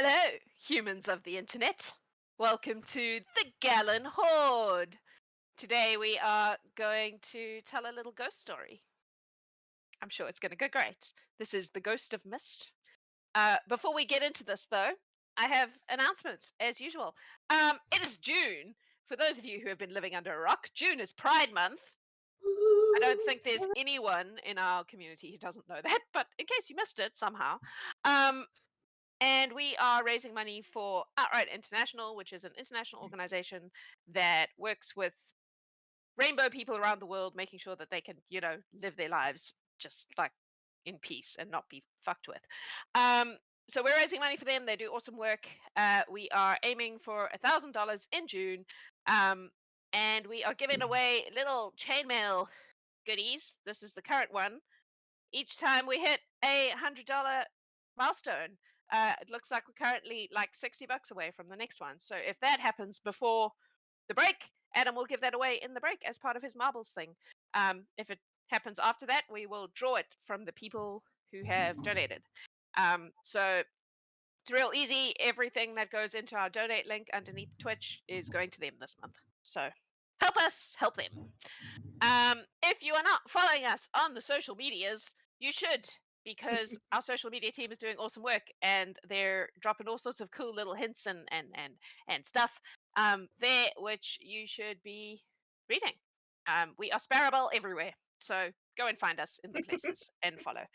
Hello, humans of the internet. Welcome to the Gallant Horde. Today we are going to tell a little ghost story. I'm sure it's going to go great. This is the Ghost of Myst. Before we get into this, though, I have announcements as usual. It is June. For those of you who have been living under a rock, June is Pride Month. I don't think there's anyone in our community who doesn't know that, but in case you missed it somehow, and we are raising money for Outright International, which is an international organization that works with rainbow people around the world, making sure that they can, live their lives just like in peace and not be fucked with. So we're raising money for them. They do awesome work. We are aiming for $1,000 in June. And we are giving away little chainmail goodies. This is the current one. Each time we hit a $100 milestone, it looks like we're currently like $60 away from the next one. So if that happens before the break, Adam will give that away in the break as part of his marbles thing. If it happens after that, we will draw it from the people who have donated. So it's real easy. Everything that goes into our donate link underneath Twitch is going to them this month. So help us help them. If you are not following us on the social medias, you should, because our social media team is doing awesome work and they're dropping all sorts of cool little hints and stuff there, which you should be reading. We are Sparabel everywhere, so go and find us in the places and follow.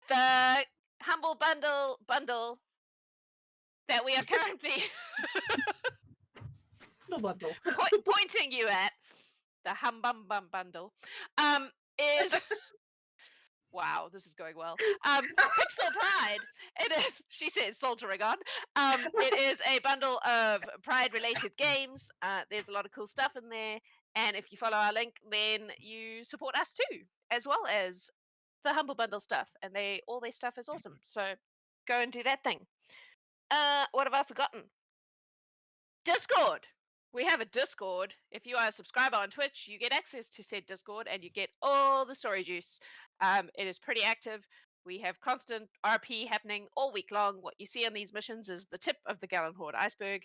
The humble bundle that we are currently pointing you at, the humbum bundle, is wow, this is going well. Pixel Pride. It is, she says, soldiering on. It is a bundle of Pride-related games. There's a lot of cool stuff in there, and if you follow our link, then you support us too, as well as the Humble Bundle stuff, and all their stuff is awesome. So go and do that thing. What have I forgotten? Discord. We have a Discord. If you are a subscriber on Twitch, you get access to said Discord and you get all the story juice. It is pretty active. We have constant RP happening all week long. What you see on these missions is the tip of the Gallant Horde iceberg.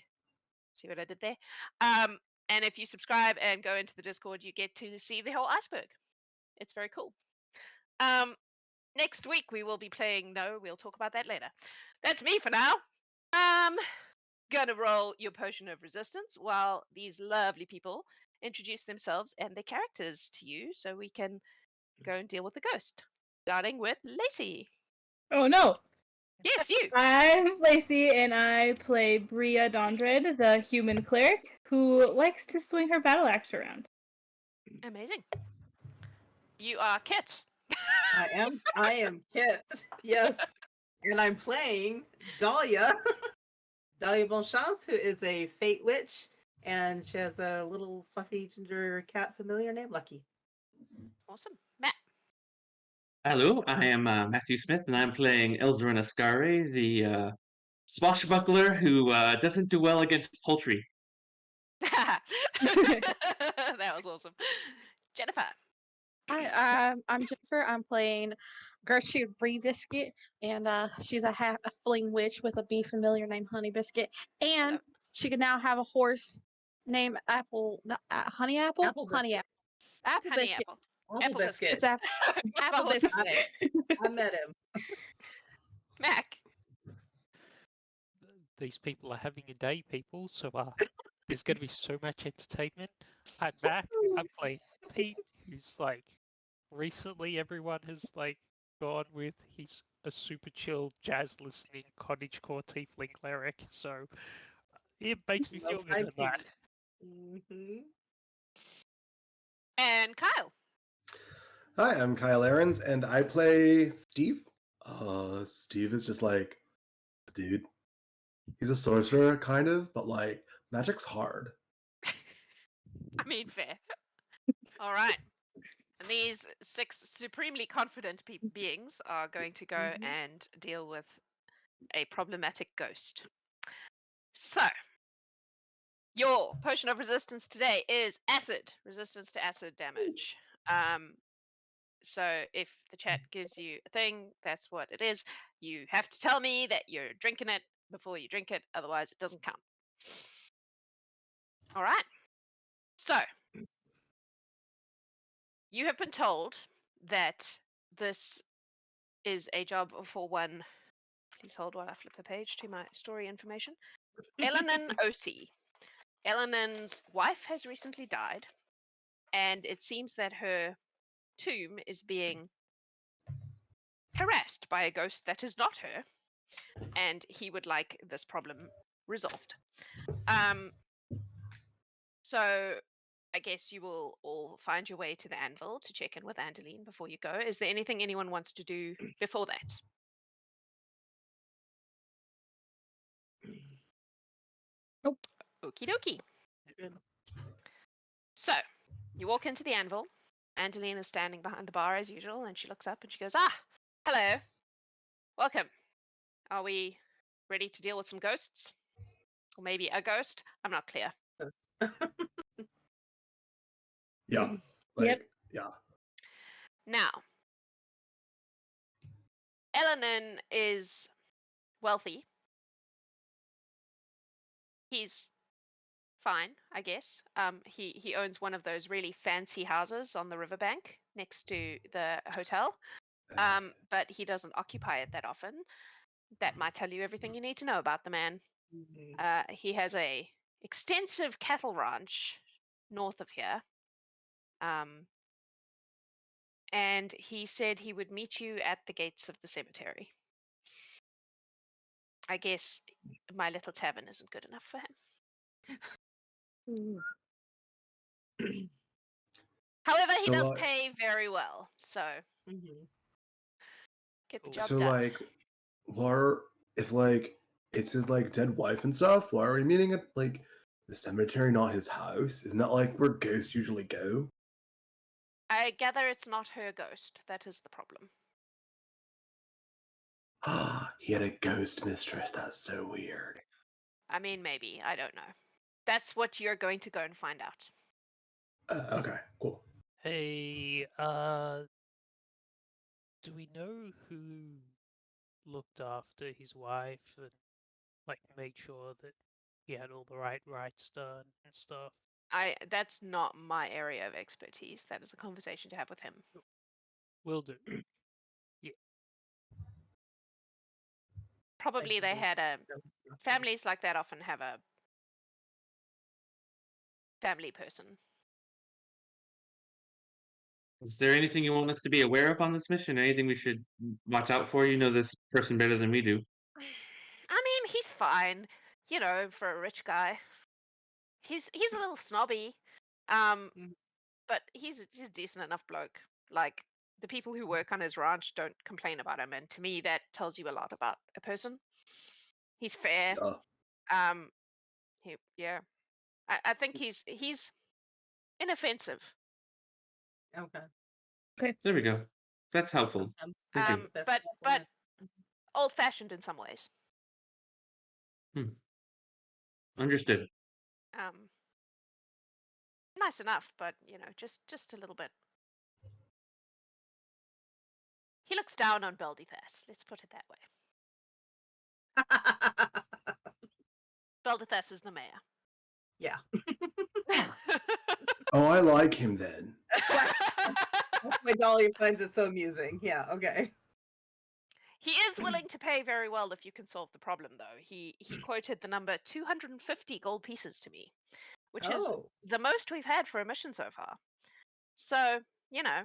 See what I did there? And if you subscribe and go into the Discord, you get to see the whole iceberg. It's very cool. Next week we will be playing. No, we'll talk about that later. That's me for now. Gonna roll your potion of resistance while these lovely people introduce themselves and their characters to you so we can go and deal with the ghost. Starting with Lacey. Oh no! Yes, you! I'm Lacey and I play Brya Dondred, the human cleric, who likes to swing her battle axe around. Amazing. You are Kit. I am Kit, yes. And I'm playing Dalia. Dalia Bonchance, who is a fate witch, and she has a little fluffy ginger cat familiar named Lucky. Awesome. Matt. Hello, I am Matthew Smith, and I'm playing Elzaren Ascari, the swashbuckler who doesn't do well against poultry. That was awesome. Jennifer. Hi, I'm Jennifer. I'm playing Gertrude Bree Biscuit, and she's a halfling witch with a bee familiar named Honey Biscuit, and she can now have a horse named Honey Apple. Apple Honey Apple. Apple Honey Biscuit. Apple Biscuit. It's Apple Biscuit. I met him. Mac. These people are having a day, people. So there's going to be so much entertainment. I'm Mac. I'm playing Pete, who's like recently everyone has like gone with. He's a super chill jazz listening cottagecore tiefling cleric. So it makes me feel good at that. Mm-hmm. And Kyle. Hi, I'm Kyle Ahrens, and I play Steve. Steve is just like a dude. He's a sorcerer, kind of, but like magic's hard. I mean, fair. All right. And these 6 supremely confident beings are going to go and deal with a problematic ghost. So, your potion of resistance today is acid. Resistance to acid damage. So if the chat gives you a thing, that's what it is. You have to tell me that you're drinking it before you drink it, otherwise it doesn't count. All right. So you have been told that this is a job for one. Please hold while I flip the page to my story information. Elenin OC. Elenin's wife has recently died, and it seems that her tomb is being harassed by a ghost that is not her, and he would like this problem resolved. So I guess you will all find your way to the anvil to check in with Andeline before you go. Is there anything anyone wants to do before that? Nope. Okie dokie. So you walk into the anvil. Andeline is standing behind the bar as usual, and she looks up and she goes, "Ah, hello. Welcome. Are we ready to deal with some ghosts? Or maybe a ghost? I'm not clear." Yeah. Yep. Yeah. Now, Elenin is wealthy. He's fine, I guess. He owns one of those really fancy houses on the riverbank next to the hotel. But he doesn't occupy it that often. That might tell you everything you need to know about the man. He has a extensive cattle ranch north of here. And he said he would meet you at the gates of the cemetery. I guess my little tavern isn't good enough for him. However, he So, does pay very well, so get the job so done. like, if like it's his like dead wife and stuff? Why are we meeting at like the cemetery, not his house? Isn't that like where ghosts usually go? I gather it's not her ghost. That is the problem. He had a ghost mistress. That's so weird. I mean, maybe. I don't know. That's what you're going to go and find out. Okay, cool. Hey, do we know who looked after his wife and like made sure that he had all the right rights done and stuff? That's not my area of expertise. That is a conversation to have with him. Will do. Probably they had a families like that often have a family person. Is there anything you want us to be aware of on this mission? Anything we should watch out for? You know this person better than we do. I mean, he's fine, you know, for a rich guy. He's a little snobby, but he's a decent enough bloke. Like the people who work on his ranch don't complain about him, and to me that tells you a lot about a person. He's fair. I think he's inoffensive. Okay. There we go. That's helpful. Thank you. But old-fashioned in some ways. Understood. Nice enough, but you know, just a little bit. He looks down on Beldithas. Let's put it that way. Beldithas is the mayor. Yeah. Oh, I like him then. That's why Dalia finds it so amusing. Yeah, okay. He is willing to pay very well if you can solve the problem, though. He quoted the number 250 gold pieces to me, which is the most we've had for a mission so far. So, you know,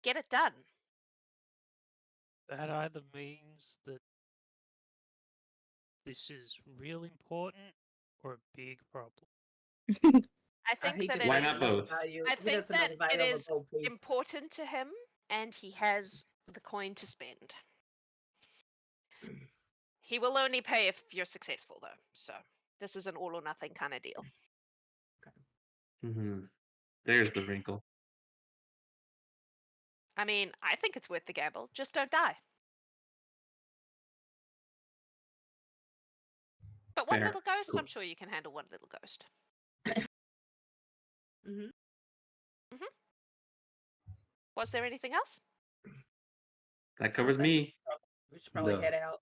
get it done. That either means that this is real important or a big problem. I think that Why not both? I think that it is important to him, and he has the coin to spend. He will only pay if you're successful, though. So this is an all or nothing kind of deal. There's the wrinkle. I mean, I think it's worth the gamble. Just don't die. But one Fair. little ghost, I'm sure you can handle one little ghost. Was there anything else? That covers think me. We should probably No. head out,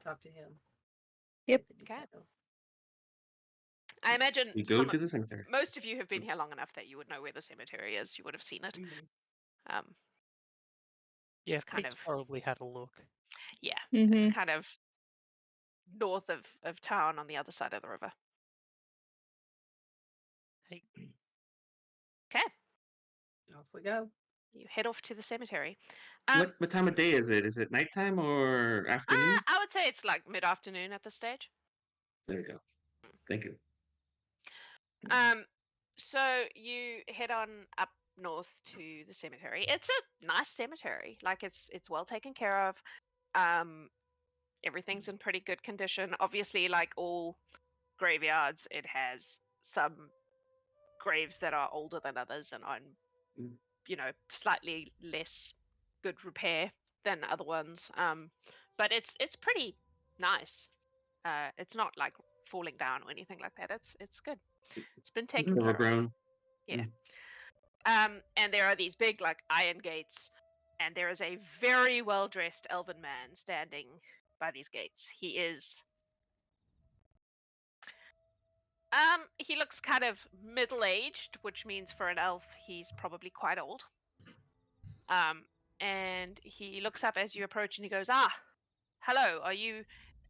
talk to him. Yep. get the Okay. details. I imagine We go to the cemetery. most of you have been here long enough that you would know where the cemetery is. You would have seen it. Mhm. Yeah, It's kind Pete's of- probably had a look. Yeah, Mhm. it's kind of north of town on the other side of the river. Hey, Okay, Off we go. you head off to the cemetery. What time of day is it? Is it nighttime or afternoon? I would say it's like mid-afternoon at this stage. There you go. Thank you. So you head on up north to the cemetery. It's a nice cemetery. Like it's well taken care of. Everything's in pretty good condition. Obviously, like all graveyards, it has some graves that are older than others and on, Mm. slightly less good repair than other ones. But it's pretty nice. It's not like falling down or anything like that. It's good. It's been taken care of. Overgrown. Yeah. And there are these big like iron gates, and there is a very well dressed elven man standing by these gates. He looks kind of middle aged, which means for an elf he's probably quite old. And he looks up as you approach and he goes, "Ah, hello, are you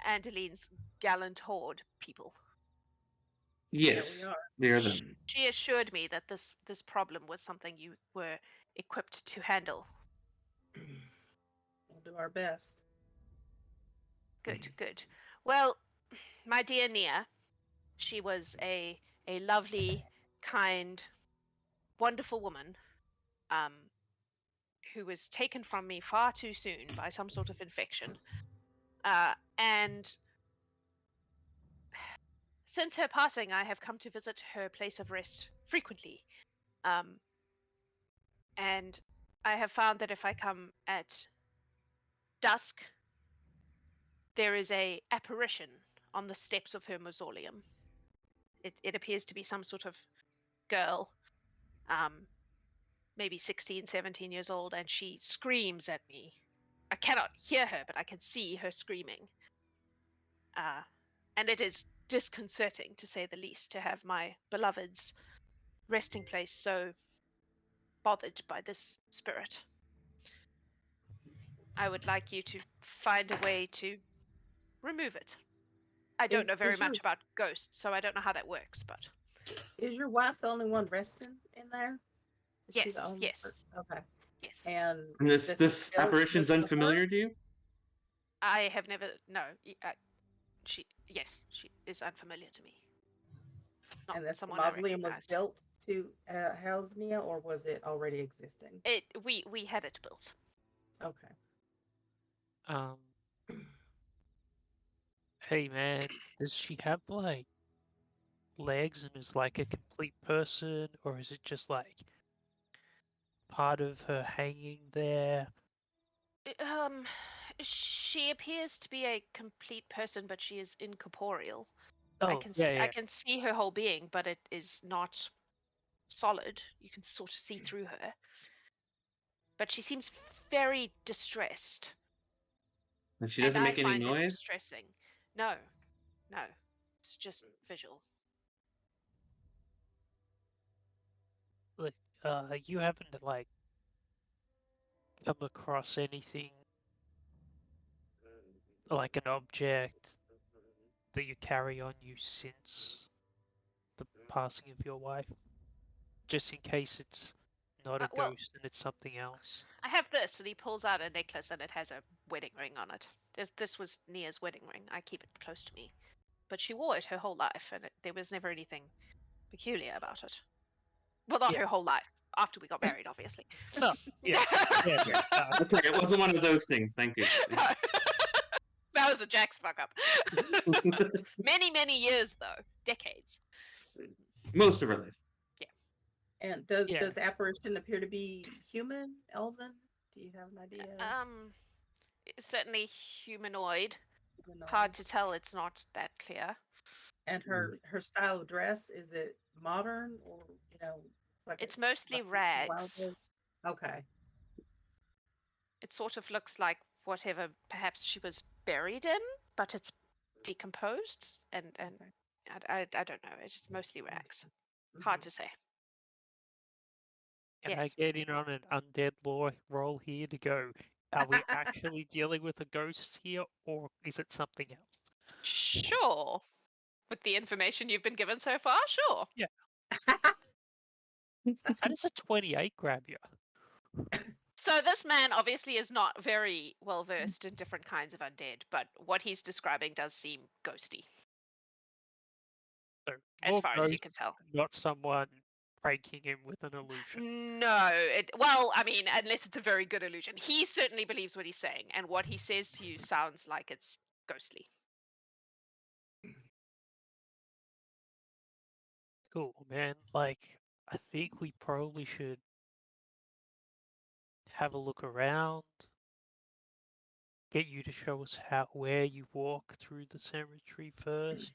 Andaline's Gallant Horde people?" Yes, are. they are them. She assured me that this problem was something you were equipped to handle. We'll do our best. Good, good. Well, my dear Nia, she was a lovely, kind, wonderful woman, who was taken from me far too soon by some sort of infection. And since her passing, I have come to visit her place of rest frequently. And I have found that if I come at dusk, there is a apparition on the steps of her mausoleum. It appears to be some sort of girl, maybe 16, 17 years old, and she screams at me. I cannot hear her, but I can see her screaming. And it is disconcerting, to say the least, to have my beloved's resting place so bothered by this spirit. I would like you to find a way to remove it. I don't know very much about ghosts, so I don't know how that works, but... Is your wife the only one resting in there? Is she Yes, the only yes. Okay. Yes. And And this ghost apparition's lives unfamiliar to you? I have never... No. She is unfamiliar to me. Not And this someone I mausoleum was recognized. built to house Nia, or was it already existing? We had it built. Okay. Hey man, does she have like legs and is like a complete person, or is it just like part of her hanging there? She appears to be a complete person, but she is incorporeal. Oh, I can see her whole being, but it is not solid. You can sort of see through her. But she seems very distressed. And she doesn't make any I find it noise? distressing. No. It's just visual. Like, you haven't like come across anything like an object that you carry on you since the passing of your wife? Just in case it's not a well- ghost and it's something else. I have this, and he pulls out a necklace, and it has a wedding ring on it. This was Nia's wedding ring. I keep it close to me. But she wore it her whole life, and there was never anything peculiar about it. Well, not Yeah. her whole life. After we got married, obviously. Oh, yeah. Yeah. Okay, it wasn't one of those things. Thank you. No. That was a Jack's fuck up. Many, many years, though. Decades. Most of her life. And does Yeah. the apparition appear to be human, elven? Do you have an idea? Certainly humanoid. Humanoid? Hard to tell. It's not that clear. And her style of dress, is it modern, or it's like It's mostly like wild rags. days? Okay. It sort of looks like whatever perhaps she was buried in, but it's decomposed and I don't know. It's just mostly rags. Hard to say. Can I Yes. get in on an undead law roll here to go? Are we actually dealing with a ghost here, or is it something else? Sure. With the information you've been given so far, sure. How does a 28 grab you? So this man obviously is not very well versed in different kinds of undead, but what he's describing does seem ghosty, So, as more far as you ghost, can tell. not someone pranking him with an illusion. No, well, I mean, unless it's a very good illusion. He certainly believes what he's saying, and what he says to you sounds like it's ghostly. Cool, man. Like, I think we probably should have a look around. Get you to show us where you walk through the cemetery first,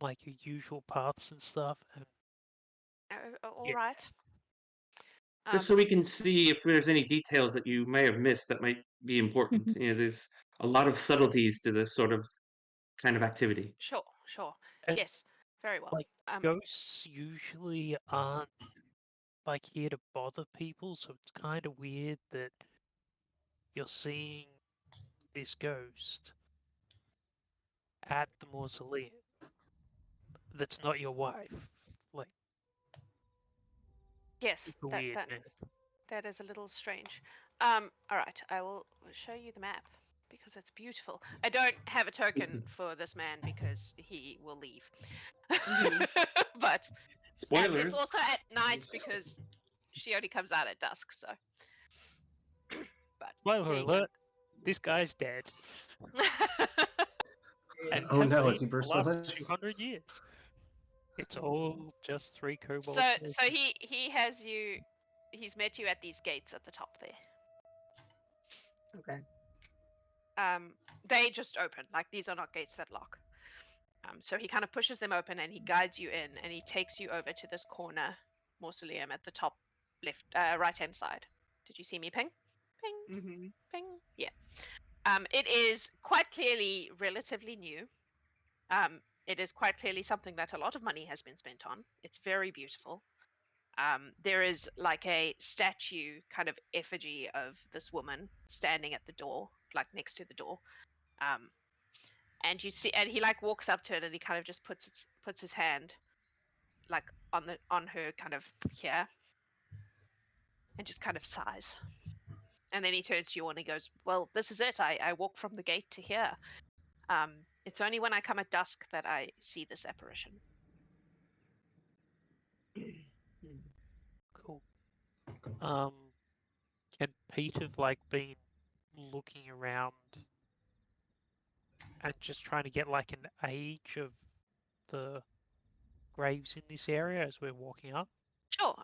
like your usual paths and stuff. And All Yeah. right. Just so we can see if there's any details that you may have missed that might be important. Mhm. There's a lot of subtleties to this sort of kind of activity. Sure. And, Yes, very well. like, ghosts usually aren't like here to bother people, so it's kind of weird that you're seeing this ghost at the mausoleum. That's not your wife. Like, Yes, super weird, man. that is a little strange. All right, I will show you the map because it's beautiful. I don't have a token for this man because he will leave. But and Spoilers. it's also at night because she only comes out at dusk. So, but Spoiler there you go. alert: this guy's dead, and Oh has no, been is he for the Bruce last Willis? 200 years. It's all just 3 kobolds. So he has you. He's met you at these gates at the top there. Okay. They just open. Like these are not gates that lock. So he kind of pushes them open and he guides you in and he takes you over to this corner mausoleum at the top left, right hand side. Did you see me ping? Ping, Mm-hmm. ping. Yeah. It is quite clearly relatively new. It is quite clearly something that a lot of money has been spent on. It's very beautiful. There is like a statue kind of effigy of this woman standing at the door, like next to the door. And you see, and he like walks up to it and he kind of just puts his hand like on her kind of here and just kind of sighs. And then he turns to you and he goes, "Well, this is it. I walk from the gate to here. It's only when I come at dusk that I see this apparition." Cool. Can Pete have like been looking around and just trying to get like an age of the graves in this area as we're walking up? Sure.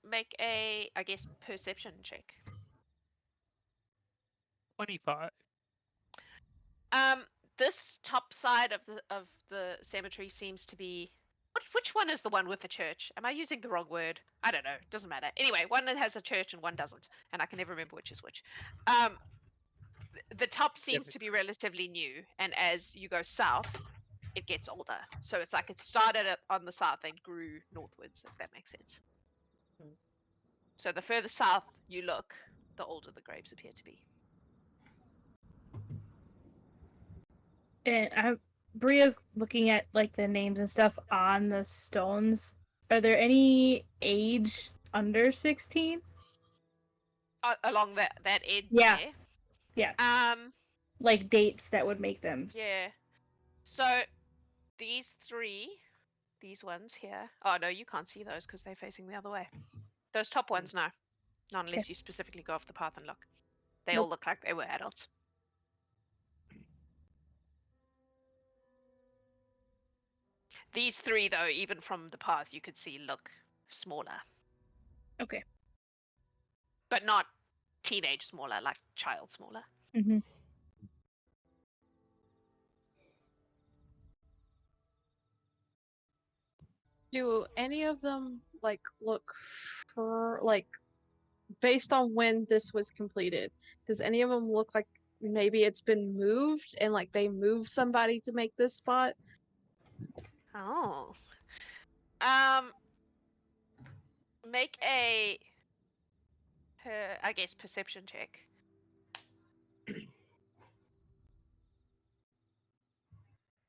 Make a, I guess, perception check. 25. This top side of the cemetery seems to be. Which one is the one with the church? Am I using the wrong word? I don't know. Doesn't matter. Anyway, one that has a church and one doesn't, and I can never remember which is which. The top seems to be relatively new, and as you go south, it gets older. So it's like it started on the south and grew northwards, if that makes sense. So the further south you look, the older the graves appear to be. And Bria's looking at like the names and stuff on the stones. Are there any age under 16? Along that edge. Yeah. There. Yeah. Like dates that would make them. Yeah. So these ones here. Oh no, you can't see those because they're facing the other way. Those top ones, no. Not unless you specifically go off the path and look. They all look like they were adults. These 3, though, even from the path, you could see look smaller. Okay. But not teenage smaller, like child smaller. Mm-hmm. Do any of them like look for like based on when this was completed, does any of them look like maybe it's been moved and like they moved somebody to make this spot? Oh. Make a, I guess, perception check.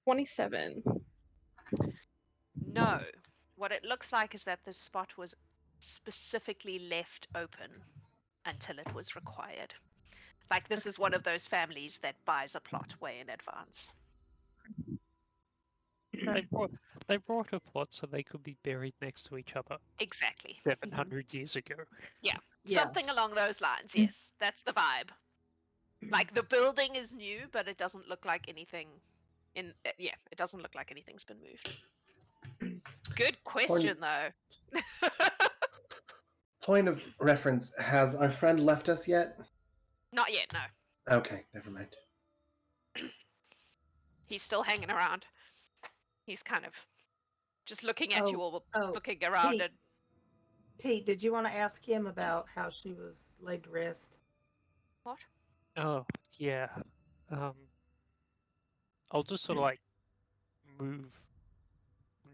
27. No. What it looks like is that this spot was specifically left open until it was required. Like this is one of those families that buys a plot way in advance. They brought a plot so they could be buried next to each other Exactly. 700 years ago. Yeah. Yeah. Something along those lines, yes. That's the vibe. Like the building is new, but it doesn't look like anything it doesn't look like anything's been moved. Good question though. Point of reference, has our friend left us yet? Not yet, no. Okay, never mind. He's still hanging around. He's kind of just looking at you all, looking around Pete, and Pete, did you want to ask him about how she was laid to rest? what? Oh, yeah. I'll just sort of like move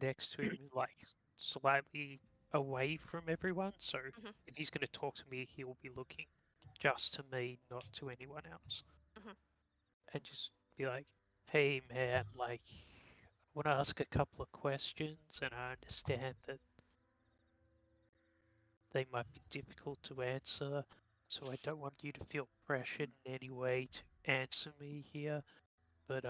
next to him, like slightly away from everyone. So Mhm. if he's going to talk to me, he'll be looking just to me, not to anyone else. Mhm. And just be like, hey, man, like, I want to ask a couple of questions, and I understand that they might be difficult to answer, so I don't want you to feel pressured in any way to answer me here. But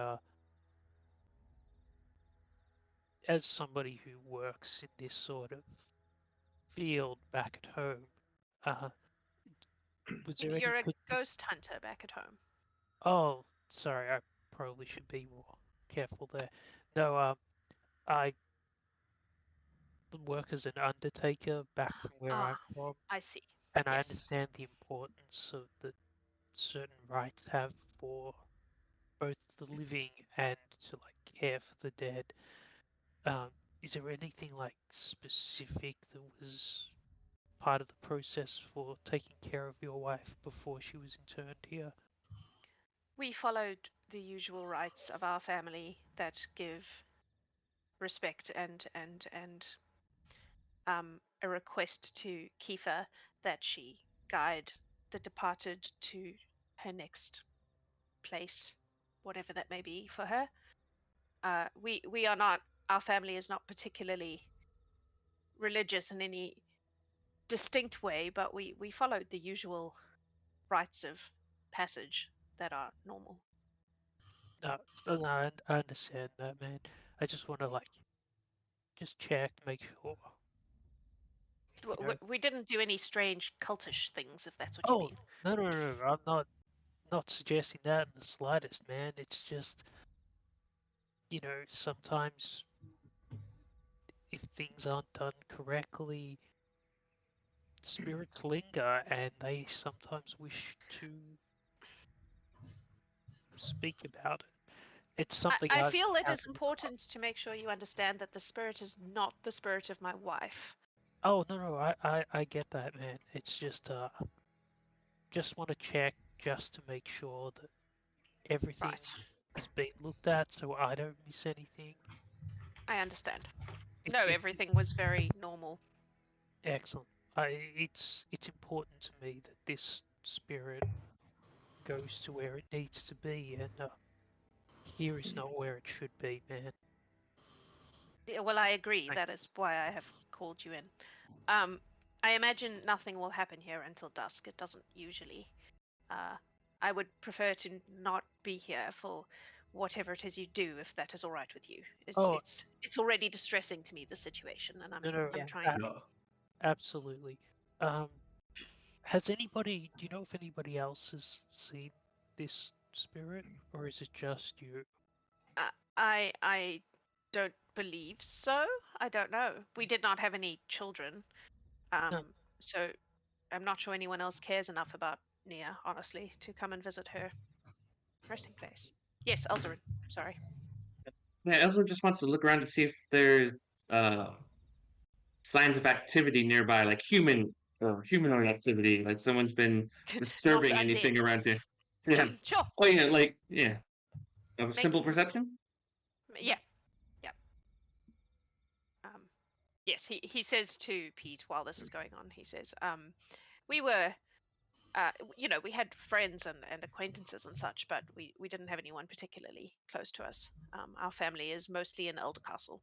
as somebody who works in this sort of field back at home, was there You're any a ghost hunter back at home. Oh, sorry, I probably should be more careful there. No, I work as an undertaker back from where I'm from, I see. and I Yes. understand the importance of the certain rights have for both the living and to like care for the dead. Is there anything like specific that was part of the process for taking care of your wife before she was interned here? We followed the usual rites of our family that give respect and a request to Kiefer that she guide the departed to her next place, whatever that may be for her. We are not, our family is not particularly religious in any distinct way, but we followed the usual rites of passage that are normal. No, I understand that, man. I just want to like just check, make sure. We didn't do any strange cultish things, if that's what you Oh, mean. no. I'm not suggesting that in the slightest, man. It's just, sometimes if things aren't done correctly, spirits linger and they sometimes wish to speak about it. It's something I I've feel it is encountered. important to make sure you understand that the spirit is not the spirit of my wife. Oh, no, I get that, man. It's just want to check just to make sure that everything Right. is being looked at so I don't miss anything. I understand. It- No, it- everything was very normal. Excellent. It's important to me that this spirit goes to where it needs to be, and here is not where it should be, man. Yeah, well, I agree. Thank That is why I have called you in. I imagine nothing will happen here until dusk. It doesn't usually. I would prefer to not be here for whatever it is you do, if that is all right with you. Oh. It's already distressing to me, the situation, and No, I'm trying. No. absolutely. Do you know if anybody else has seen this spirit, or is it just you? I don't believe so. I don't know. We did not have any children, No. so I'm not sure anyone else cares enough about Nia, honestly, to come and visit her resting place. Yes, Elzaren. Sorry. Yeah, Elzaren just wants to look around to see if there's signs of activity nearby, like human humanoid activity, like someone's been disturbing Not anything undead. around here. Yeah. Sure. Oh yeah, like yeah. A Make- simple perception. Yeah. Yeah. Yes, he says to Pete while this is going on, he says, we were, we had friends and acquaintances and such, but we didn't have anyone particularly close to us. Our family is mostly in Eldercastle.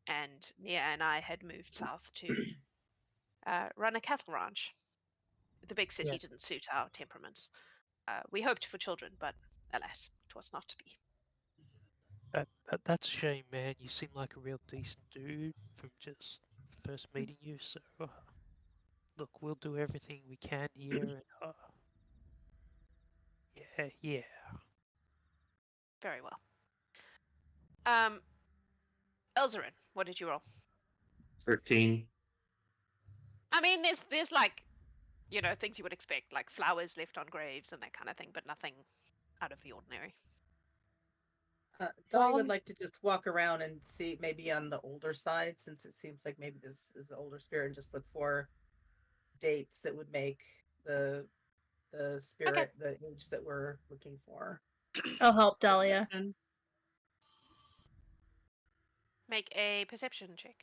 And Nia and I had moved south to run a cattle ranch. The big city didn't suit our temperaments. We hoped for children, but alas, it was not to be. That's a shame, man. You seem like a real decent dude from just first meeting you. So, look, we'll do everything we can here. And yeah. Very well. Elzaren, what did you roll? 13. I mean, there's like, things you would expect, like flowers left on graves and that kind of thing, but nothing out of the ordinary. Dolly would like to just walk around and see maybe on the older side, since it seems like maybe this is the older spirit, and just look for dates that would make the spirit the age that we're looking for. I'll help Dalia. Make a perception check.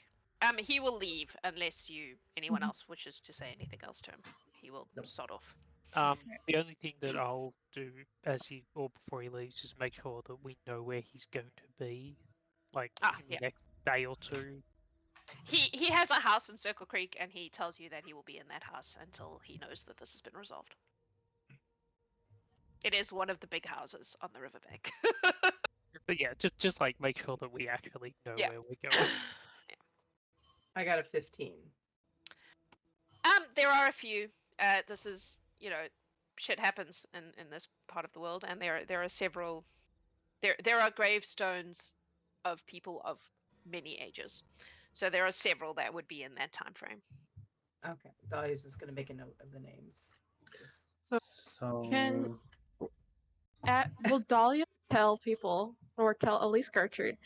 He will leave unless anyone else wishes to say anything else to him. He will sod off. The only thing that I'll do before he leaves is make sure that we know where he's going to be, like in the next day or two. He has a house in Circle Creek, and he tells you that he will be in that house until he knows that this has been resolved. It is one of the big houses on the riverbank. But yeah, just like make sure that we actually know where we're going. I got a 15. There are a few. This is, shit happens in this part of the world, and there are several. There are gravestones of people of many ages, so there are several that would be in that time frame. Okay, Dahlia's just gonna make a note of the names. Will Dalia tell people, or tell at least Gertrude,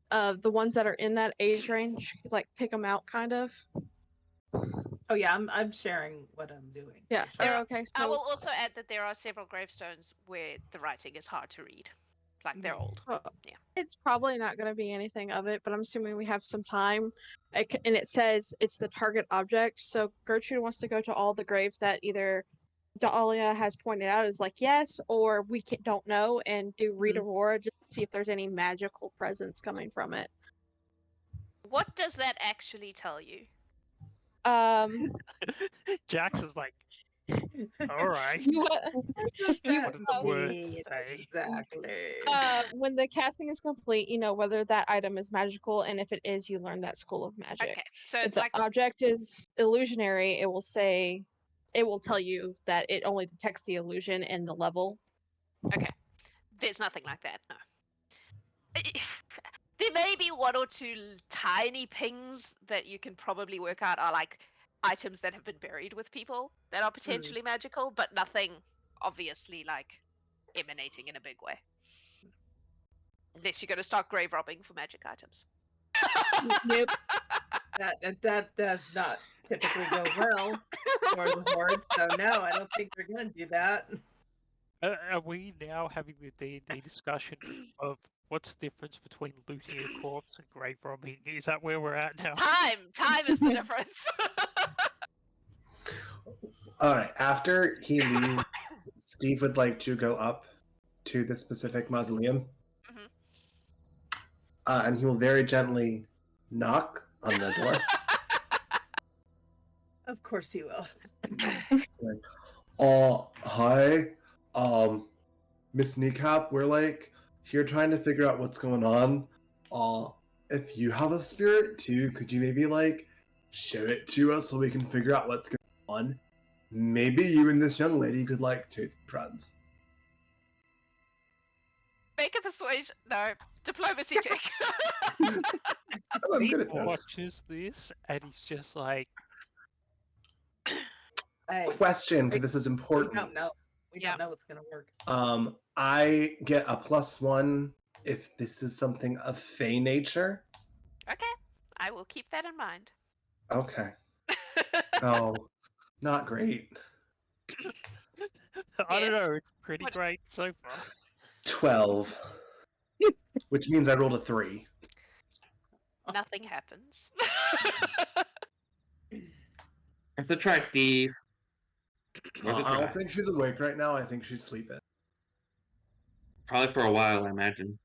the ones that are in that age range, like pick them out, kind of? Oh yeah, I'm sharing what I'm doing. Yeah. Sure. Okay. So I will also add that there are several gravestones where the writing is hard to read, like they're old. Yeah. It's probably not going to be anything of it, but I'm assuming we have some time. And it says it's the target object, so Gertrude wants to go to all the graves that either Dalia has pointed out as like yes, or we don't know, and do read Aurora just to see if there's any magical presence coming from it. What does that actually tell you? Jax is like, all right. Exactly. When the casting is complete, whether that item is magical, and if it is, you learn that school of magic. Okay, so if it's the like object is illusionary, it will tell you that it only detects the illusion and the level. Okay, there's nothing like that. No. There may be one or two tiny pings that you can probably work out are like items that have been buried with people that are potentially magical, but nothing obviously like emanating in a big way. Unless you're going to start grave robbing for magic items. Nope. That does not typically go well for the Horde, so no, I don't think we're going to do that. Are we now having the D&D discussion of what's the difference between looting a corpse and grave robbing? Is that where we're at now? Time is the difference. All right. After he leaves, Steve would like to go up to the specific mausoleum, and he will very gently knock on the door. Of course he will. Hi, Miss Kneecap. We're like here trying to figure out what's going on. If you have a spirit too, could you maybe like show it to us so we can figure out what's going on? Maybe you and this young lady could like be friends. Make a persuasion. No, diplomacy check. I'm He good at this. watches this and he's just like, Question, because this is important. We don't know. We don't know what's going to work. I get a +1 if this is something of Fey nature. Okay, I will keep that in mind. Okay. Oh, not great. I don't Yes. know. It's pretty What- great so far. 12. Which means I rolled a 3. Nothing happens. Have to try, Steve. Worth a I don't try. think she's awake right now. I think she's sleeping. Probably for a while, I imagine.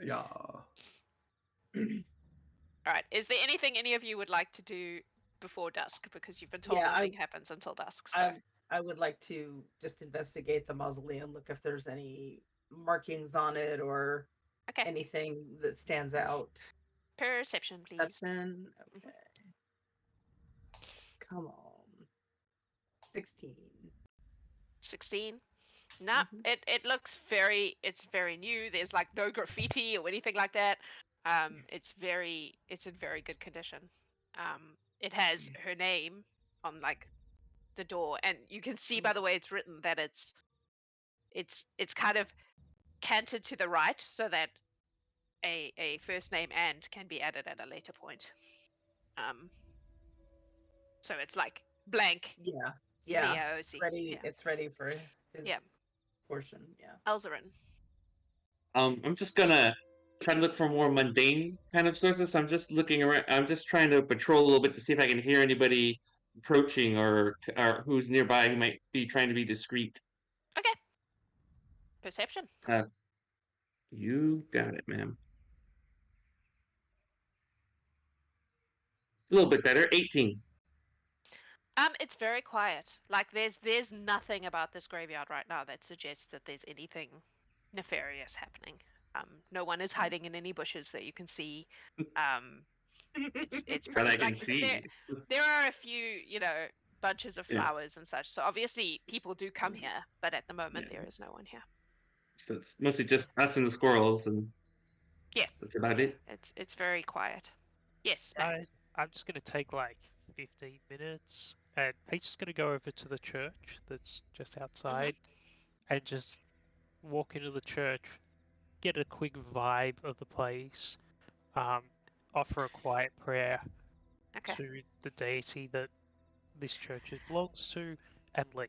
Yeah. All right. Is there anything any of you would like to do before dusk? Because you've been told Yeah, nothing happens until dusk. So I would like to just investigate the mausoleum, look if there's any markings on it or okay. anything that stands out. Perception, please. Perception. Okay. Come on. 16. 16. Nah, it looks it's very new. There's like no graffiti or anything like that. It's in very good condition. It has her name on like the door, and you can see by the way it's written that it's kind of canted to the right so that a first name and can be added at a later point. So it's like blank. Yeah. Yeah. It's VOC. ready. Yeah. It's ready for his Yeah. portion. Yeah. Elzaren. I'm just gonna try to look for more mundane kind of sources. So I'm just looking around. I'm just trying to patrol a little bit to see if I can hear anybody approaching or who's nearby who might be trying to be discreet. Okay. Perception. You got it, ma'am. A little bit better. 18. It's very quiet. Like there's nothing about this graveyard right now that suggests that there's anything nefarious happening. No one is hiding in any bushes that you can see. It's That pretty, I can like, see. There are a few, bunches of Yeah. flowers and such. So obviously people do come here, but at the moment there is no one here. So it's mostly just us and the squirrels, and Yeah. that's about it. It's very quiet. Yes, Matt. Guys, I'm just going to take like 15 minutes, and Pete's just going to go over to the church that's just outside and just walk into the church, get a quick vibe of the place, offer a quiet prayer Okay. to the deity that this church belongs to, and leave.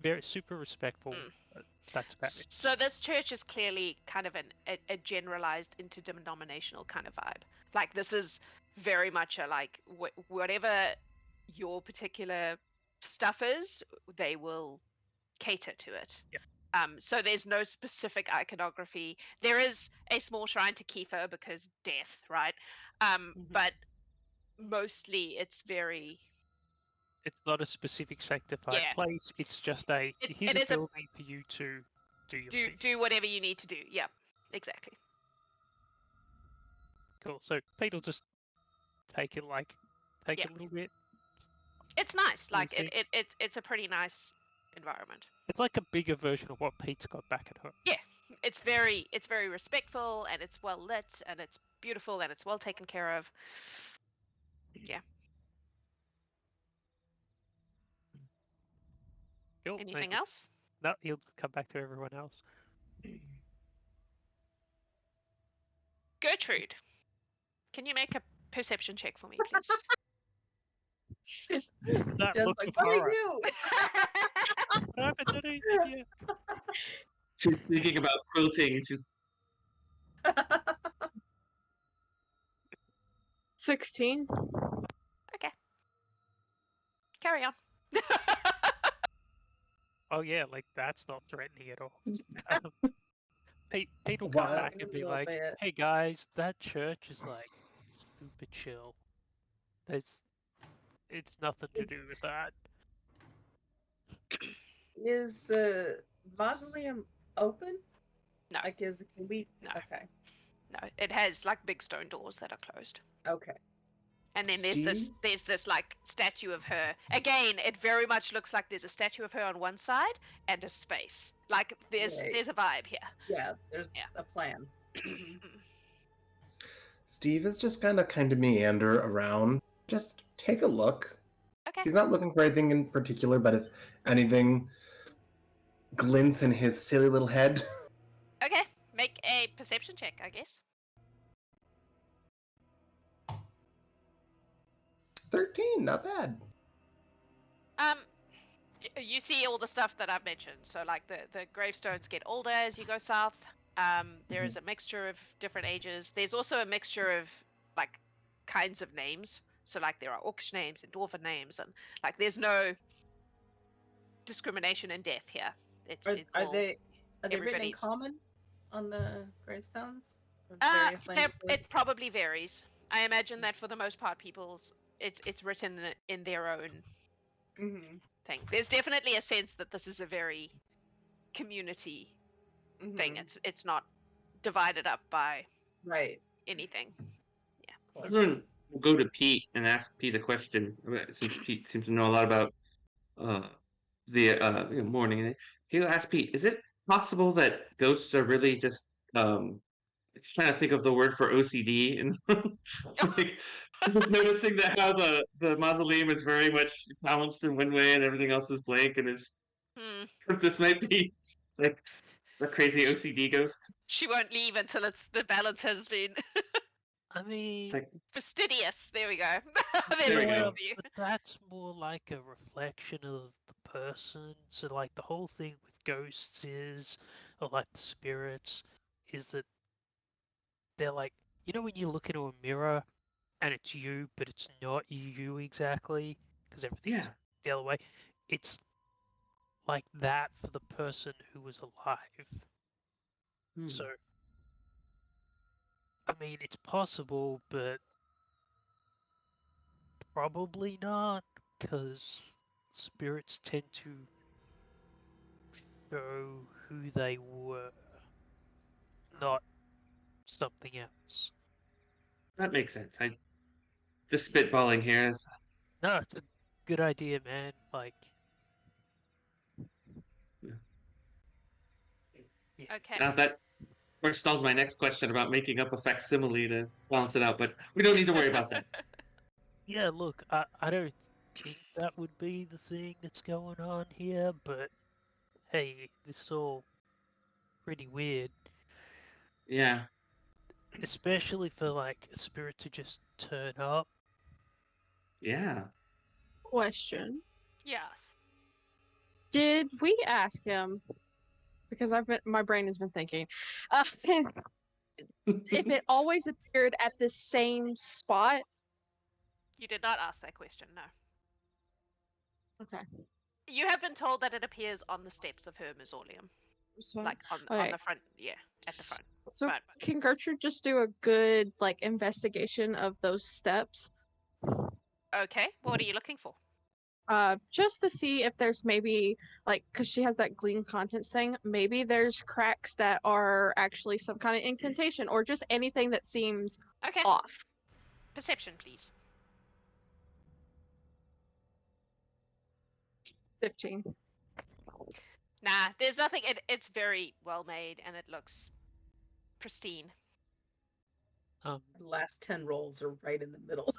Very super respectful. But that's about it. So this church is clearly kind of a generalized interdenominational kind of vibe. Like this is very much a like whatever your particular stuff is, they will cater to it. Yeah. So there's no specific iconography. There is a small shrine to Kiefer because death, right? But mostly it's very. It's not a specific sanctified Yeah. place. It's just here's it a is a- building for you to do your thing. Do whatever you need to do. Yeah, exactly. Cool. So Pete will just take it Yeah. a little bit. It's nice. Like Easy. it's a pretty nice environment. It's like a bigger version of what Pete's got back at home. Yeah, it's very respectful and it's well lit and it's beautiful and it's well taken care of. Yeah. Cool. Anything else? No, he'll come back to everyone else. Gertrude, can you make a perception check for me, please? That Jen's look like, of what do horror. I do? I haven't done anything yet. She's thinking about quilting. She's 16. Okay. Carry on. Oh yeah, like that's not threatening at all. Pete will come Wow. back and be A little like, bit. "Hey guys, that church is like super chill. It's nothing to do with that." Is the mausoleum open? No. Like, can we? No. Okay. No, it has like big stone doors that are closed. Okay. And then Steve? there's this like statue of her. Again, it very much looks like there's a statue of her on one side and a space. Like there's Right. a vibe here. Yeah. There's Yeah. a plan. Steve is just gonna kind of meander around. Just take a look. Okay. He's not looking for anything in particular, but if anything glints in his silly little head. Okay. Make a perception check, I guess. 13, not bad. You see all the stuff that I've mentioned. So like the gravestones get older as you go south. There is a mixture of different ages. There's also a mixture of like kinds of names. So like there are orcish names and dwarven names, and like there's no discrimination in death here. It's Are all they written in everybody's- common on the gravestones? Of Uh, various languages? it probably varies. I imagine that for the most part, people's it's written in their own Mhm, thing. There's definitely a sense that this is a very community thing. mhm. It's not divided up by Right. anything. I was going to go to Pete and ask Pete a question, since Pete seems to know a lot about the morning. He'll ask Pete, is it possible that ghosts are really just just trying to think of the word for OCD, and like just noticing that how the mausoleum is very much balanced in one way and everything else is blank, and is this might be like a crazy OCD ghost. She won't leave until the balance has been I mean, Like, fastidious. There we go. There we There's go. a view. but that's more like a reflection of the person. So, like, the whole thing with ghosts is, or like the spirits, is that they're like, you know, when you look into a mirror and it's you, but it's not you exactly, because everything's yeah. the other way. It's like that for the person who was alive. So, I mean, it's possible, but probably not, because spirits tend to show who they were, not something else. That makes sense. I just spitballing here. No, it's a good idea, man. Like, Okay. Now that forestalls my next question about making up a facsimile to balance it out, but we don't need to worry about that. yeah, look, I don't think that would be the thing that's going on here, but hey, this is all pretty weird. Yeah. Especially for, like, a spirit to just turn up. Yeah. Question: Yes. did we ask him? Because my brain has been thinking. If it always appeared at the same spot. You did not ask that question, no. Okay. You have been told that it appears on the steps of her mausoleum. So, Like on okay. the front, yeah, at the front. So but- can Gertrude just do a good like investigation of those steps? Okay, what are you looking for? Just to see if there's maybe like, because she has that gleam contents thing, maybe there's cracks that are actually some kind of incantation or just anything that seems Okay, off. perception, please. 15. Nah, there's nothing. It's very well made and it looks pristine. The last 10 rolls are right in the middle.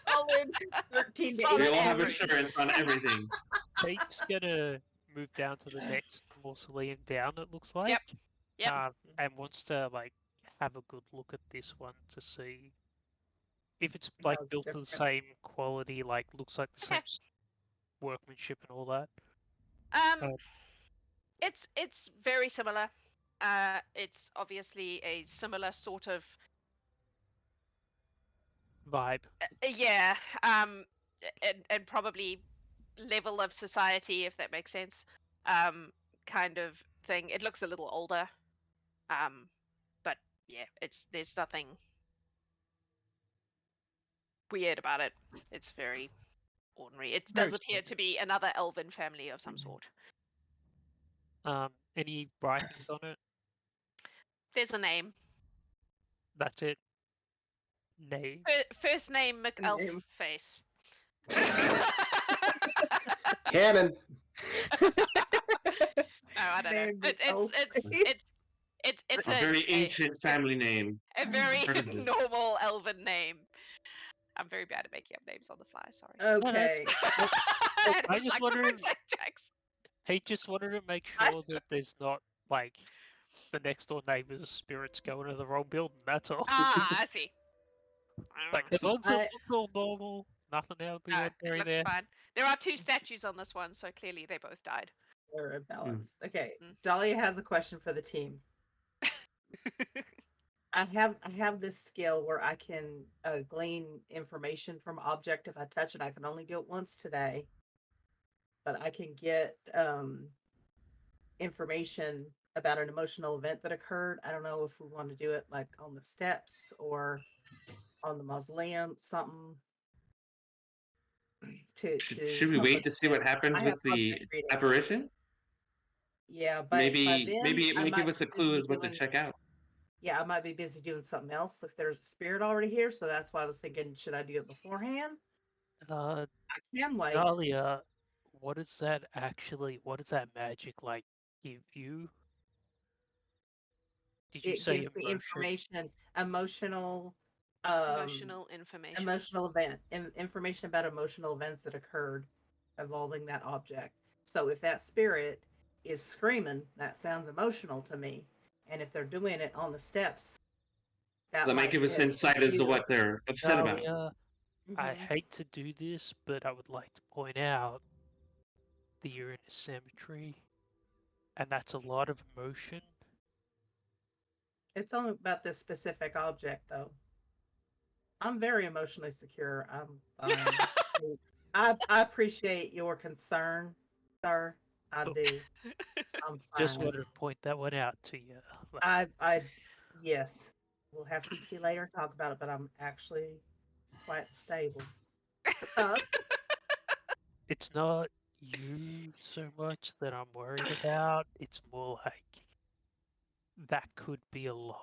Solid 13 to Solid We 18. all have average. assurance on everything. Pete's gonna move down to the next mausoleum down, it looks like. Yep. And wants to, like, have a good look at this one to see if it's, like, How's built to the different. same quality, like, looks like the Okay. same workmanship and all that. Um, it's very similar. It's obviously a similar sort of Vibe. yeah. And probably level of society, if that makes sense. Kind of thing. It looks a little older. But yeah, there's nothing weird about it. It's very ordinary. It Very does appear to be another elven family of some sort. Any writings on it? There's a name. That's it. Name. First name Name. McElfface. Canon. No, I don't Name know. It's A very ancient family name. a very Heard of this. normal elven name. I'm very bad at making up names on the fly. Sorry. Okay. I just wondering- exact checks. He just wanted to make sure that there's not, like, the next door neighbor's spirits going to the wrong building, that's all. Ah, I see. Like, as long as I- it looks all normal, Nothing out of the No, it ordinary looks there. fine. There are 2 statues on this one, so clearly they both died. They're in balance. Okay, Mm. Dahlia has a question for the team. I have this skill where I can glean information from object if I touch it. I can only do it once today, but I can get information about an emotional event that occurred. I don't know if we want to do it like on the steps or on the mausoleum, something Should we help wait us to see get. what happens I have with the object reading. apparition? Yeah, but by Maybe then it I might give might us a be clue busy as what to doing. check out. Yeah, I might be busy doing something else if there's a spirit already here. So that's why I was thinking, should I do it beforehand? Uh, I can wait. Dalia, what does that magic like give you? Did you It say gives me emotion? information, emotional, Emotional information. emotional event, information about emotional events that occurred involving that object. So if that spirit is screaming, that sounds emotional to me. And if they're doing it on the steps, So that might give us hit insight as to you. what they're upset about. Dalia, I Mhm. hate to do this, but I would like to point out that you're in a cemetery, and that's a lot of emotion. It's only about this specific object, though. I'm very emotionally secure. I'm fine. I appreciate your concern, sir. I Look, do. I'm just fine. wanted to point that one out to you. Like, Yes. We'll have some tea later and talk about it, but I'm actually quite stable. Uh, it's not you so much that I'm worried about. It's more like that could be a lot.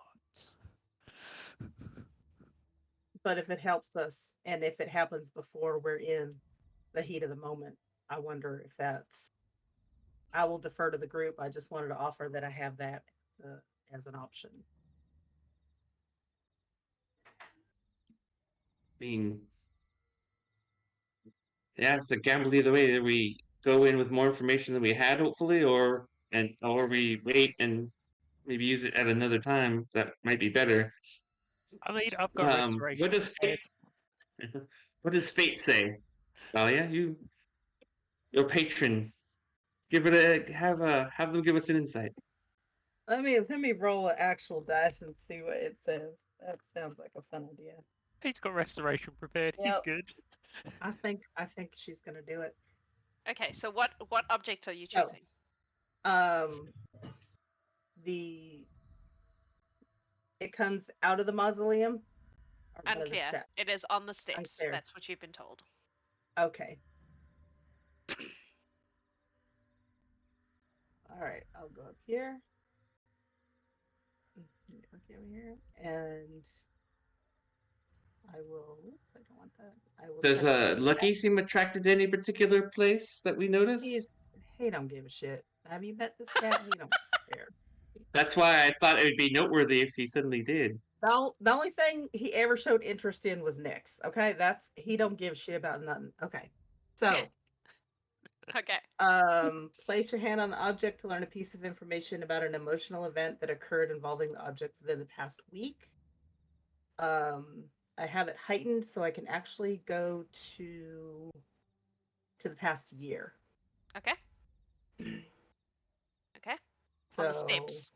but if it helps us and if it happens before we're in the heat of the moment, I wonder if that's. I will defer to the group. I just wanted to offer that I have that uh, as an option. I mean, yeah, it's a gamble either way. That we go in with more information than we had, hopefully, or we wait and maybe use it at another time. That might be better. I mean, I've got restoration. What does prepared. what does fate say? Talia, your patron, give it have them give us an insight. Let me roll an actual dice and see what it says. That sounds like a fun idea. He's got restoration prepared. Yep. He's good. I think she's gonna do it. Okay, so what object are you Oh. choosing? It comes out of the mausoleum or one of the Unclear. steps. It is on the steps. Unclear. That's what you've been told. Okay. All right, I'll go up here. Look over here, and I will. Oops, I don't want that. I will. Does touch this Lucky seem attracted to any particular place that we notice? He don't give a shit. Have you met this cat? He don't care. That's why I thought it would be noteworthy if he suddenly did. The only thing he ever showed interest in was Nyx. Okay, he don't give a shit about nothing. Okay, so Okay. place your hand on the object to learn a piece of information about an emotional event that occurred involving the object within the past week. I have it heightened so I can actually go to the past year. Okay. Okay. So, On the steps.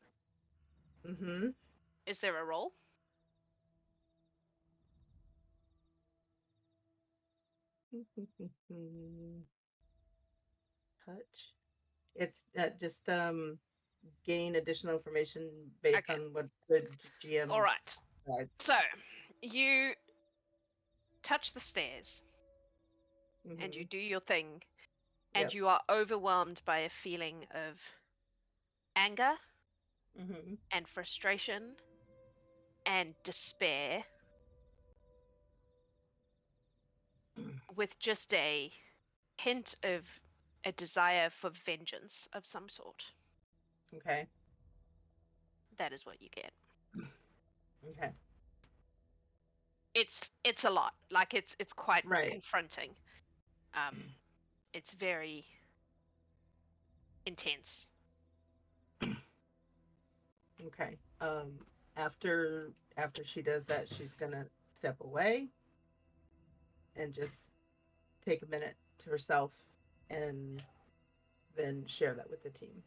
Mm-hmm. Is there a roll? Touch. It's just gain additional information based on what the GM. All right. Decides. So you touch the stairs and you do your thing, and Yep. you are overwhelmed by a feeling of anger and frustration and despair, with just a hint of a desire for vengeance of some sort. Okay. That is what you get. Okay. It's a lot. Like it's quite Right. confronting. It's very intense. Okay. After she does that, she's gonna step away and just take a minute to herself and then share that with the team.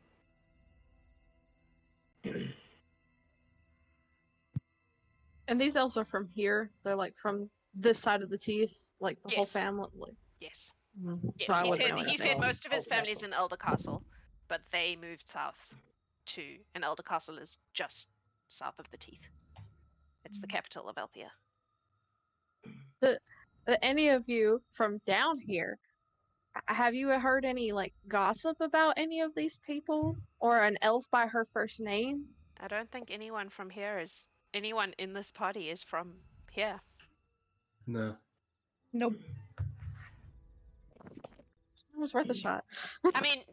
And these elves are from here. They're like from this side of the teeth, like the whole Yes. family. Like, Yes. so Yes. I He wouldn't said know he anything. said most of his Elder family's Castle. in Elder Castle, but they moved south to, and Elder Castle is just south of the Teeth. It's the capital of Althea. Any of you from down here, have you heard any like gossip about any of these people or an elf by her first name? I don't think anyone from here is anyone in this party is from here. No. Nope. It was worth a shot. I mean,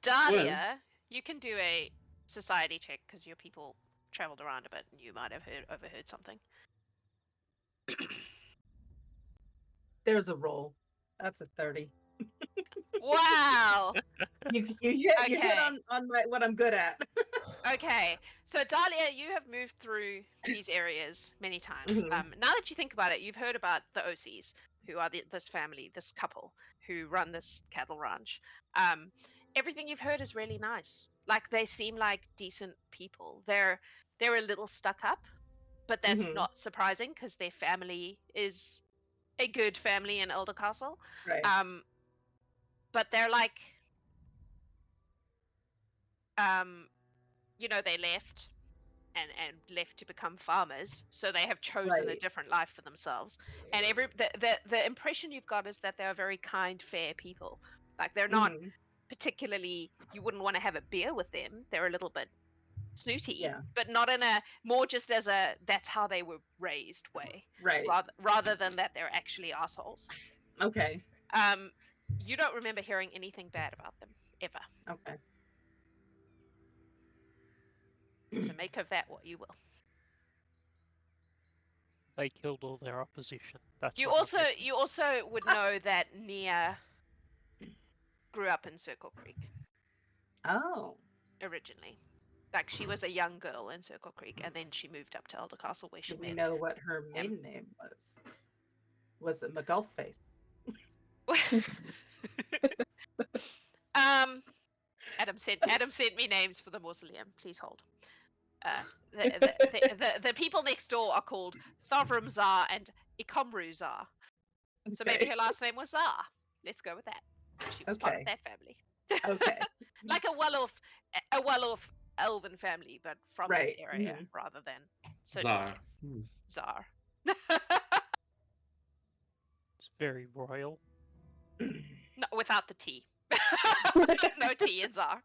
Dalia, you can do a society check because your people traveled around a bit and you might have overheard something. There's a roll. That's a 30. Wow. You hit Okay. on what I'm good at. Okay, so Dalia, you have moved through these areas many times. Mhm. Now that you think about it, you've heard about the OCs, who are this family, this couple who run this cattle ranch. Everything you've heard is really nice. Like they seem like decent people. They're a little stuck up, but that's Mhm. not surprising because their family is a good family in Elder Castle. Right. But they're like, they left and left to become farmers, so they have chosen a Right. different life for themselves. And the impression you've got is that they're very kind, fair people. Like they're not Mhm. particularly, you wouldn't want to have a beer with them. They're a little bit snooty, Yeah. but not in a more just as a that's how they were raised way, Right. rather than that they're actually assholes. Okay. You don't remember hearing anything bad about them ever. Okay. So make of that what you will. They killed all their opposition. That's You what I also reckon. would know that Nia grew up in Circle Creek Oh. originally. Like she was a young girl in Circle Creek, and then she moved up to Elder Castle where she Do we met. know what her maiden name was? Was it McGulfface? Adam sent me names for the mausoleum. Please hold. The people next door are called Thavrum Zar and Ikomru Zar. So maybe her last name was Zar. Let's go with that. She was part of Okay. that family. Okay. Like a well-off elven family, but from this Right. area Mhm. rather than Czar. Zar. It's very royal. No, without the T. No T in Zar.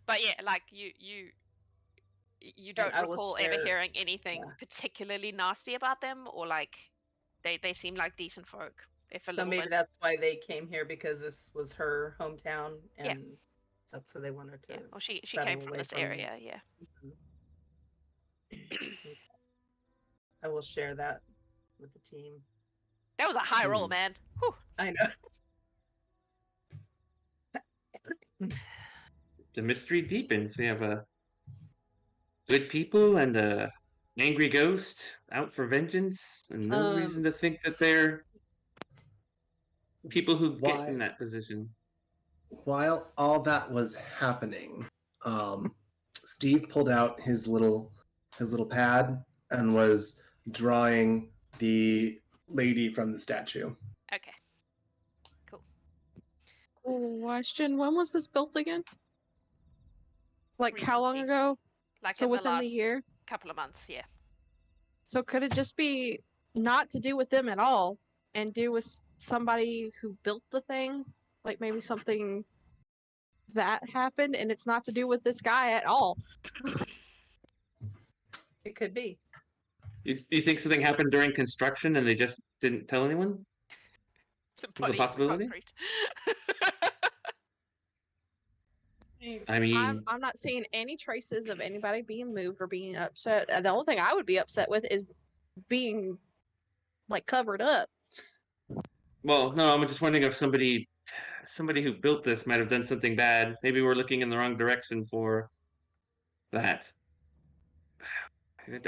But yeah, like you don't I will recall ever share- hearing anything yeah. particularly nasty about them, or like they seem like decent folk. If a So little maybe bit. that's why they came here, because this was her hometown, and Yeah. that's where they wanted to. Yeah. Well, she settle came from away this from- area. Yeah. Okay. I will share that with the team. That was a high roll, man. Whew. I know. The mystery deepens. We have a good people and a angry ghost out for vengeance, and no reason to think that they're people who get in that position. While all that was happening, Steve pulled out his little pad and was drawing the lady from the statue. Okay. Question: when was this built again? Like how long Recently. ago? Like So in within the the last year? couple of months. Yeah. So could it just be not to do with them at all and do with somebody who built the thing? Like maybe something that happened and it's not to do with this guy at all. It could be. You think something happened during construction and they just didn't tell anyone? It's a There's a body in the possibility? concrete. I mean, I'm not seeing any traces of anybody being moved or being upset. The only thing I would be upset with is being like covered up. well, no, I'm just wondering if somebody who built this might have done something bad. Maybe we're looking in the wrong direction for that.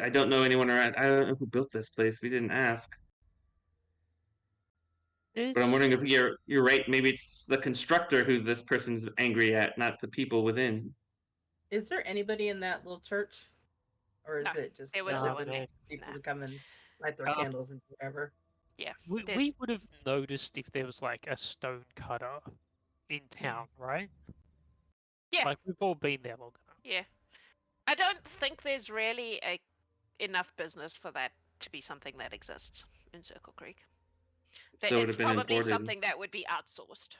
I don't know anyone around. I don't know who built this place. We didn't ask. But I'm There's- wondering if you're right. Maybe it's the constructor who this person's angry at, not the people within. Is there anybody in that little church? Or is No, it just there was No, no one no. there. people Nah. to come and light their Um, candles and whatever? Yeah. We there's- would have noticed if there was like a stone cutter in town, right? Yeah. Like we've all been there long enough. Yeah. I don't think there's really enough business for that to be something that exists in Circle Creek. So it would It's have been probably imported. something that would be outsourced,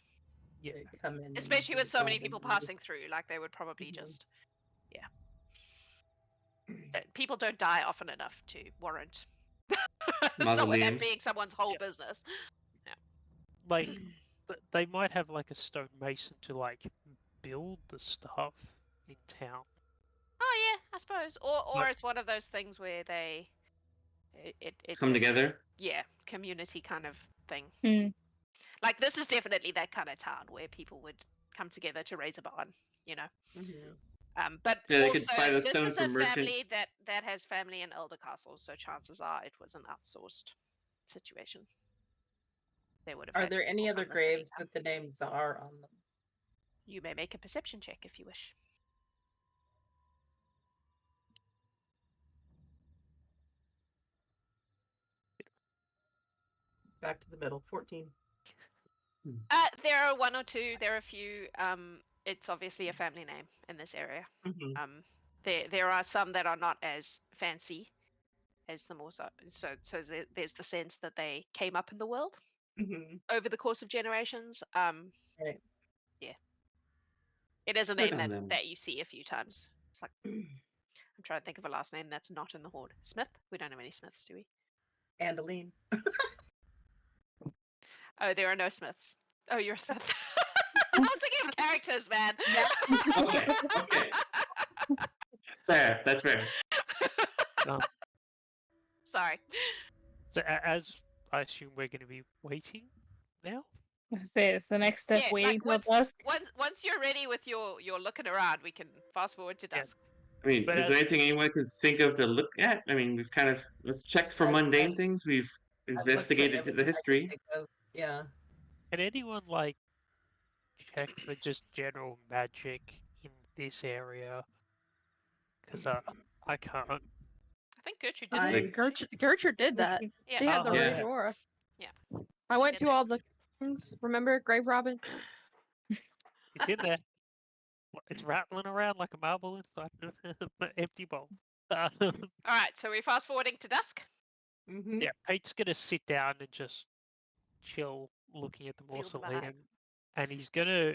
Yeah. They come in and especially do with so many God people and leave. passing through. Like they would probably Mhm. just, yeah. People don't die often enough to warrant someone that Mausoleums. being someone's whole Yeah. business. Like they might have like a stonemason to like build the stuff in town. Oh yeah, I suppose. Or But- it's one of those things where it's Come a- together. Yeah, community kind of thing. Hmm. Like this is definitely that kind of town where people would come together to raise a barn, you know. Mhm. But Yeah, they also, could buy the this stone is from a merchants. family that has family in Elder Castle, so chances are it was an outsourced situation. They would have. Are had there any people other from this many graves towns. that the names are on them? You may make a perception check if you wish. Back to the middle. 14. There are one or two. There are a few. It's obviously a family name in this area. Mm-hmm. There are some that are not as fancy as the more so there's the sense that they came up in the world Mm-hmm. over the course of generations. Right. Yeah, it is a Good name on that them. that you see a few times. It's like I'm trying to think of a last name that's not in the Horde. Smith? We don't have any Smiths, do we? Andeline. Oh, there are no Smiths. Oh, you're a Smith. I was thinking of characters, man. Okay. Fair. That's fair. Um, Sorry. so as I assume we're going to be waiting now. I say it's the next step, Yeah, waiting like till dusk. once you're ready with your looking around, we can fast forward to Yeah. dusk. I mean, But is there anything anyone could think of to look at? I mean, we've checked for mundane things. We've I've looked at investigated everything the I can history. think of. Yeah. Can anyone like check for just general magic in this area? Because I can't. I think Gertrude did. I- it. Gertrude did that. Yeah. She had the Oh, Rude yeah. Aurora. Yeah. I went did to that. all the things. Remember Grave Robin? It's in there. It's rattling around like a marble inside an empty bowl. All right, so we're fast forwarding to dusk. Mm-hmm. Yeah, Pete's gonna sit down and just chill, looking at the Feel the vibe. mausoleum, and he's gonna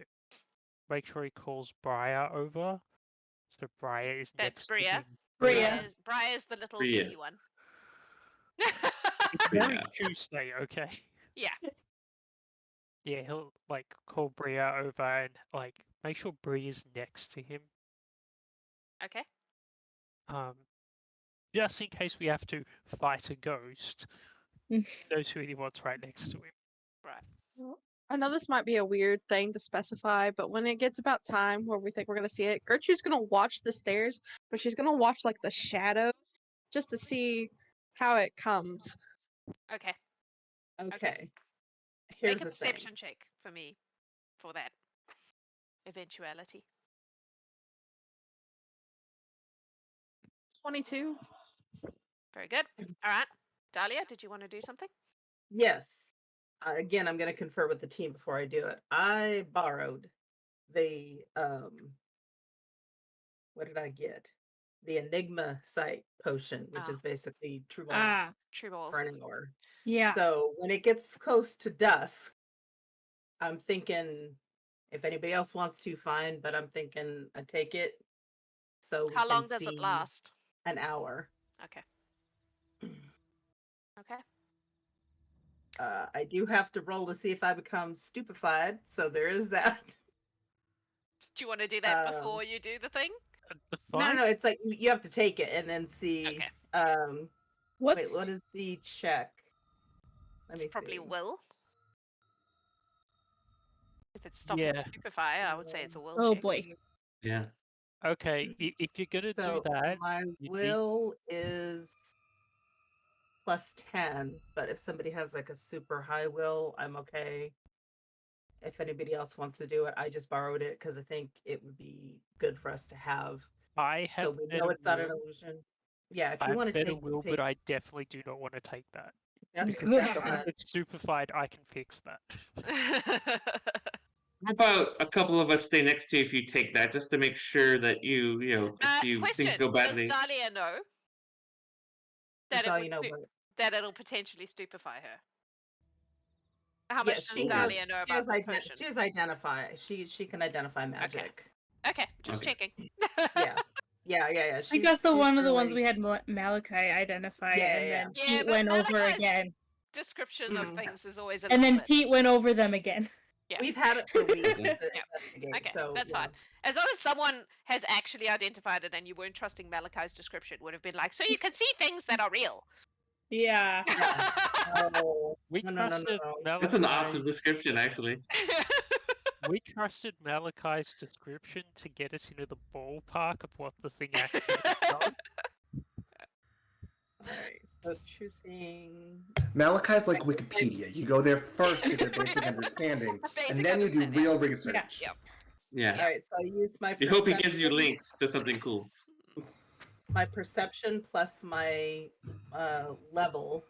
make sure he calls Brya over. So Brya is That's next to Brya. him. Brya. Brya's the little Brya. bitty one. It's very Yeah. Tuesday, okay? Yeah. Yeah, he'll like call Brya over and like make sure Brya's next to him. Okay. Just in case we have to fight a ghost. Mm. He knows who he wants right next to him. Right. So, I know this might be a weird thing to specify, but when it gets about time where we think we're gonna see it, Gertrude's gonna watch the stairs, but she's gonna watch like the shadow just to see how it comes. Okay. Okay. Here's Make a the thing. perception check for me for that eventuality. 22. Very good. All right. Dalia, did you want to do something? Yes. Again, I'm going to confer with the team before I do it. I borrowed the what did I get? The Enigma Sight potion, which Ah. is basically True Ah, True balls. burning ore. yeah. So when it gets close to dusk, I'm thinking if anybody else wants to, fine, but I'm thinking I take it. So we How can long does it see last? An hour. Okay. Okay. I do have to roll to see if I become stupefied, so there is that. Do you want to do that before you do the thing? No, it's like you have to take it and then see. Okay. Wait, What's what is the check? Let me It's probably see. will. If it's stopping Yeah. stupefy, I would say it's a will oh check. boy. Yeah. Okay, if you're gonna do So that, my you need- will is +10, but if somebody has like a super high will, I'm okay. If anybody else wants to do it, I just borrowed it because I think it would be good for us to have. I have So we better know it's not an will. illusion. Yeah, if I you have want to better take, will, take but I definitely do not want to take that. that's Because Good. that's if fine. it's stupefied, I can fix that. How about a couple of us stay next to you if you take that, just to make sure that if things Question: go does badly. Dalia know Does that it Dahlia would know what? that it'll potentially stupefy her? How Yeah, much does she has. Dalia know She about has, the potion? she has identify. She can identify magic. Okay, just Okay. checking. Yeah. I think that's the she's one of the ones really- we had Malachi identify, Yeah, and yeah, then yeah. Pete Yeah, went but over Malachi's again, description of Mm. things is always a and little then bit. Pete went over them again. Yeah. We've had it for weeks to Yeah. investigate. Okay, So that's yeah. fine. As long as someone has actually identified it and you weren't trusting Malachi's description, would have been like, so you can see things that are real. Yeah. Yeah. No. We No, no, no, trusted no. Malachi. That's an awesome description, actually. We trusted Malachi's description to get us into the ballpark of what the thing actually does. Alright, so choosing. Malachi's like Wikipedia. You go there first to get basic understanding, Basic and then you do understanding. real research. Yep. Yeah. Alright, so I use my You hope he gives you perception- links to something cool. my perception plus my level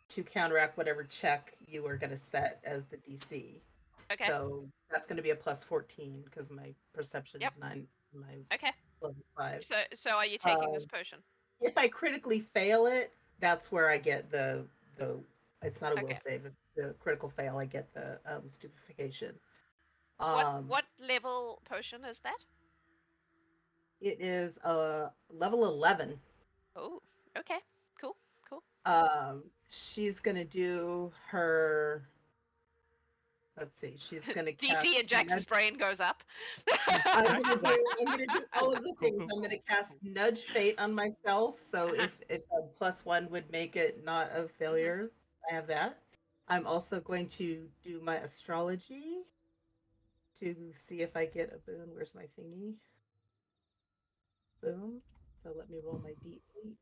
to counteract whatever check you are going to set as the DC. Okay. So that's going to be a +14 because my perception Yep. is 9, my Okay. level 5. So are you taking this potion? If I critically fail it, that's where I get the it's not a will Okay. save. If the critical fail, I get the stupefaction. What level potion is that? It is level 11. Oh, okay. Cool. She's gonna do her. Let's see. She's gonna cast DC and Jax's brain goes up. I'm gonna do all of the things. I'm gonna cast Nudge Fate on myself. So if a +1 would make it not a failure, I have that. I'm also going to do my astrology to see if I get a boon. Where's my thingy? Boom. So let me roll my D8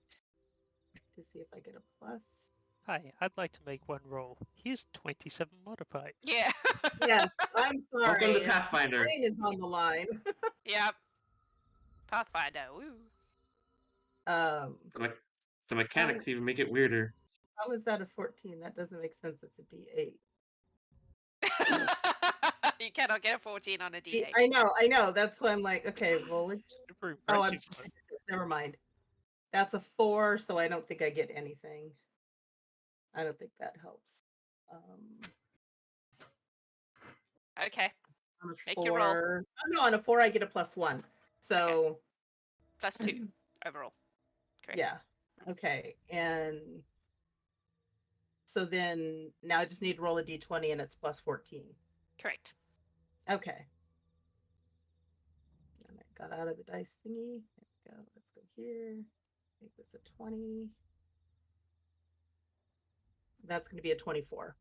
to see if I get a plus. Hi, I'd like to make one roll. Here's 27 modified. Yeah. Yes, I'm sorry. Welcome to Pathfinder. Brain is on the line. Yep. Pathfinder. Woo. The mechanics even make it weirder. How is that a 14? That doesn't make sense. It's a D8. You cannot get a 14 on a D8. I know. That's why I'm like, okay, roll it. Super Oh, I'm impressive. never mind. That's a 4, so I don't think I get anything. I don't think that helps. Okay. On a Make your roll. 4, oh, no, on a 4 I get a +1. So +2 overall. Correct. yeah, okay, and so then now I just need to roll a d20 and it's +14. Correct. Okay. And I got out of the dice thingy. There we go. Let's go here. Make this a 20. That's going to be a 24.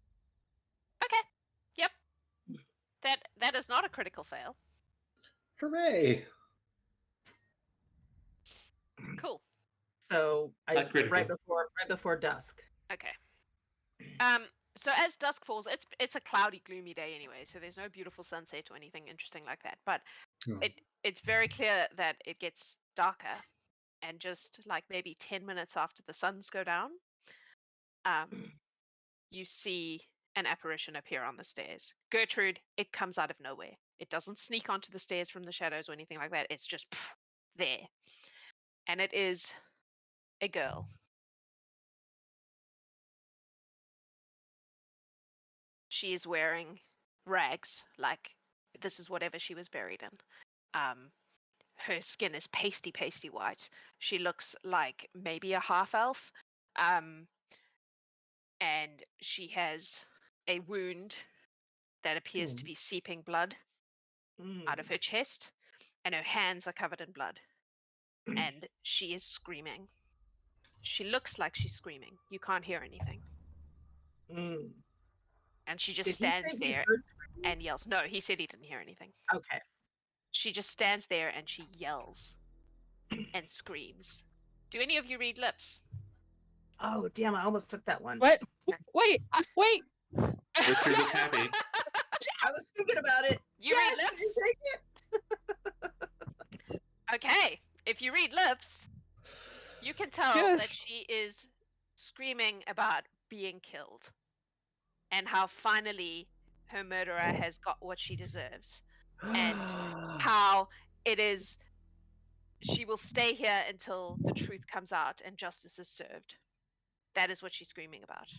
Okay. Yep. That is not a critical fail. Hooray! Cool. So I Not critical. right before dusk. Okay. So as dusk falls, it's a cloudy, gloomy day anyway, so there's no beautiful sunset or anything interesting like that. But Oh. it's very clear that it gets darker, and just like maybe 10 minutes after the suns go down, you see an apparition appear on the stairs. Gertrude, it comes out of nowhere. It doesn't sneak onto the stairs from the shadows or anything like that. It's just there. And it is a girl. She is wearing rags, like this is whatever she was buried in. Her skin is pasty white. She looks like maybe a half elf. And she has a wound that appears to be seeping blood out of her chest, and her hands are covered in blood. And she is screaming. She looks like she's screaming. You can't hear anything. And she just Did he say stands he there heard screaming? and yells. No, he said he didn't hear anything. Okay. She just stands there and she yells and screams. Do any of you read lips? Oh, damn, I almost took that one. What? Wait, wait. Gertrude is happy. I was thinking about it. You Yes, read lips? you take it. Okay, if you read lips, you can tell that Yes. she is screaming about being killed and how finally her murderer has got what she deserves, and how it is she will stay here until the truth comes out and justice is served. That is what she's screaming about.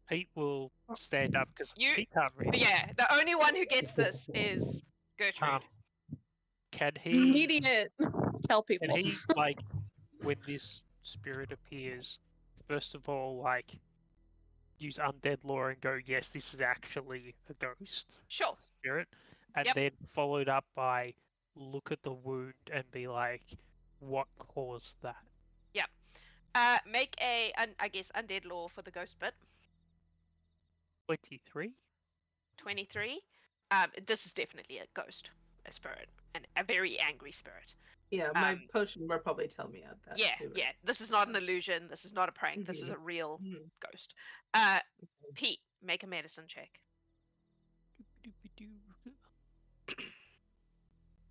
Pete will stand up because You- he can't read. But yeah, the only one who gets this is Gertrude. Can he? Immediate. Tell people. Can he like when this spirit appears? First of all, like use undead lore and go, yes, this is actually a ghost Sure. spirit, and Yep. then followed up by look at the wound and be like, what caused that? Make a, I guess, undead lore for the ghost bit. 23. 23. This is definitely a ghost, a spirit, and a very angry spirit. Yeah, my Um, potion will probably tell me that. Yeah, too, right? yeah. This is not an illusion. This is not a prank. This is a real Mhm. ghost. Pete, make a medicine check.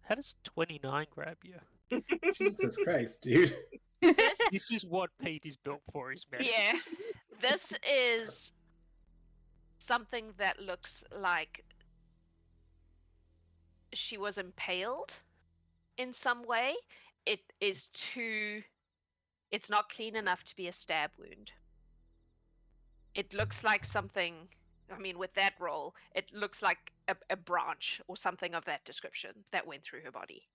How does 29 grab you? Jesus Christ, dude. This, This is what Pete is built for, his medicine. yeah, this is something that looks like she was impaled in some way. It is too. It's not clean enough to be a stab wound. It looks like something. I mean, with that roll, it looks like a branch or something of that description that went through her body.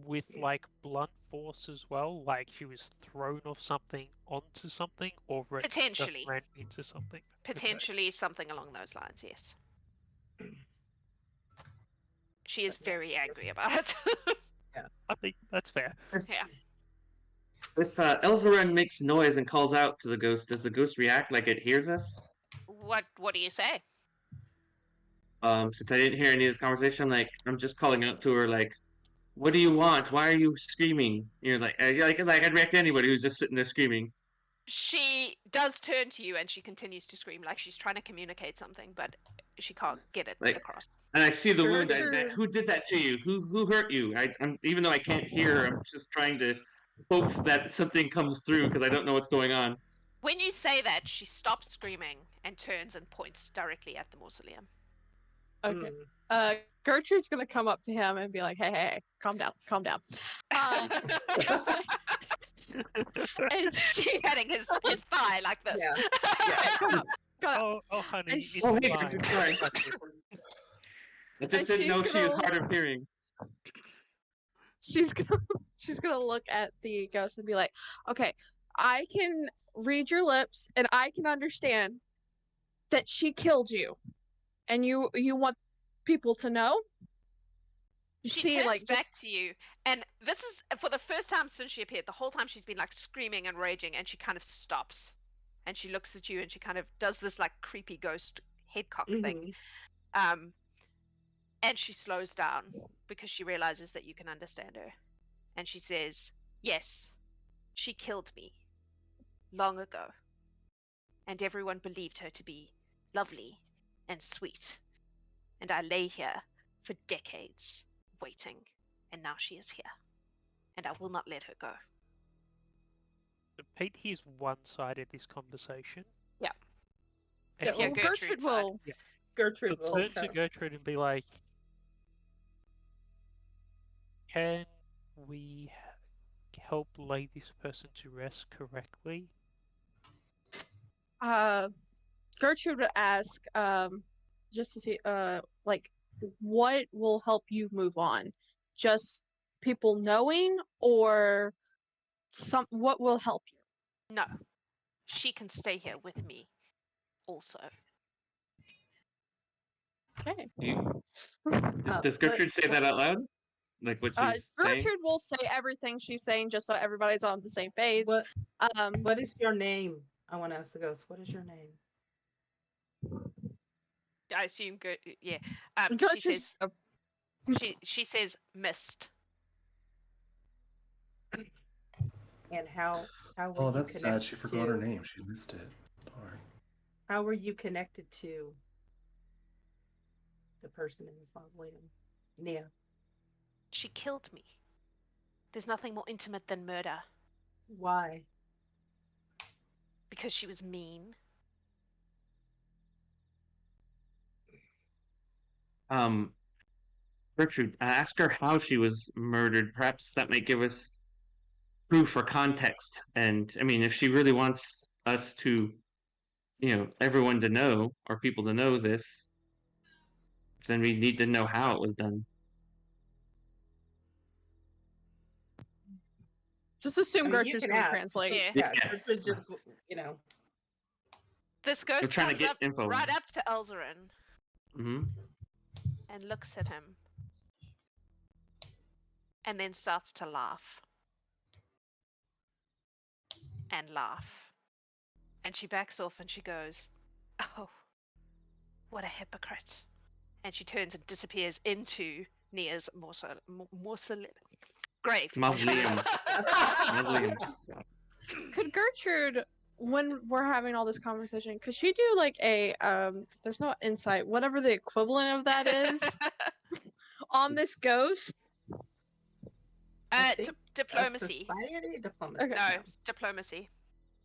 With like blunt force as well, like she was thrown off something onto something, or just Potentially. ran into something. Okay. Potentially something along those lines, yes. She is very angry about it. I think that's fair. Yeah. If Elzaren makes noise and calls out to the ghost, does the ghost react like it hears us? What do you say? Since I didn't hear any of this conversation, like I'm just calling out to her, like, "What do you want? Why are you screaming?" You know, like I'd react to anybody who's just sitting there screaming. She does turn to you and she continues to scream like she's trying to communicate something, but she can't get it Like- across. And I see the wound. Gertrude. Who did that to you? Who hurt you? I'm even though I can't hear, I'm just trying to hope that something comes through because I don't know what's going on. When you say that, she stops screaming and turns and points directly at the mausoleum. Okay. Mm. Gertrude's gonna come up to him and be like, "Hey, calm down, calm down." And she Patting his thigh like this. Yeah. come up. Oh, honey, And it's she- Oh, hey, fine. Gertrude, sorry. I just didn't she's know she was gonna- hard of hearing. she's gonna look at the ghost and be like, "Okay, I can read your lips and I can understand that she killed you, and you want people to know." You She see, turns like, back to you, and this is for the first time since she appeared. The whole time she's been like screaming and raging, and she kind of stops, and she looks at you, and she kind of does this like creepy ghost head cock thing, and she slows down because she realizes that you can understand her, and she says, "Yes, she killed me long ago, and everyone believed her to be lovely and sweet, and I lay here for decades." Waiting, and now she is here, and I will not let her go. Pete hears one side of this conversation. Yeah. And Yeah, Yeah, well, Gertrude's Gertrude side. will. Gertrude he'll will turn to tell- Gertrude and be like, "Can we help lay this person to rest correctly?" Gertrude would ask, just to see, like, what will help you move on? Just people knowing, or what will help you? No, she can stay here with me also. Okay. Does Gertrude say that out loud? Like what she's saying? Gertrude will say everything she's saying just so everybody's on the same page. What is your name? I want to ask the ghost. What is your name? I assume good. Yeah. She Gertrude's says she says Myst. And how were Oh, you that's sad. connected She forgot her to- name. She missed it. Darn. How were you connected to the person in this mausoleum? Nia. She killed me. There's nothing more intimate than murder. Why? Because she was mean. Gertrude, ask her how she was murdered. Perhaps that might give us proof or context. And I mean, if she really wants us to, everyone to know, or people to know this, then we need to know how it was done. Just assume I mean, you Gertrude's can going to ask. translate. Yeah. Yeah, Gertrude's just, This ghost trying to comes get up info. right up to Elzaren Mm-hmm. and looks at him. And then starts to laugh. And laugh. And she backs off and she goes, "Oh, what a hypocrite." And she turns and disappears into Nia's grave. Mausoleum. Mausoleum. Could Gertrude, when we're having all this conversation, could she do like a there's no insight, whatever the equivalent of that is, on this ghost? I think Diplomacy. Society? Diplomacy. Okay. No, diplomacy.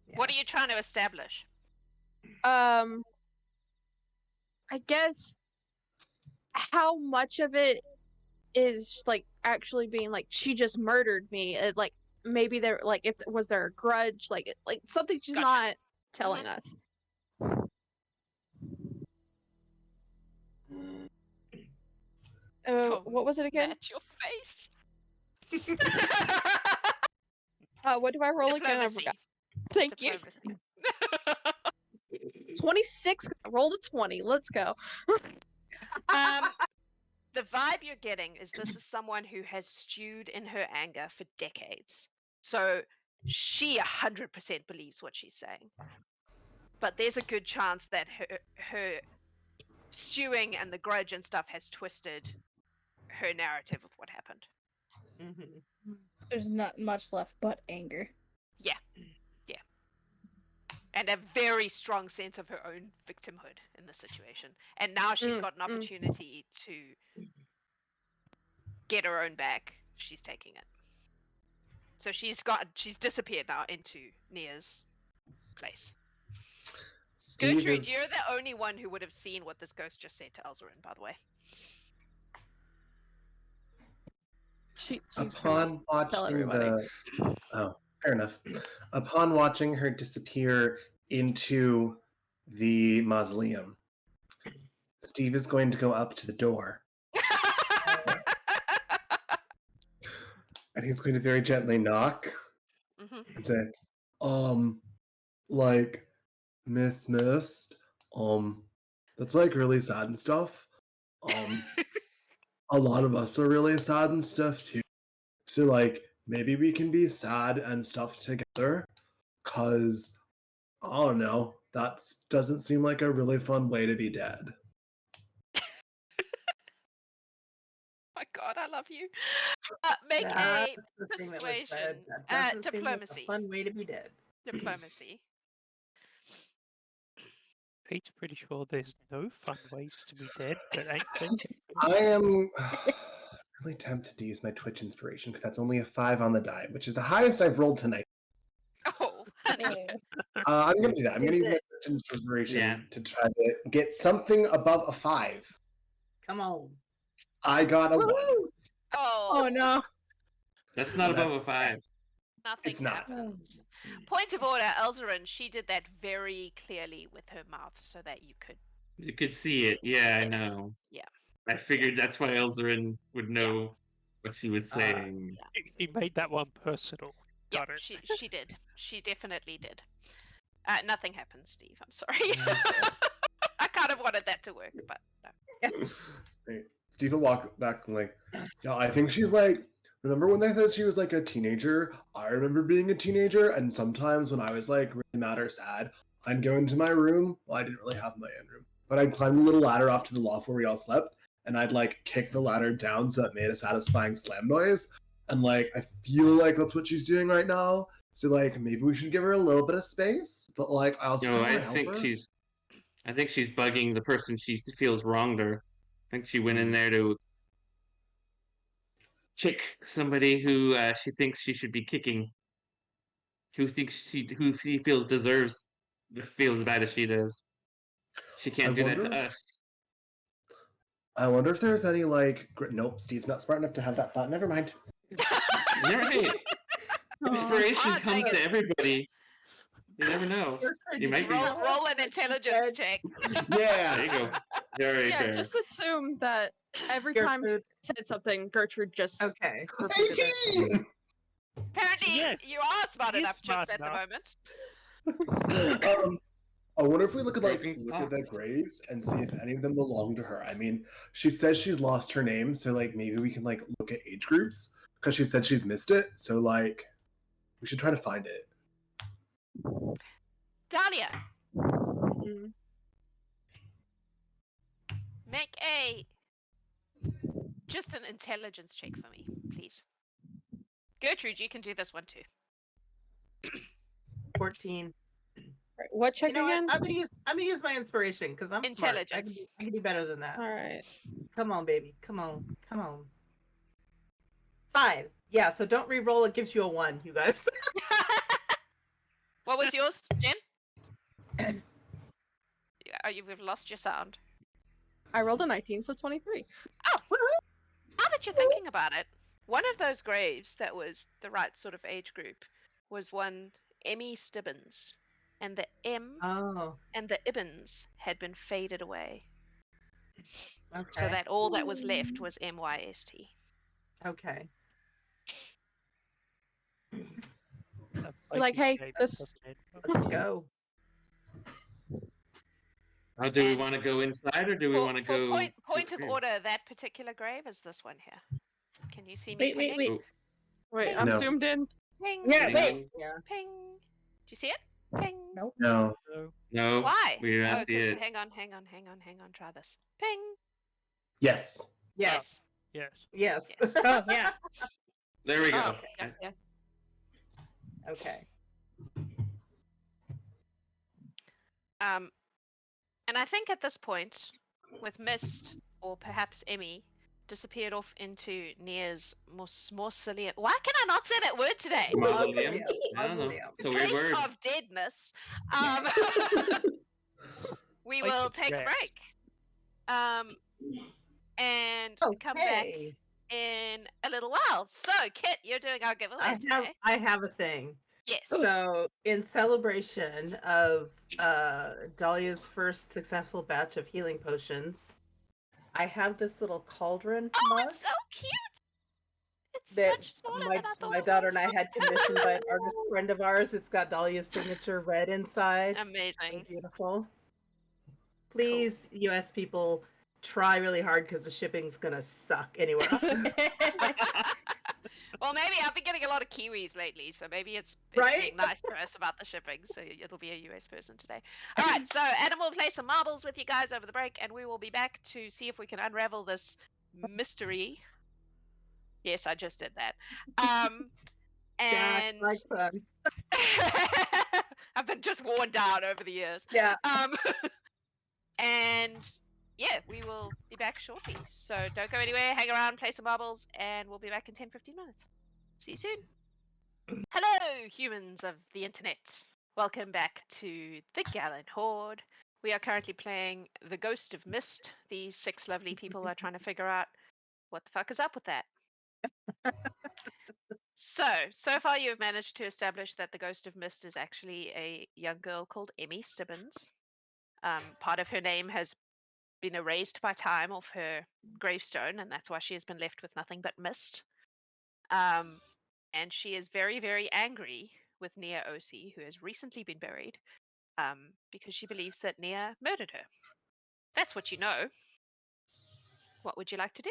Yeah. What are you trying to establish? I guess how much of it is like actually being like she just murdered me? Like maybe there, like, if was there a grudge, like something she's Gotcha. not telling us. Oh, What was it again? Match your face. What do I roll again? I Diplomacy. forgot. Thank you. Diplomacy. 26. Rolled a 20. Let's go. The vibe you're getting is this is someone who has stewed in her anger for decades. So she 100% believes what she's saying. But there's a good chance that her stewing and the grudge and stuff has twisted her narrative of what happened. Mm-hmm. There's not much left but anger. Yeah. And a very strong sense of her own victimhood in the situation. And now she's got an opportunity to get her own back. She's taking it. So she's disappeared now into Nia's place. Steve Gertrude, is- you're the only one who would have seen what this ghost just said to Elzaren, by the way. She's Upon tell watching everybody. fair enough. Upon watching her disappear into the mausoleum, Steve is going to go up to the door and he's going to very gently knock and say, like, Miss Myst, that's like really sad and stuff. A lot of us are really sad and stuff too. So like maybe we can be sad and stuff together, cause I don't know, that doesn't seem like a really fun way to be dead. My God, I love you. Make That's a the thing that was persuasion. said. That doesn't seem like a Diplomacy. fun way to be dead. Diplomacy. Pete's pretty sure there's no fun ways to be dead, but ain't things. I am really tempted to use my Twitch inspiration because that's only a 5 on the die, which is the highest I've rolled tonight. Oh, honey. I'm gonna do that. I'm gonna Is use my it? Twitch inspiration Yeah. to try to get something above a 5. Come on. I got a 1. Oh no. That's not That's- above a 5. Nothing It's not. happens. Point of order, Elzaren, she did that very clearly with her mouth so that you could. You could see it. Yeah, I know. Yeah. I figured that's why Elzaren would know what she was saying. He made that one personal. Yeah, Got it. she did. She definitely did. Nothing happened, Steve. I'm sorry. I kind of wanted that to work, but no. Right. Steve will walk back and like, yeah, I think she's like, remember when they said she was like a teenager? I remember being a teenager, and sometimes when I was like really mad or sad, I'd go into my room. Well, I didn't really have my own room, but I'd climb the little ladder off to the loft where we all slept, and I'd like kick the ladder down so it made a satisfying slam noise. And like I feel like that's what she's doing right now. So like maybe we should give her a little bit of space, but like I also No, want I to help think her. I think she's bugging the person she feels wronged her. I think she went in there to kick somebody who she thinks she should be kicking. Who she feels deserves feels as bad as she does. She can't do that to us. I wonder if there's any like nope, Steve's not smart enough to have that thought. Never mind. Right. Inspiration Odd comes thing to is- everybody. You never know. You might be. Roll an intelligence check. Yeah. There you go. Very Yeah, fair. just assume that every time she Gertrude. said something, Gertrude just Okay. repeated it. 18! Apparently, Yes, you are smart he is enough smart just at the enough. moment. I wonder if we look at Broken the graves and see if any of them belong to her. I mean, she says she's lost her name, so like maybe we can like look at age groups because she said she's missed it. So like we should try to find it. Dalia, Mhm. make just an intelligence check for me, please. Gertrude, you can do this one too. 14. Right, what check You know again? what? I'm gonna use my inspiration because I'm smart. Intelligence. I can do better than that. All right. Come on, baby. Come on. 5. Yeah, so don't re-roll. It gives you a 1, you guys. What was yours, Jen? We've lost your sound. I rolled a 19, so 23. Oh, now that you're thinking about it, one of those graves that was the right sort of age group was one Emmy Stibbins, and the M Oh, and the Ibbins had been faded away, okay. so that all that was left was MYST. Okay. Like, hey, this- Let's go. How do we And want to go inside or do we want to go? Point of order, that particular grave is this one here. Can you see me? Wait. pinging? Wait, I'm No. zoomed in. Ping. Yeah, Ping. wait. Yeah. Ping. Do you see it? Ping. Nope. No. No. Why? We do not Oh, see 'cause it. hang on. Try this. Ping. Yes. Yes. Yes. Yes. Yes. Oh yeah. There we go. Oh, okay, yeah. Okay. And I think at this point, with Myst or perhaps Emmy disappeared off into Nia's mausoleum. Why can I not say that word today? Mausoleum? I don't know. Mausoleum. It's a weird Place word. of deadness. We Place will of take a rest. break. And come back Okay. in a little while. So, Kit, you're doing our giveaway today. I have a thing. Yes. So, in celebration of Dahlia's first successful batch of healing potions, I have this little cauldron Oh, mug it's so cute. It's that much smaller my, than I thought. my it daughter was. and I had commissioned by an artist friend of ours. It's got Dahlia's signature red inside. So Amazing. beautiful. Please, US people, try really hard because the shipping's gonna suck anywhere else. Well, maybe I've been getting a lot of Kiwis lately, so maybe it's Right? being nice to us about the shipping. So it'll be a US person today. All right, so Adam will play some marbles with you guys over the break, and we will be back to see if we can unravel this mystery. Yes, I just did that. Yeah, And like puns. I've been just worn down over the years. Yeah. And yeah, we will be back shortly. So don't go anywhere, hang around, play some marbles, and we'll be back in 10-15 minutes. See you soon. Hello, humans of the internet. Welcome back to the Gallant Horde. We are currently playing The Ghost of Myst. These 6 lovely people are trying to figure out what the fuck is up with that. So far you have managed to establish that the Ghost of Myst is actually a young girl called Emmy Stibbins. Part of her name has been erased by time off her gravestone, and that's why she has been left with nothing but mist. And she is very, very angry with Nia Osi, who has recently been buried, because she believes that Nia murdered her. That's what you know. What would you like to do?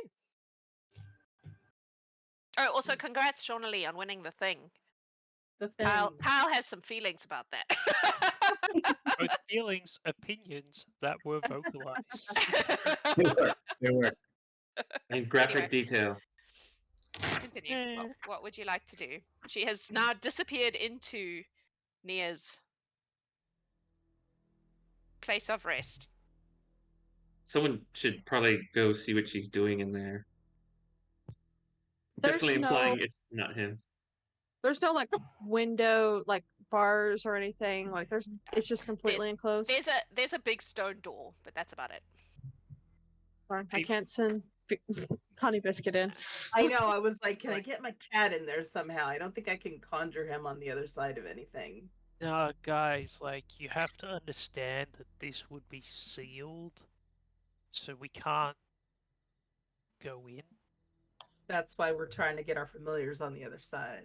Oh, also congrats, Shauna Lee, on winning the thing. the thing. Kyle has some feelings about that. Both feelings, opinions that were vocalized. They were. And graphic Anyway. detail. Continue. What would you like to do? She has now disappeared into Nia's place of rest. Someone should probably go see what she's doing in there. There's Definitely no- implying it's not him. There's no like window, like bars or anything. Like it's just completely enclosed. There's a big stone door, but that's about it. Darn, I can't send Honey Biscuit in. I know. I was like, can I get my cat in there somehow? I don't think I can conjure him on the other side of anything. No, guys, like, you have to understand that this would be sealed, so we can't go in. That's why we're trying to get our familiars on the other side.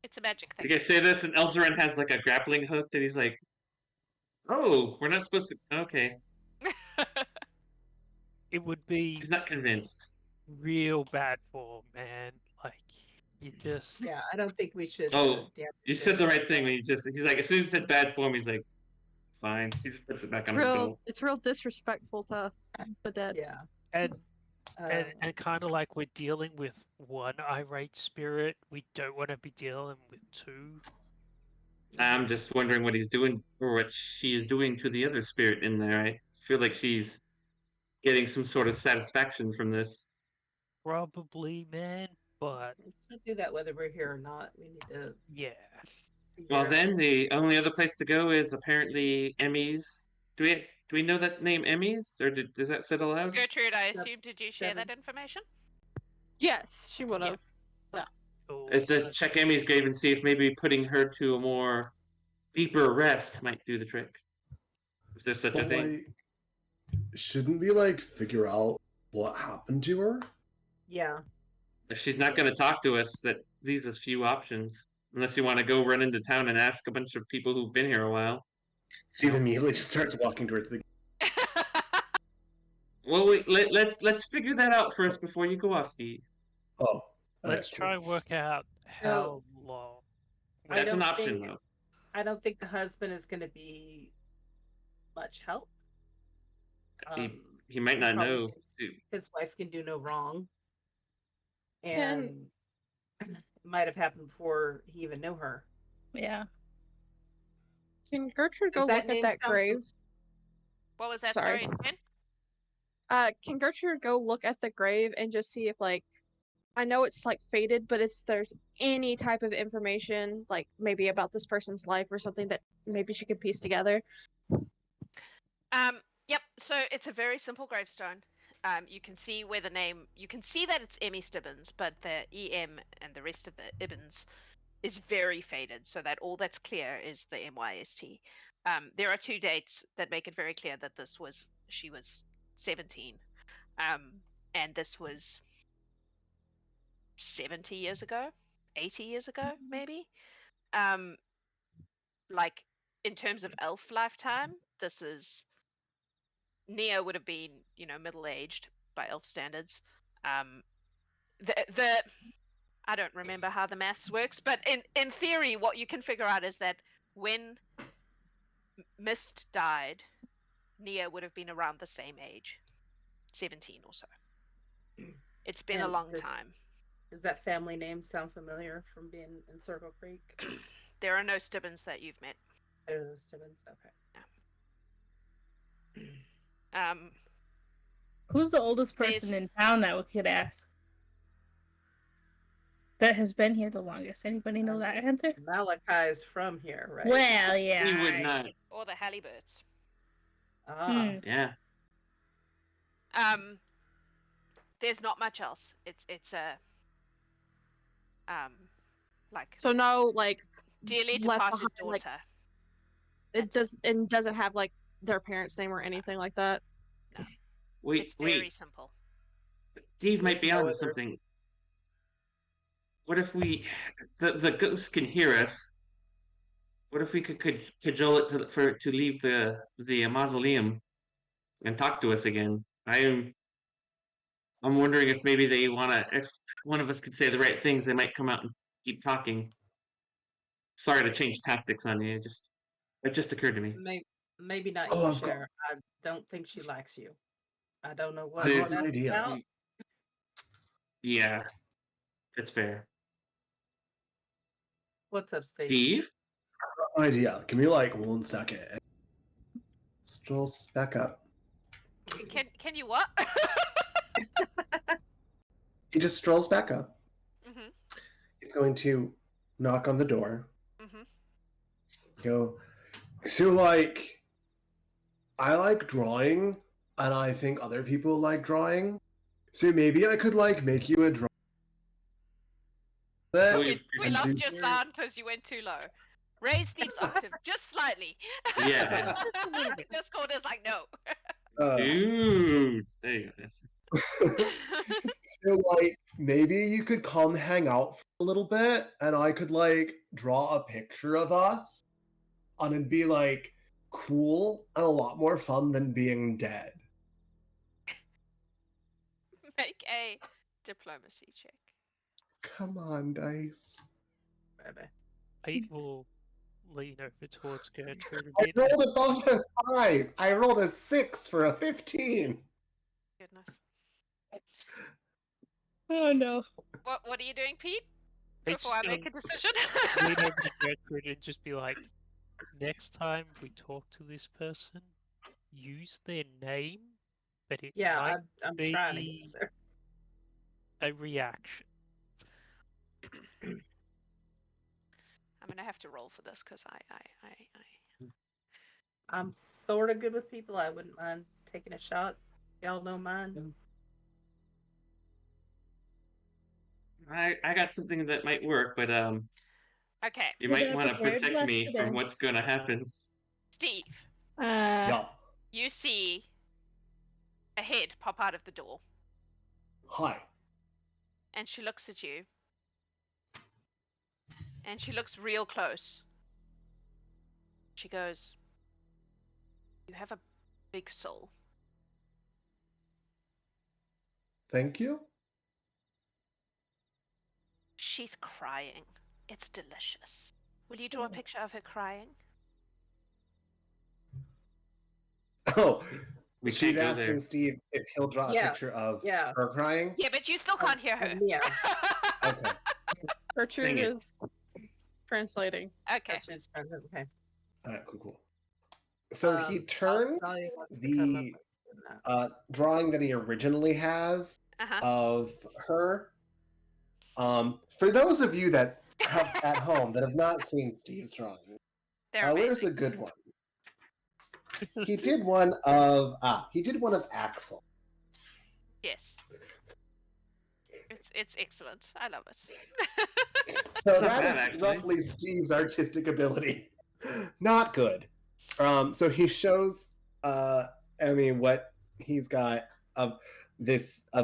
It's a magic You thing. guys say this, and Elzaren has like a grappling hook that he's like, "Oh, we're not supposed to." Okay, It would be he's not convinced. real bad form, man. Like, you just... Yeah, I don't think we should. Oh, damage You it. said the right thing when he's like, as soon as you said bad form, he's like, fine. He just puts it back on his belt. It's real disrespectful to the dead. Yeah. And uh, and kind of like we're dealing with one irate spirit, we don't want to be dealing with two. I'm just wondering what he's doing, or what she is doing to the other spirit in there. I feel like she's getting some sort of satisfaction from this. Probably, man, but we should do that whether we're here or not. We need to. yeah. figure Well, out- then the only other place to go is apparently Emmy's. Do we know that name Emmy's, or does that settle out? Gertrude, I Yep. assume, did you share Seven. that information? Yes, she would have. Oh, Is to check Emmy's grave and see if maybe putting her to a more deeper rest might do the trick. If there's such a But thing. like, shouldn't we like figure out what happened to her? Yeah. If she's not going to talk to us, that leaves us few options. Unless you want to go run into town and ask a bunch of people who've been here a while. Steve immediately just starts walking towards the. Well, let's figure that out first before you go off, Steve. Oh, Let's try and work out how long. I That's an don't option, think- though. I don't think the husband is going to be much help. He might not probably know. His wife can do no wrong. Can- And it might have happened before he even knew her. Yeah. Can Gertrude Does go that look at name that sound grave? What was that? Sorry. Sorry, Jen? Can Gertrude go look at the grave and just see if, like, I know it's like faded, but if there's any type of information, like maybe about this person's life or something that maybe she could piece together. Yep. So it's a very simple gravestone. You can see where the name. You can see that it's Emmy Stibbins, but the EM and the rest of the Ibbins is very faded, so that all that's clear is the MYST. There are 2 dates that make it very clear that she was 17, and this was 70 years ago, 80 years ago, maybe. Like in terms of elf lifetime, this is Nia would have been, middle-aged by elf standards. The I don't remember how the maths works, but in theory, what you can figure out is that when Myst died, Nia would have been around the same age, 17 or so. It's been a And long does- time. Does that family name sound familiar from being in Circle Creek? There are no Stibbins that you've met. There are those Stebbins? Okay. Who's the oldest There's- person in town that we could ask? That has been here the longest. Anybody know that answer? Malachi's from here, right? Well, yeah. He would not. Or the Halliburts. Ah, Yeah. There's not much else. It's a like So no, like dearly left departed behind, like- daughter. it doesn't have like their parents' name or anything like that. It's very simple. Steve might be There's no onto other- something. What if the ghost can hear us? What if we could cajole it to leave the mausoleum and talk to us again? I'm wondering if maybe they wanna. If one of us could say the right things, they might come out and keep talking. Sorry to change tactics on you. It just occurred to me. Maybe not Oh, you, I've got- Cher. I don't think she likes you. I don't know what I got that's an idea. about. Yeah, it's fair. What's up, Steve? Steve? Idea. Give me like 1 second. Strolls back up. Can you what? He just strolls back up. Mhm. He's going to knock on the door. Mhm. Go. So like, I like drawing, and I think other people like drawing. So maybe I could like make you a drawing. Oh, We, you- we and lost do- your sound because you went too low. Raise Steve's octave just slightly. Yeah. Just a little bit. Discord is like, no. Dude. There you go. So like, maybe you could come hang out for a little bit, and I could like draw a picture of us, and it'd be like cool and a lot more fun than being dead. Make a diplomacy check. Come on, dice. Baby. 8 will lean over towards Gertrude a I bit. rolled above a 5. I rolled a 6 for a 15. Goodness. Oh no. What are you doing, Pete? He's Before I just make a decision. lean over to Gertrude and just be like, next time we talk to this person, use their name, but it Yeah, might I'm trying to be get there. a reaction. I'm gonna have to roll for this because I I'm sort of good with people. I wouldn't mind taking a shot. Y'all don't mind. I got something that might work, but Okay, you Was might I want to prepared protect me yesterday? from what's gonna happen. Steve, Yeah. you see a head pop out of the door, Hi. and she looks at you, and she looks real close. She goes, "You have a big soul." Thank you. She's crying. It's delicious. Will you draw a picture of her crying? Oh, We she's can't go asking there. Steve if he'll draw a Yeah, picture of yeah. her crying. Yeah, but you still can't hear her. Yeah. Okay. Gertrude Dang it. is translating. Okay. She's present. Okay. All right. Cool. So he turns Dahlia wants to come up the with that. drawing that he originally has Uh-huh. of her. For those of you that have at home that have not seen Steve's drawing, They're where's a amazing. good one? He did one of Axel. Yes. It's excellent. I love it. So Not that bad, is actually. roughly Steve's artistic ability. Not good. So he shows Emmy what he's got of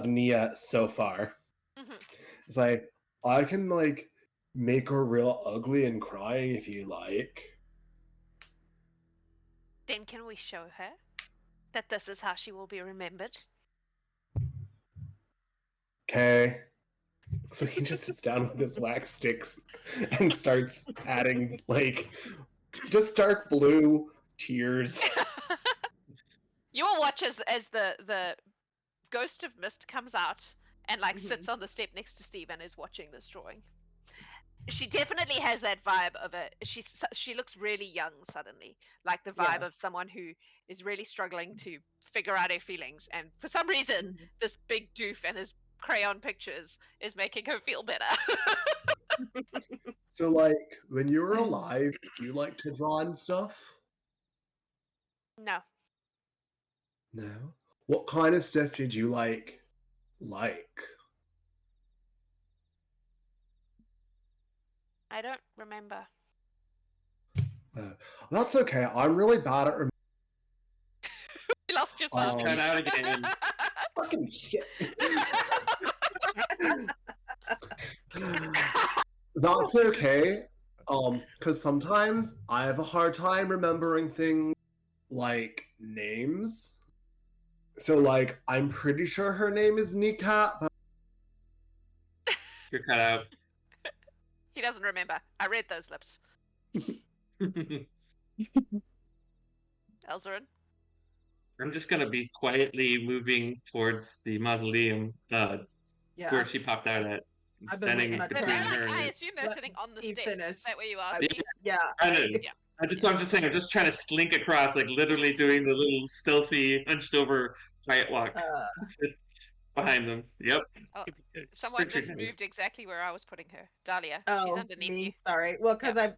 Nia so far. Mhm. It's like, I can like make her real ugly and crying if you like. Then can we show her that this is how she will be remembered? Okay. So he just sits down with his wax sticks and starts adding like just dark blue tears. You will watch as the ghost of Myst comes out and like Mhm. sits on the step next to Steve and is watching this drawing. She definitely has that vibe of a she looks really young suddenly, like the vibe Yeah. of someone who is really struggling to figure out her feelings, and for some reason this big doof and his crayon pictures is making her feel better. So like when you were alive, you like to draw and stuff? No. No. What kind of stuff did you like? I don't remember. That's okay. I'm really bad at You lost yourself. Cut out again. fucking shit. That's okay. Because sometimes I have a hard time remembering things like names. So, like, I'm pretty sure her name is Kneecap, but You're cut out. He doesn't remember. I read those lips. Elzaren? I'm just gonna be quietly moving towards the mausoleum Yeah. where she popped out at. I've been Standing waiting my But between turn. they're her like, and I her. assume they're Let sitting on the Steve steps. finish. Is that what you I- asking? Yeah. Trying to- Yeah. I'm just saying, I'm just trying to slink across, like literally doing the little stealthy, hunched over, quiet walk behind them. Yep. Oh, Could be good. someone Richard just has- moved exactly where I was putting her. Dahlia. She's Oh, underneath you. me. Sorry. Well, because I've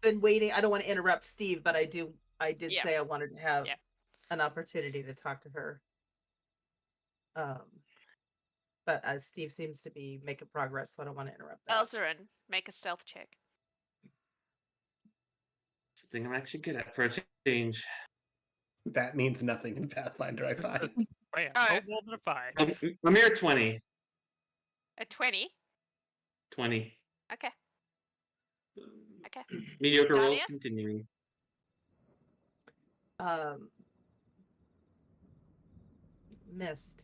been waiting. I don't want to interrupt Steve, but I did Yeah. say I wanted to have Yeah. an opportunity to talk to her. But as Steve seems to be making progress, so I don't want to interrupt that. Elzaren, make a stealth check. It's the thing I'm actually good at for a change. that means nothing in Pathfinder, I find. Right, Oh. no more than a 5. A mere 20. A 20. 20. Okay. Okay. Mediocre rolls Dalia? continuing. Myst.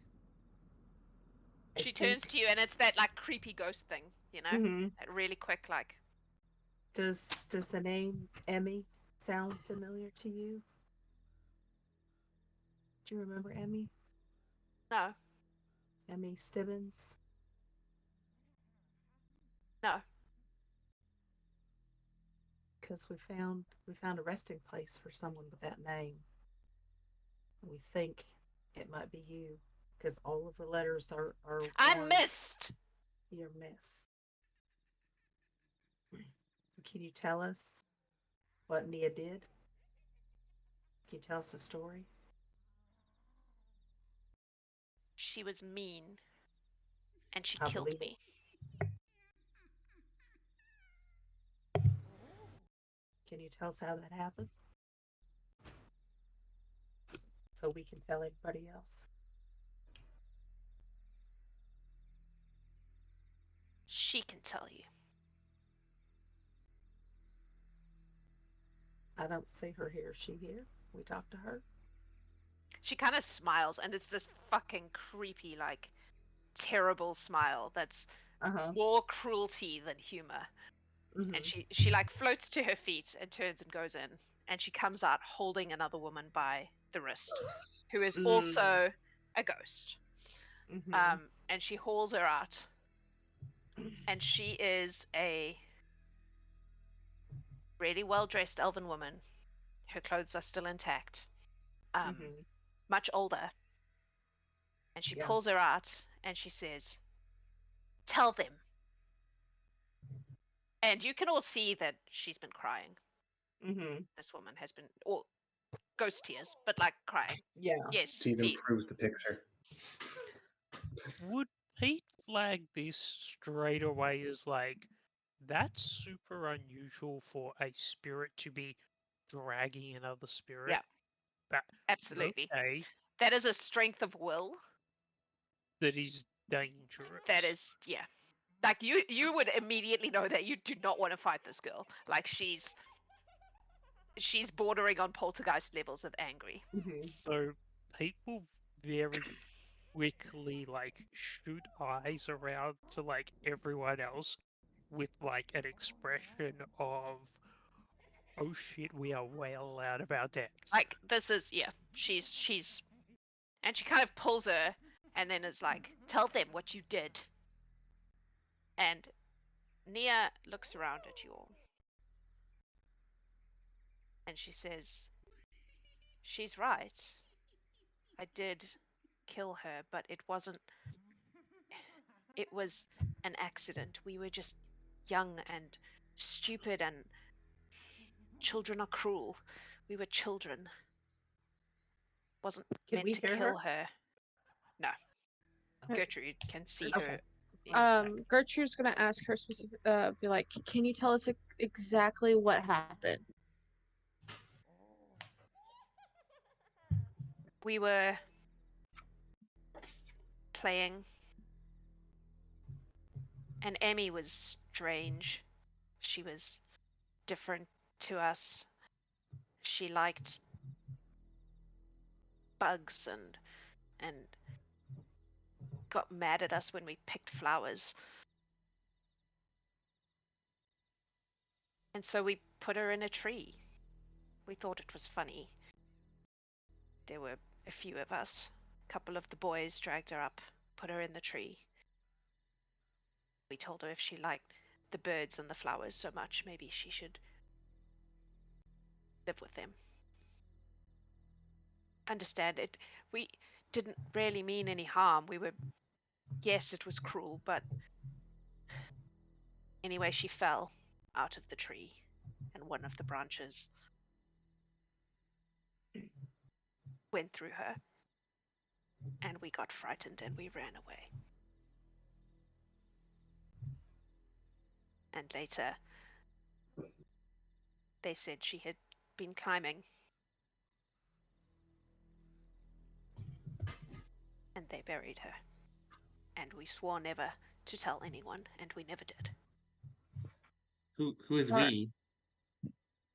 I She turns think- to you and it's that like creepy ghost thing, you know? Mhm. That really quick like Does the name Emmy sound familiar to you? Do you remember Emmy? no, Emmy Stibbins? no. Because we found a resting place for someone with that name. We think it might be you because all of the letters are I'm worn. Myst. You're Miss. Can you tell us what Nia did? Can you tell us a story? She was mean. And she I killed believe it. me. Can you tell us how that happened? So we can tell everybody else. She can tell you. I don't see her here. Is she here? We talked to her. She kind of smiles and it's this fucking creepy like terrible smile that's more cruelty than humor. Mhm. And she like floats to her feet and turns and goes in and she comes out holding another woman by the wrist who is also a ghost. Mhm. And she hauls her out and she is a really well dressed elven woman. Her clothes are still intact. Mhm. Much older. And she Yeah. pulls her out and she says, "Tell them." And you can all see that she's been crying. Mhm. This woman has been, or ghost tears, but like crying. Yeah. Yes. Steve feet. improves the picture. Would Pete flag this straight away as like, that's super unusual for a spirit to be dragging another spirit? Yeah. But Absolutely. okay, That is a strength of will. that is dangerous. That is, yeah. Like you would immediately know that you do not want to fight this girl. Like she's bordering on poltergeist levels of angry. Mhm. So Pete will very quickly like shoot eyes around to like everyone else with like an expression of, oh shit, we are well out of our depths. Like this is, yeah. She's, and she kind of pulls her, and then is like, "Tell them what you did." And Nia looks around at you all. And she says, "She's right. I did kill her, but it wasn't. It was an accident. We were just young and stupid, and children are cruel. We were children. Wasn't Can meant we to hear kill her? her. No. Okay. Gertrude can see Okay. her. Gertrude's gonna ask her specific, be like, can you tell us exactly what happened? We were playing, and Emmy was strange. She was different to us. She liked bugs and and got mad at us when we picked flowers. And so we put her in a tree. We thought it was funny. There were a few of us. A couple of the boys dragged her up, put her in the tree. We told her if she liked the birds and the flowers so much, maybe she should live with them. Understand it. We didn't really mean any harm. Yes, it was cruel, but anyway, she fell out of the tree, and one of the branches went through her, and we got frightened and we ran away. And later, they said she had been climbing, and they buried her. And we swore never to tell anyone, and we never did. Who is Alright. we?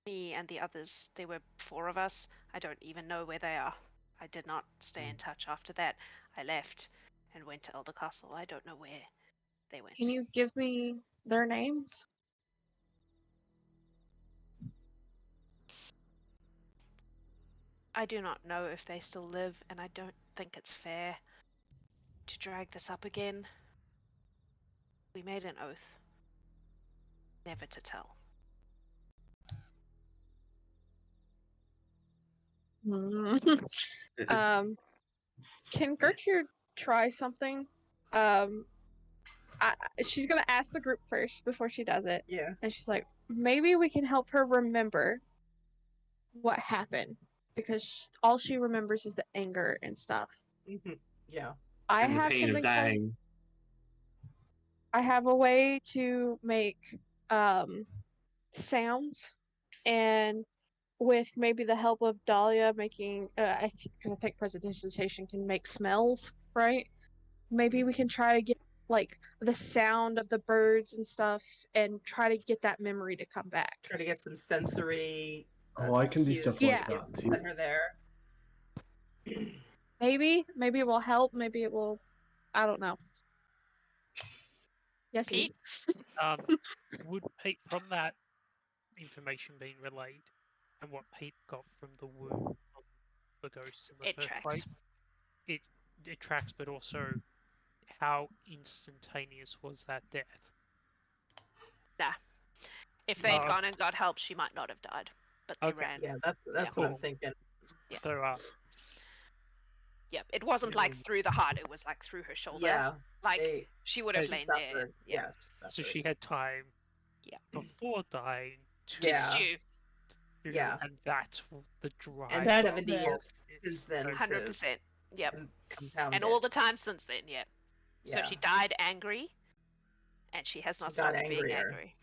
Me and the others, there were 4 of us. I don't even know where they are. I did not stay in touch after that. I left and went to Elder Castle. I don't know where they went. Can you give me their names? I do not know if they still live, and I don't think it's fair to drag this up again. We made an oath never to tell. Can Gertrude try something? She's gonna ask the group first before she does it, Yeah. and she's like, maybe we can help her remember what happened because all she remembers is the anger and stuff. Yeah. I And the have pain of something called, dying. I have a way to make sounds, and with maybe the help of Dalia making, because I think presentation can make smells, right? Maybe we can try to get like the sound of the birds and stuff, and try to get that memory to come back. Try to get some sensory. Oh, I can do cues stuff Yeah. like that too. Put her there. Maybe it will help. Maybe it will. I don't know. Yes, Pete? Would Pete, from that information being relayed, and what Pete got from the wound of the ghost in the It first tracks. place, it tracks, but also how instantaneous was that death? Nah. If they'd Oh. gone and got help, she might not have died. But they Okay. ran. Yeah, that's what I'm thinking. Yeah. So, Yep. It wasn't like Yeah. through the heart, it was like through her shoulder. Yeah. Like she would have She lain there. suffered. Yeah. Yeah, she suffered. so she had time Yeah. before dying to To Yeah. stew. do, Yeah. and that's the drive. And That's 70 the- years since then. to 100%. Yep. compound And it. all the time since then, yep. Yeah. So she died angry, and she has not She got stopped being angrier. angry.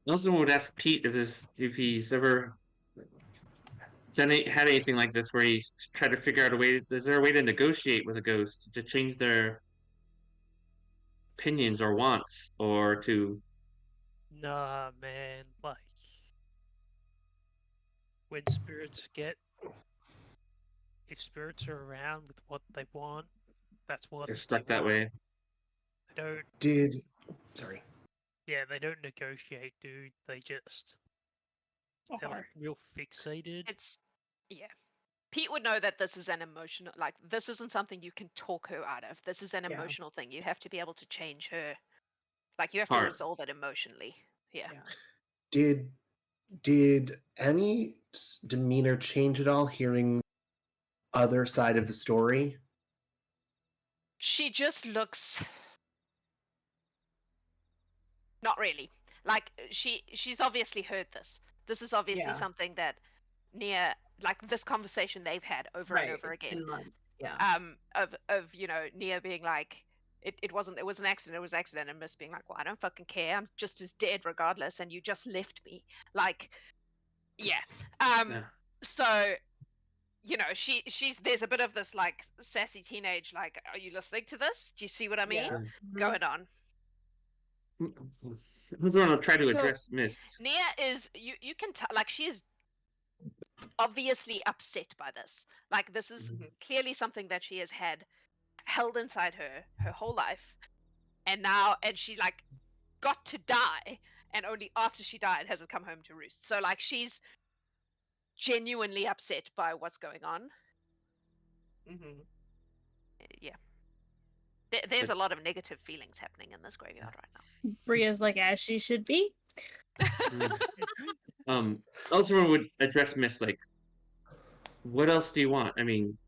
I also would ask Pete if he's ever had anything like this where he's tried to figure out a way. Is there a way to negotiate with a ghost to change their opinions or wants, or to? Nah, man, like when spirits if spirits are around with what they want, that's what They're they stuck that want. way. They don't. Sorry. Yeah, they don't negotiate, dude. They just they're like real fixated. Yeah. Pete would know that this is an emotional, like this isn't something you can talk her out of. This is an Yeah. emotional thing. You have to be able to change her. Like you have to Heart. resolve it emotionally. Yeah. Did Annie's demeanor change at all hearing other side of the story? She just looks not really. Like she's obviously heard this. This is obviously Yeah. something that like this conversation they've had over Right. and over it's again. 10 months. Yeah. Of Nia being like it was an accident, it was an accident, and Myst being like, well, I don't fucking care, I'm just as dead regardless, and you just left me. Like yeah. Yeah. So she's there's a bit of this like sassy teenage, like, are you listening to this? Do you see what I mean? Yeah. Going on. Who's the one to try to So- address Myst? Nia is you can tell, like, she is obviously upset by this. Like, this is Mhm. clearly something that she has had held inside her whole life, and she like got to die, and only after she died has it come home to roost. So like, she's genuinely upset by what's going on. Mhm. Yeah. There's a lot of negative feelings happening in this graveyard right Bria's like, as she should be. now. Elzaren would address Myst like, what else do you want? I mean,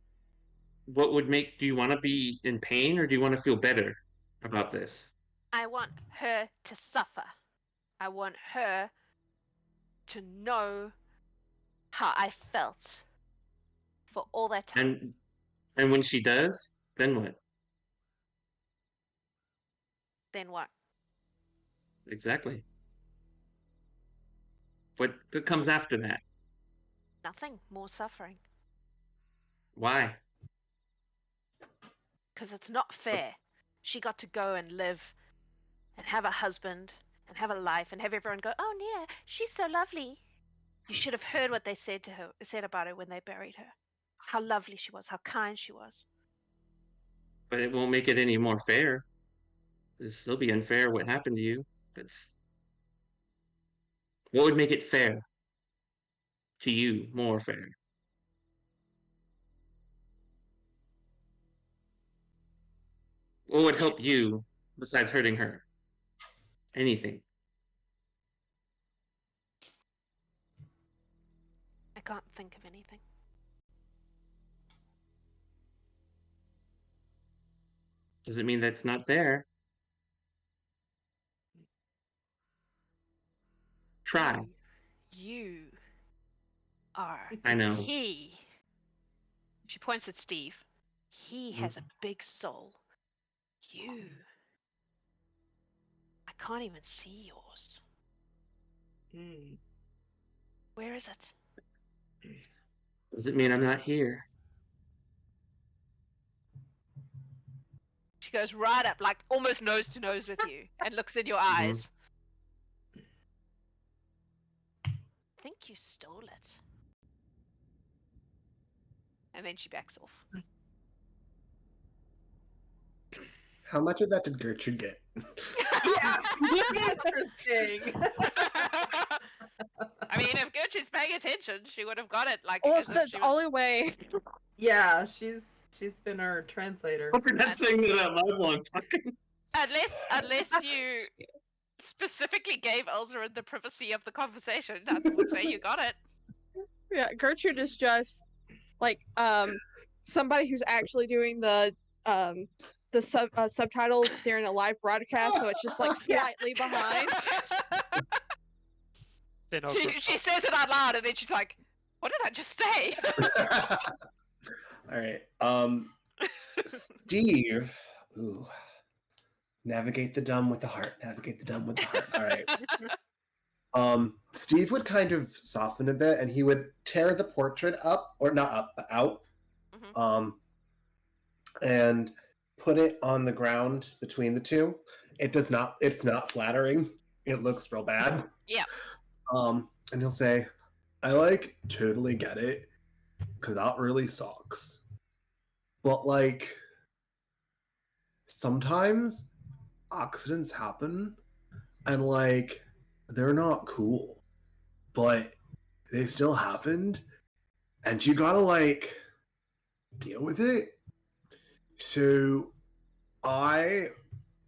what would do you want to be in pain or do you want to feel better about this? I want her to suffer. I want her to know how I felt for all that time. And when she does, then what? Then what? Exactly. What comes after that? Nothing. More suffering. Why? Because it's not fair. She got to go and live and have a husband and have a life and have everyone go, oh, yeah, she's so lovely. You should have heard what they said about her when they buried her. How lovely she was, how kind she was. But it won't make it any more fair. It'll still be unfair what happened to you. What would make it fair to you, more fair? What would help you besides hurting her? Anything. I can't think of anything. Doesn't mean that's not there. Try. You are I know. he. She points at Steve. He has a big soul. You. I can't even see yours. Mm. Where is it? Doesn't mean I'm not here. She goes right up, like almost nose to nose with you, and looks in your eyes. I think you stole it. And then she backs off. How much of that did Gertrude get? Yeah, interesting. I mean, if Gertrude's paying attention, she would have got it. Like, Well, as it's if the she was- only way. Yeah, she's been our translator. Hope you're not saying that out loud while I'm talking. Unless you specifically gave Elzaren the privacy of the conversation, I would say you got it. Yeah, Gertrude is just like somebody who's actually doing the subtitles during a live broadcast, so it's just like slightly behind. She says it out loud, and then she's like, "What did I just say?" All right. Steve. Ooh. Navigate the dumb with the heart. Navigate the dumb with the heart. All right. Steve would kind of soften a bit, and he would tear the portrait up, or not up, but out. Mhm. And put it on the ground between the two. It's not flattering. It looks real bad. Yeah. And he'll say, I like totally get it, because that really sucks. But like, sometimes accidents happen and like they're not cool. But they still happened, and you gotta like deal with it. So I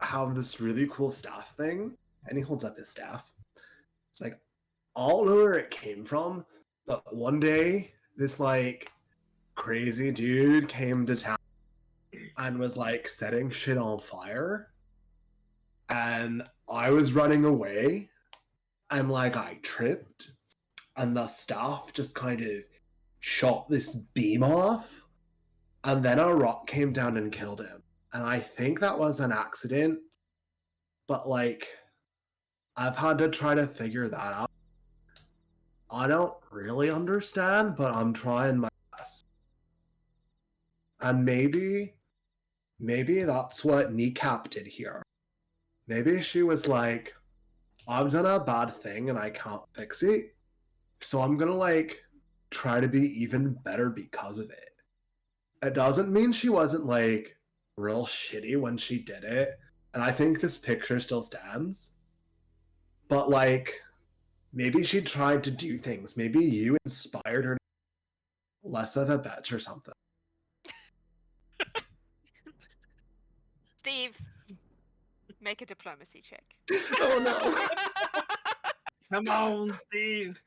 have this really cool staff thing, and he holds up his staff. It's like, I don't know where it came from, but one day this like crazy dude came to town and was like setting shit on fire, and I was running away, and like I tripped, and the staff just kind of shot this beam off, and then a rock came down and killed him. And I think that was an accident, but like, I've had to try to figure that out. I don't really understand, but I'm trying my best. And maybe that's what Kneecap did here. Maybe she was like, I've done a bad thing and I can't fix it, so I'm gonna like try to be even better because of it. It doesn't mean she wasn't like real shitty when she did it, and I think this picture still stands. But like, maybe she tried to do things. Maybe you inspired her to be less of a bitch or something. Steve, make a diplomacy check. Oh no. Come on, Steve.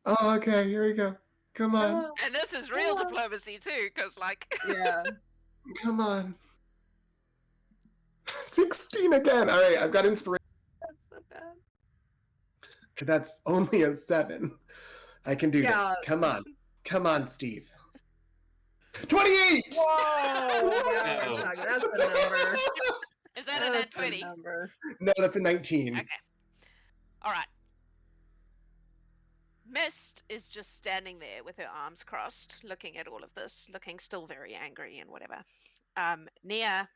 Oh, okay, here we go. Come on. And this is real diplomacy too, because like. Yeah. Come on. 16 again. All right, I've got inspiration. That's so bad. That's only a 7. I can do Yeah. this. Come on. Come on, Steve. 28! Whoa! Yeah, No. that's a number. Is that a net 20? Number. No, that's a 19. Okay. All right. Myst is just standing there with her arms crossed, looking at all of this, looking still very angry and whatever. Nia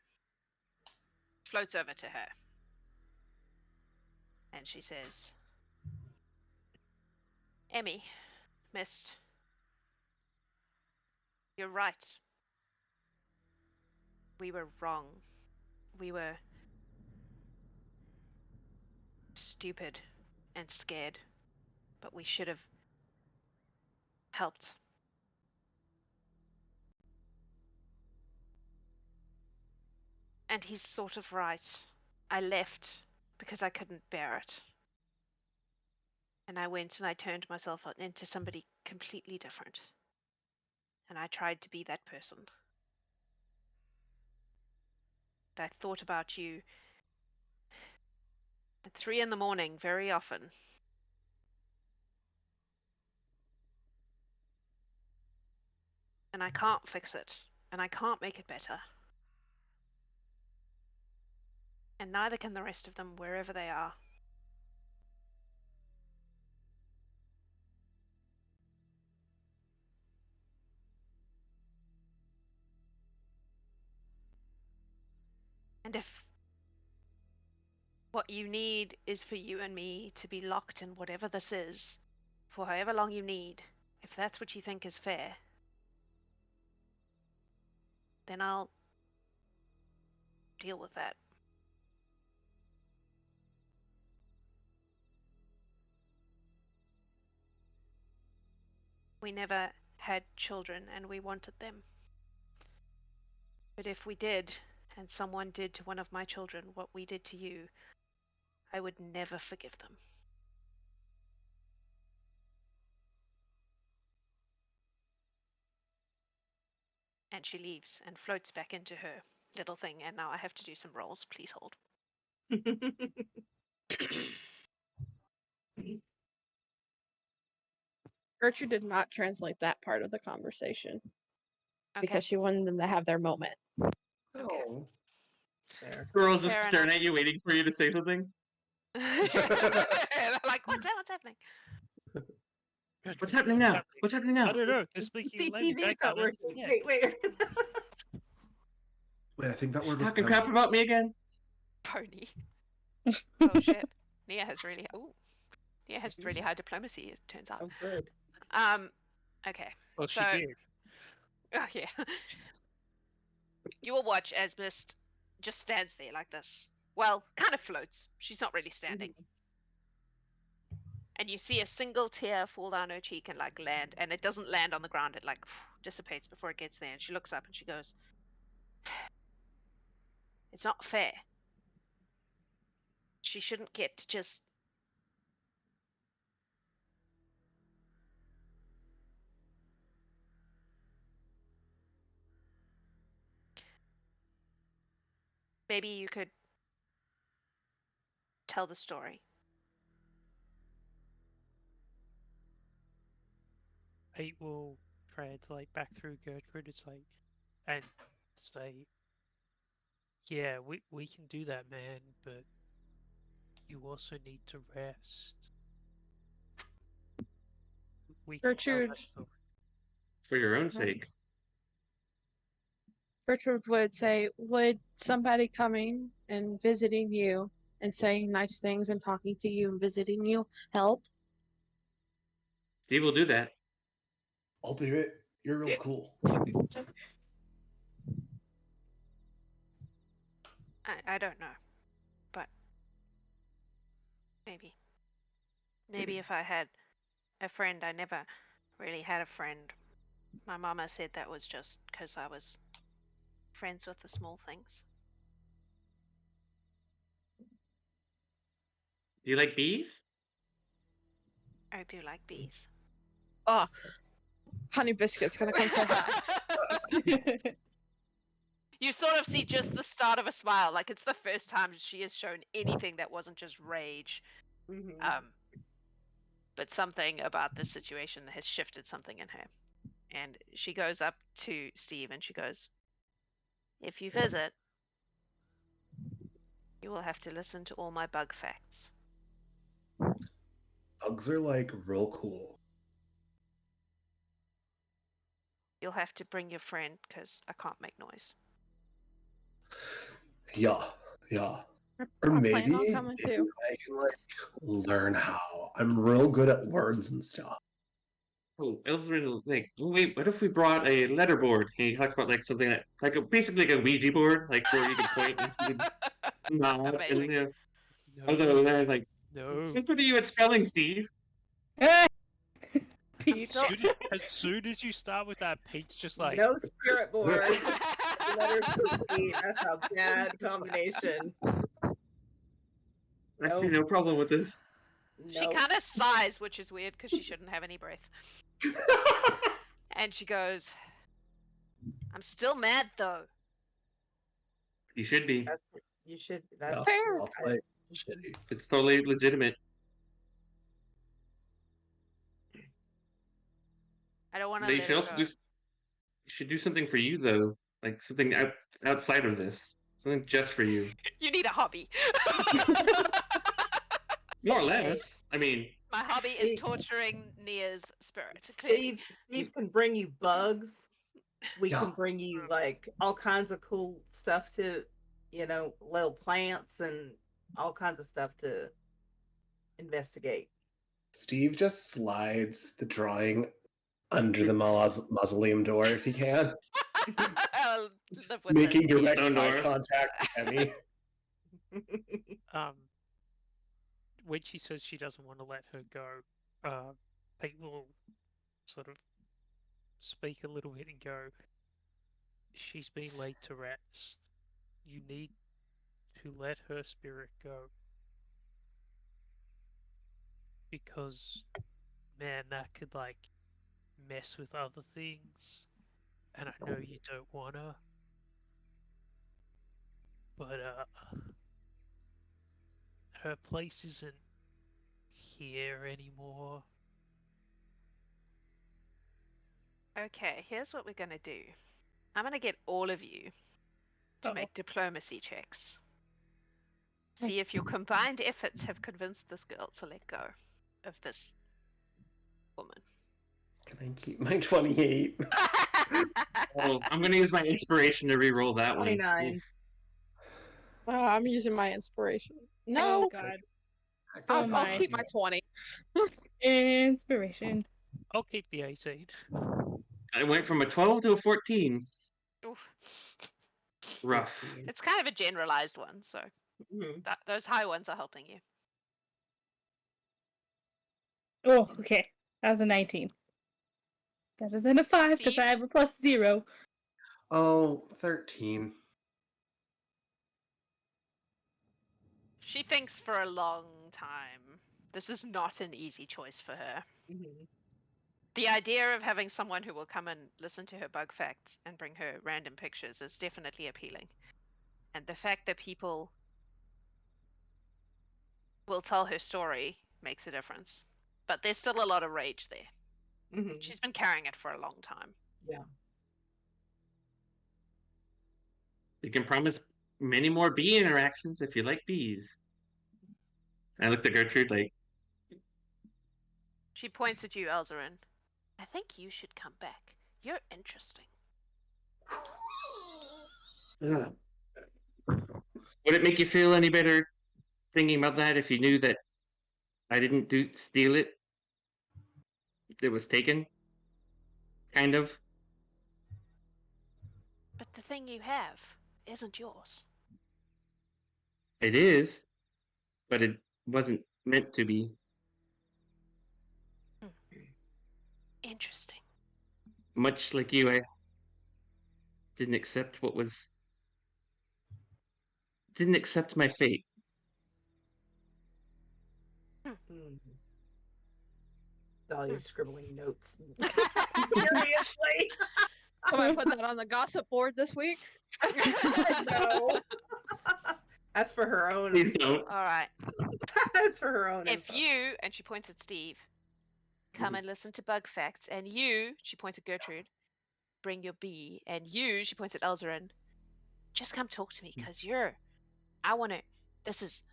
floats over to her. And she says, Emmy, Myst, you're right. We were wrong. We were stupid and scared, but we should have helped. And he's sort of right. I left because I couldn't bear it. And I went and I turned myself into somebody completely different. And I tried to be that person. I thought about you at 3 a.m. very often. And I can't fix it. And I can't make it better. And neither can the rest of them, wherever they are. And if what you need is for you and me to be locked in whatever this is, for however long you need, if that's what you think is fair, then I'll deal with that. We never had children and we wanted them. But if we did, and someone did to one of my children what we did to you, I would never forgive them. And she leaves and floats back into her little thing, and now I have to do some rolls. Please hold. Gertrude did not translate that part of the conversation Okay. because she wanted them to have their moment. Okay. Oh. There. Girls just Fair staring enough. at you, waiting for you to say something. They're like, what's that? What's happening? What's happening now? What's happening I now? don't know. They're speaking Lady CTV's back not on it. working. Yeah. Wait. Wait, I think that word was Talking pony. crap about me again? Pony. Oh shit. Nia has really high diplomacy, it turns out. Oh, good. Okay. Well, she So- did. Oh yeah. You will watch as Myst just stands there like this. Well, kind of floats. She's not really standing. And you see a single tear fall down her cheek and like land, and it doesn't land on the ground. It like dissipates before it gets there. And she looks up and she goes, "It's not fair. She shouldn't get to just." Maybe you could tell the story. Pete will translate back through Gertrude. It's like, and say, yeah, we can do that, man, but you also need to rest. We can tell that Gertrude. story. For your own sake. Gertrude would say, would somebody coming and visiting you and saying nice things and talking to you and visiting you help? Steve will do that. I'll do it. You're real cool. I don't know, but maybe if I had a friend. I never really had a friend. My mama said that was just because I was friends with the small things. Do you like bees? I do like bees. Oh, Honey Biscuit's gonna come say hi. You sort of see just the start of a smile. Like it's the first time she has shown anything that wasn't just rage. But something about this situation has shifted something in her. And she goes up to Steve and she goes, "If you visit, you will have to listen to all my bug facts." Bugs are like real cool. You'll have to bring your friend because I can't make noise. Yeah. Or I'm maybe planning on coming too. I can like learn how. I'm real good at words and stuff. Oh, Elzaren, like, wait, what if we brought a letterboard? And he talks about like something that, like, basically like a Ouija board, like where you can point and she can nod. And, Amazing. you know, No, although they're like, no. something to you at spelling, Steve. Peach. still- As soon as you start with that, Pete's just like, No spirit board. Letters to Z. That's a bad combination. I see no problem with this. She Nope. kind of sighs, which is weird because she shouldn't have any breath. And she goes, "I'm still mad though." You should be. You should. That's Yeah, fair. I'll play shitty. It's totally legitimate. I don't want to But let you should her also go. you should do something for you though, like something outside of this, something just for you, You need a hobby. more or less. I mean, My hobby is Steve- torturing Nia's spirit. Clearly. Steve can bring you bugs. We Yeah. can bring you like all kinds of cool stuff to, little plants and all kinds of stuff to investigate. Steve just slides the drawing under the mausoleum door if he can, I'll live with making it. direct Stone eye door. contact with Emmy. when she says she doesn't want to let her go, people sort of speak a little bit and go, "She's been laid to rest. You need to let her spirit go. Because, man, that could, like, mess with other things. And I know you don't wanna. But, her place isn't here anymore." Okay, here's what we're gonna do. I'm gonna get all of you to make diplomacy checks. See if your combined efforts have convinced this girl to let go of this woman. Can I keep my 28? well, I'm gonna use my inspiration to re-roll that one. 29. I'm using my inspiration. No, Oh God. So I'll am I. keep my 20. Inspiration. I'll keep the 18. I went from a 12 to a 14. Oof. Rough. It's kind of a generalized one, so Mhm. those high ones are helping you. Oh, okay. That was a 19. Better than a 5 because Steve? I have a +0. Oh, 13. She thinks for a long time. This is not an easy choice for her. Mhm. The idea of having someone who will come and listen to her bug facts and bring her random pictures is definitely appealing. And the fact that people will tell her story makes a difference. But there's still a lot of rage there. Mhm. She's been carrying it for a long time. You can promise many more bee interactions if you like bees. I looked at Gertrude like, She points at you, Elzaren. I think you should come back. You're interesting. ugh. Would it make you feel any better thinking about that if you knew that I didn't steal it? It was taken? Kind of. But the thing you have isn't yours. It is, but it wasn't meant to be. Interesting. Much like you, I didn't accept what was. Didn't accept my fate. Dahlia's scribbling notes. Seriously? So I put that on the gossip board this week. No. That's for her own. Please don't. All right. That's for her own. If info. you, and she points at Steve, come and listen to Bug Facts, and you, she points at Gertrude, bring your bee, and you, she points at Elzaren, just come talk to me, because I want to, this is,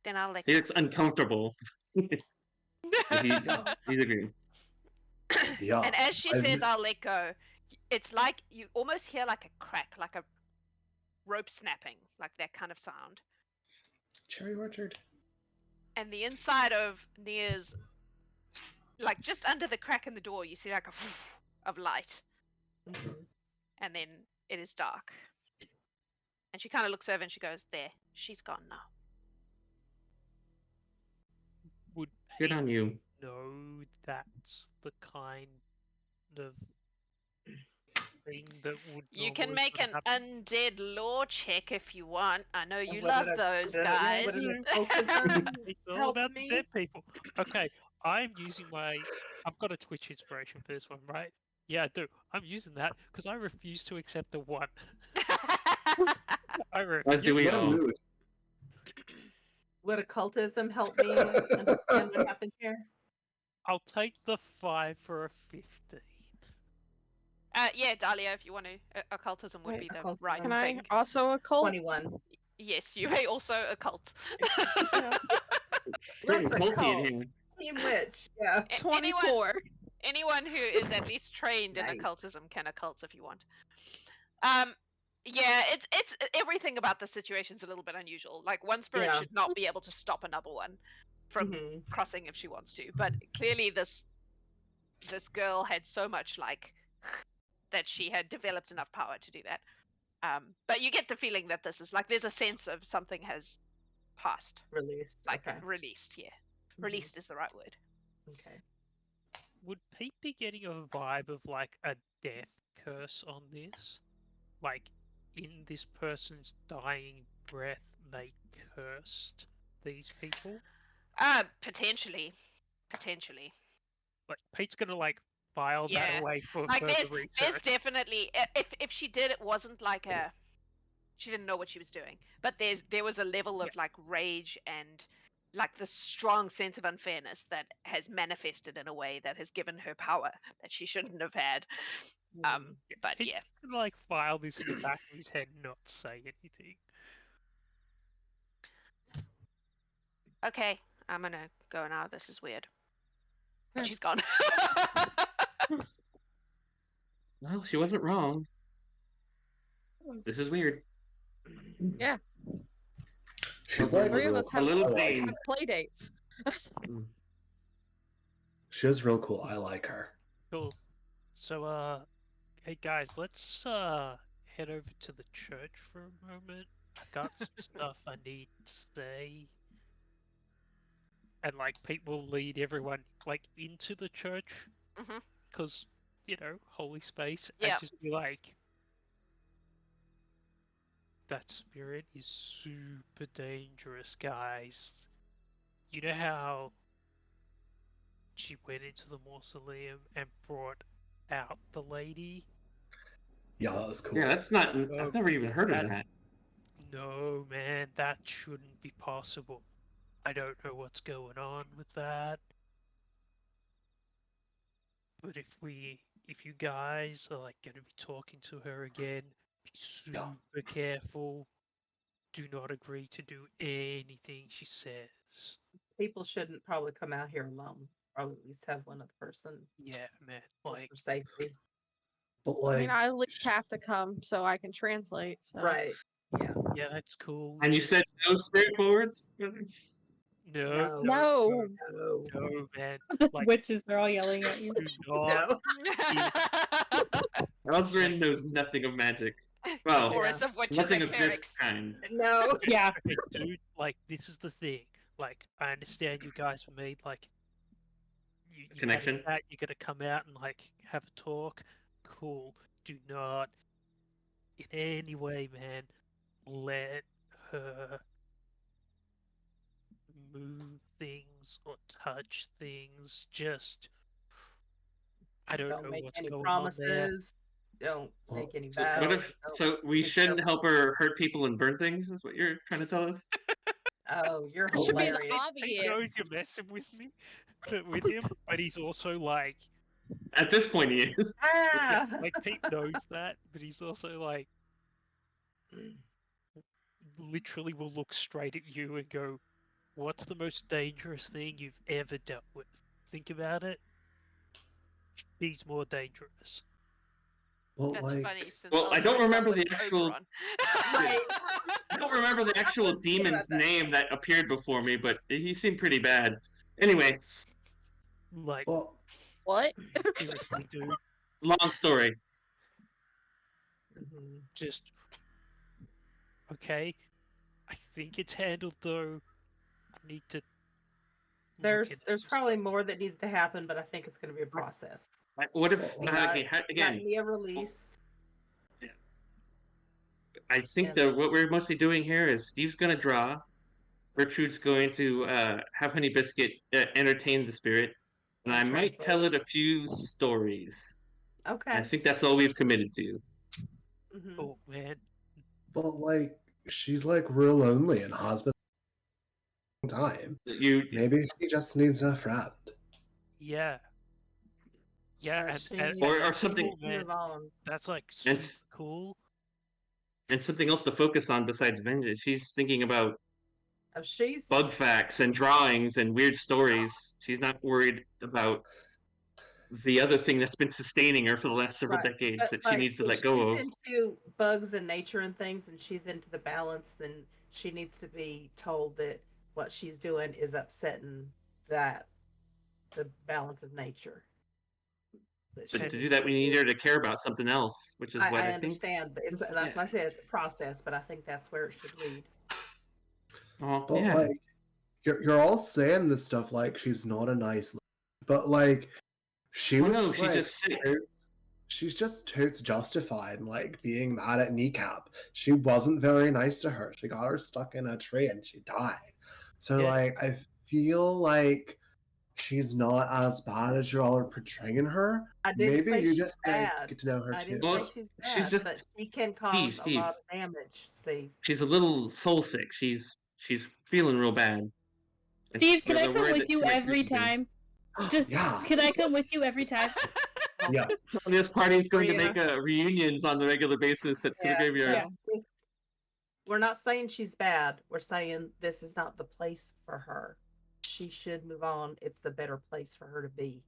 then I'll let He go. looks uncomfortable. He's agreeing. Yeah. And as she I've- says, I'll let go, it's like you almost hear like a crack, like a rope snapping, like that kind of sound. Cherry orchard. And the inside of Nia's, like just under the crack in the door, you see like a of light. And then it is dark. And she kind of looks over and she goes, there, she's gone now. Would Good on you. know that's the kind of thing that would. You can normally make sort an of happen? undead law check if you want. I know you What love did I- those what did I- guys. what did I focus on? It's all Help about me. the dead people. Okay, I'm using my. I've got a Twitch inspiration for this one, right? Yeah, I do. I'm using that because I refuse to accept a 1. I As do refuse. we What a all. mood. Would occultism help me understand what happened here? I'll take the 5 for a 15. Yeah, Dalia, if you want to, occultism would Wait, be the occultism. right Can I thing. also occult? 21. Yes, you may also occult. Getting Let's culty occult. in here. Team Witch. Yeah. Anyone, 24. anyone who is at least trained in Nice. occultism can occult if you want. Yeah, it's everything about the situation's a little bit unusual. Like one spirit Yeah. should not be able to stop another one from Mhm. crossing if she wants to, but clearly this girl had so much like that she had developed enough power to do that. But you get the feeling that this is like there's a sense of something has passed, Released. like Okay. released. Yeah, Mhm. released is the right word. Okay. Would Pete be getting a vibe of like a death curse on this? Like in this person's dying breath, they cursed these people? Potentially. Like Pete's gonna like file Yeah. that away for Like further there's research. definitely if she did it wasn't like a she didn't know what she was doing, but there was a level of like rage and like the strong sense of unfairness that has manifested in a way that has given her power that she shouldn't have had. Mhm. But He's yeah, gonna like file this in the back of his head and not say anything. okay, I'm gonna go now. This is weird. And Hmm. she's gone. Well, she wasn't wrong. This is weird. Yeah. She's like Three of real us A have, little cool. pain. have play dates. She's real cool. I like her. Cool. So hey guys, let's head over to the church for a moment. I got some stuff I need to say. And like Pete will lead everyone like into the church Mhm. because holy space, Yeah. and just be like, that spirit is super dangerous, guys. You know how she went into the mausoleum and brought out the lady? Yeah, that was cool. Yeah, that's not. I've never even heard of that. No, man, that shouldn't be possible. I don't know what's going on with that. But if you guys are like going to be talking to her again, be super careful. Do not agree to do anything she says. People shouldn't probably come out here alone. Probably at least have one other person Yeah, man. just Like, for safety. But I like, mean, I at least have to come so I can translate. So. Right. Yeah. yeah, that's cool. And you just- said no spirit forwards? No, No. no, man. Like, Witches are all yelling at you. do not. Elzaren knows nothing of magic. Well, Chorus of witches nothing and of this clerics. kind. No. Yeah. Okay, dude, like, this is the thing. Like, I understand you guys made, like, you had a Connection? chat, you're gonna come out and, like, have a talk. Cool. Do not, in any way, man, let her move things or touch things. Just, I don't know make what's any going on there. promises. Don't Well, make any So vows. what if? don't So we be shouldn't careful. help her hurt people and burn things? Is what you're trying to tell us? Oh, you're It should be the hilarious. He knows obvious. you're messing with me, with him, but he's also like, At this point, he is. Ah! like Pete knows that, but he's also like, literally will look straight at you and go, "What's the most dangerous thing you've ever dealt with? Think about it. She's more dangerous." Well, That's like, funny. Since Well, I don't Elzaren remember sounds the like actual- Oberon. Right. I don't remember the actual was thinking about demon's that. name that appeared before me, but he seemed pretty bad. Anyway, Like, well, What? seriously, dude, long story. Mhm. just okay. I think it's handled though. I need to. look There's into there's some probably stuff. more that needs to happen, but I think it's going to be a process. What if Well, okay, again? Got Mia released. I think and- that what we're mostly doing here is Steve's going to draw. Gertrude's going to have Honey Biscuit entertain the spirit, and I And might translate. tell it a few stories. Okay. I think that's all we've committed to. Mhm. Oh man, but like, she's like real lonely and has been a long time. You Maybe she just needs a friend. yeah, yeah, But and, she and, needs- Or that's something- cool, man. Move on. That's like And super s- cool. and something else to focus on besides vengeance. She's thinking about If she's bug facts and drawings and weird stories. She's not worried about the other thing that's been sustaining her for the last several Right, decades but, that she like, needs to if let go she's of. into bugs and nature and things, and she's into the balance, then she needs to be told that what she's doing is upsetting the balance of nature. That But she to do needs that, we need her to care about something else, which is what I I think. understand, but that's why I said it's a process. But I think that's where it should lead. Oh, But yeah. like, you're all saying this stuff like she's not a nice, but like, she Well, was no, she like, just said- she's just totes justified in like being mad at Kneecap. She wasn't very nice to her. She got her stuck in a tree and she died. So Yeah. like, I feel like she's not as bad as you all are portraying her. I didn't Maybe say you she's just like, bad. get to know her I too. didn't Well, say she's she's bad, just- but she can cause Steve. a lot of damage. Steve. She's a little soul sick. She's feeling real bad. And Steve, can I they're come worried with that you she might do every something. time? Just Yeah. can I come with you every time? Yeah. This party is going to Brya. make reunions on the regular basis to the Yeah, graveyard. yeah. We're not saying she's bad. We're saying this is not the place for her. She should move on. It's the better place for her to be.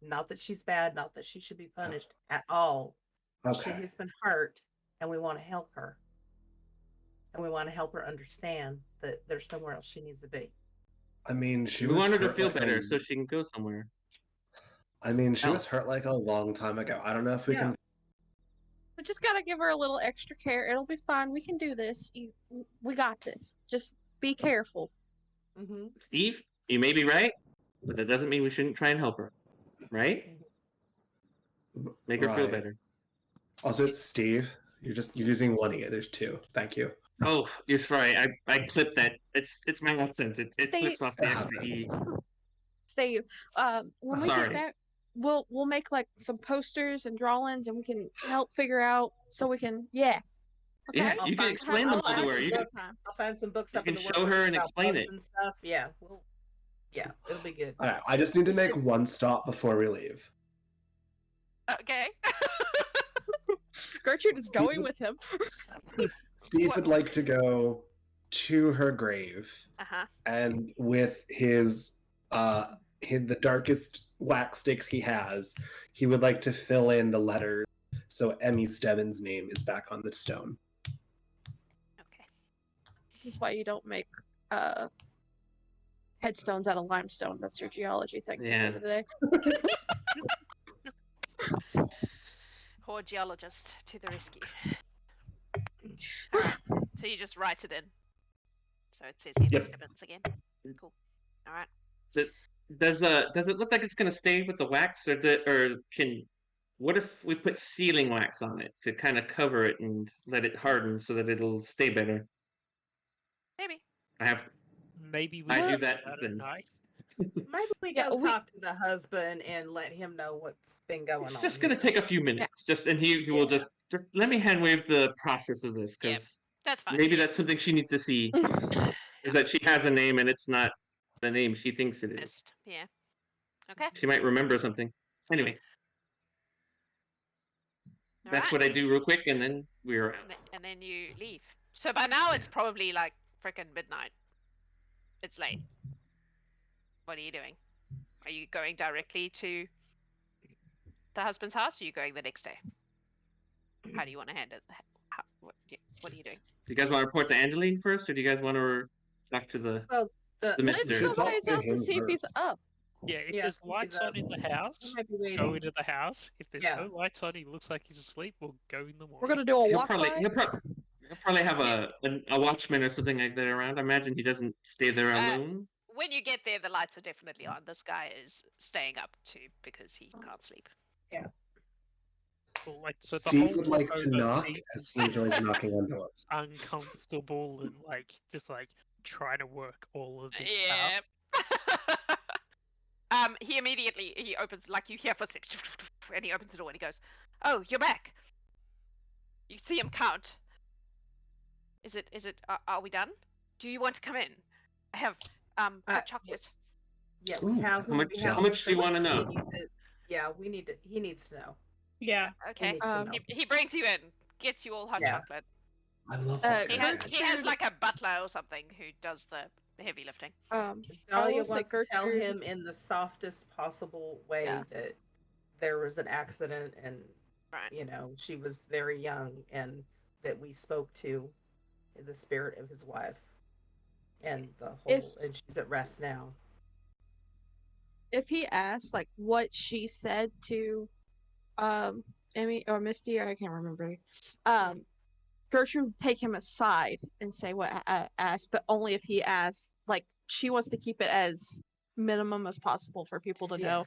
Not that she's bad, not that she should be punished at all. She Okay. has been hurt, and we want to help her. And we want to help her understand that there's somewhere else she needs to be. I mean, she We was want her to hurt feel like better a- so she can go somewhere. I mean, she was else. hurt like a long time ago. I don't know if we Yeah. can. We just gotta give her a little extra care. It'll be fine. We can do this. We got this. Just be careful. Mm-hmm. Steve, you may be right, but that doesn't mean we shouldn't try and help her. Right? Make her feel Right. better. Also, it's Steve. You're using one E. There's two. Thank you. Oh, you're sorry. I clipped that. It's my accent. It Steve- flips off the extra E. Steve, when we Sorry. get back, we'll make like some posters and drawings, and we can help figure out so we can Yeah, Okay. you I'll can find- explain I'll them all to find her. some You can, books. I'll find some books you up in can the show her workbook and about explain bugs it. and stuff. Yeah, it'll be good. All right. I just need to make one stop before we leave. Okay. Gertrude is going with him. Steve What- would like to go to her grave, Uh-huh. and with his the darkest wax sticks he has, he would like to fill in the letters so Emmy Stebbins' name is back on the stone. Okay. This is why you don't make headstones out of limestone. That's your geology thing Yeah. for the day. Horde geologist to the rescue. Alright, so you just write it in. So it says heavy Yep. disturbance again. Cool. Alright. Does it look like it's gonna stay with the wax, what if we put sealing wax on it to kind of cover it and let it harden so that it'll stay better? Maybe. Maybe we I do should that at then. night. Maybe we Yeah, go we- talk to the husband and let him know what's been going It's on. just gonna here. take a few minutes. And he will just let me hand wave the process of this, Yeah. because That's fine. maybe that's something she needs to see, is that she has a name and it's not the name she thinks it is. Myst. Yeah. Okay. She might remember something. Anyway, that's Alright. what I do real quick, and then we're out. And then you leave. So by now it's probably like frickin' midnight. It's late. What are you doing? Are you going directly to the husband's house, or are you going the next day? How do you want to handle it? What are you doing? Do you guys want to report to Angeline first, or do you guys want to talk to the The- the Let's mister? go Talk by to his house and him see if he's first. up. Yeah, if Yeah, there's he's lights on in the he house, might be go waiting. into the house. If there's Yeah. no lights on, he looks like he's asleep, we'll go in the morning. We're gonna do a He'll walk probably by. he'll probably have a watchman or something like that around. I imagine he doesn't stay there alone. When you get there, the lights are definitely on. This guy is staying up too because he can't sleep. Or, like, so the Steve whole would like to walkover knock Pete as is he enjoys knocking on doors. uncomfortable and just trying to work all of this Yeah. out. He immediately opens, like, you hear footsteps, and he opens the door and he goes, "Oh, you're back." You see him count. Is it? Are we done? Do you want to come in? I have hot chocolate. Yeah, Ooh, we have. how much- we have how much do you wanna information. know? Yeah, we need to. He needs to know. Yeah. Okay. needs to know. He brings you in, gets you all hot Yeah. chocolate. I love Uh, He that. has Gertrude- like a butler or something who does the heavy lifting. I Dalia will say wants to tell Gertrude- him in the softest possible way Yeah. that there was an accident and Right. she was very young and that we spoke to the spirit of his wife and the whole and she's at rest now. If he asks what she said to Emmy or Misty, or I can't remember, Gertrude take him aside and say what asked, but only if he asks. She wants to keep it as minimum as possible for people to Yeah. know.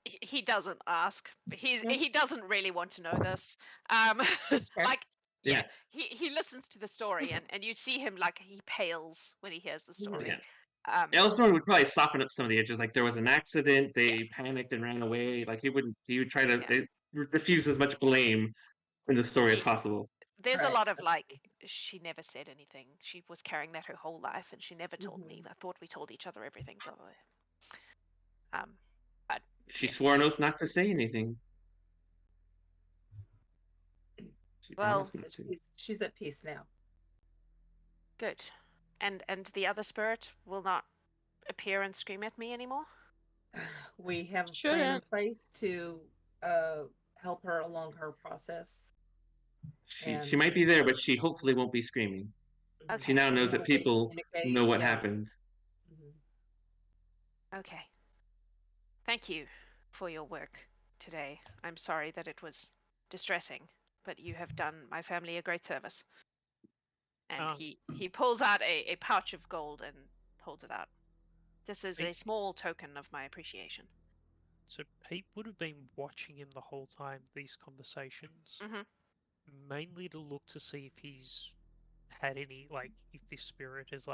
He doesn't ask. He doesn't really want to know this. That's fair. Yeah. He listens to the story and you see him he pales when he hears the story. Yeah. Elzaren would probably soften up some of the edges. Like, there was an accident, they panicked and ran away. Like, he would try to diffuse as much blame in the story as possible. There's a Right. lot of she never said anything. She was carrying that her whole life and she never told me. I thought we told each other everything. Blah, blah, blah. But She swore an oath not to say anything. She Well, promised not to. She's at peace now. good. And the other spirit will not appear and scream at me anymore? We have a plan in Shouldn't. place to help her along her process. She might be there, but she hopefully won't be screaming. Okay. She now knows that people know what Yeah. happened. Mhm. Okay. Thank you for your work today. I'm sorry that it was distressing, but you have done my family a great service. And he pulls out a pouch of gold and holds it out. This is a small token of my appreciation. So Pete would have been watching him the whole time, these conversations, mainly to look to see if he's had any, if this spirit has,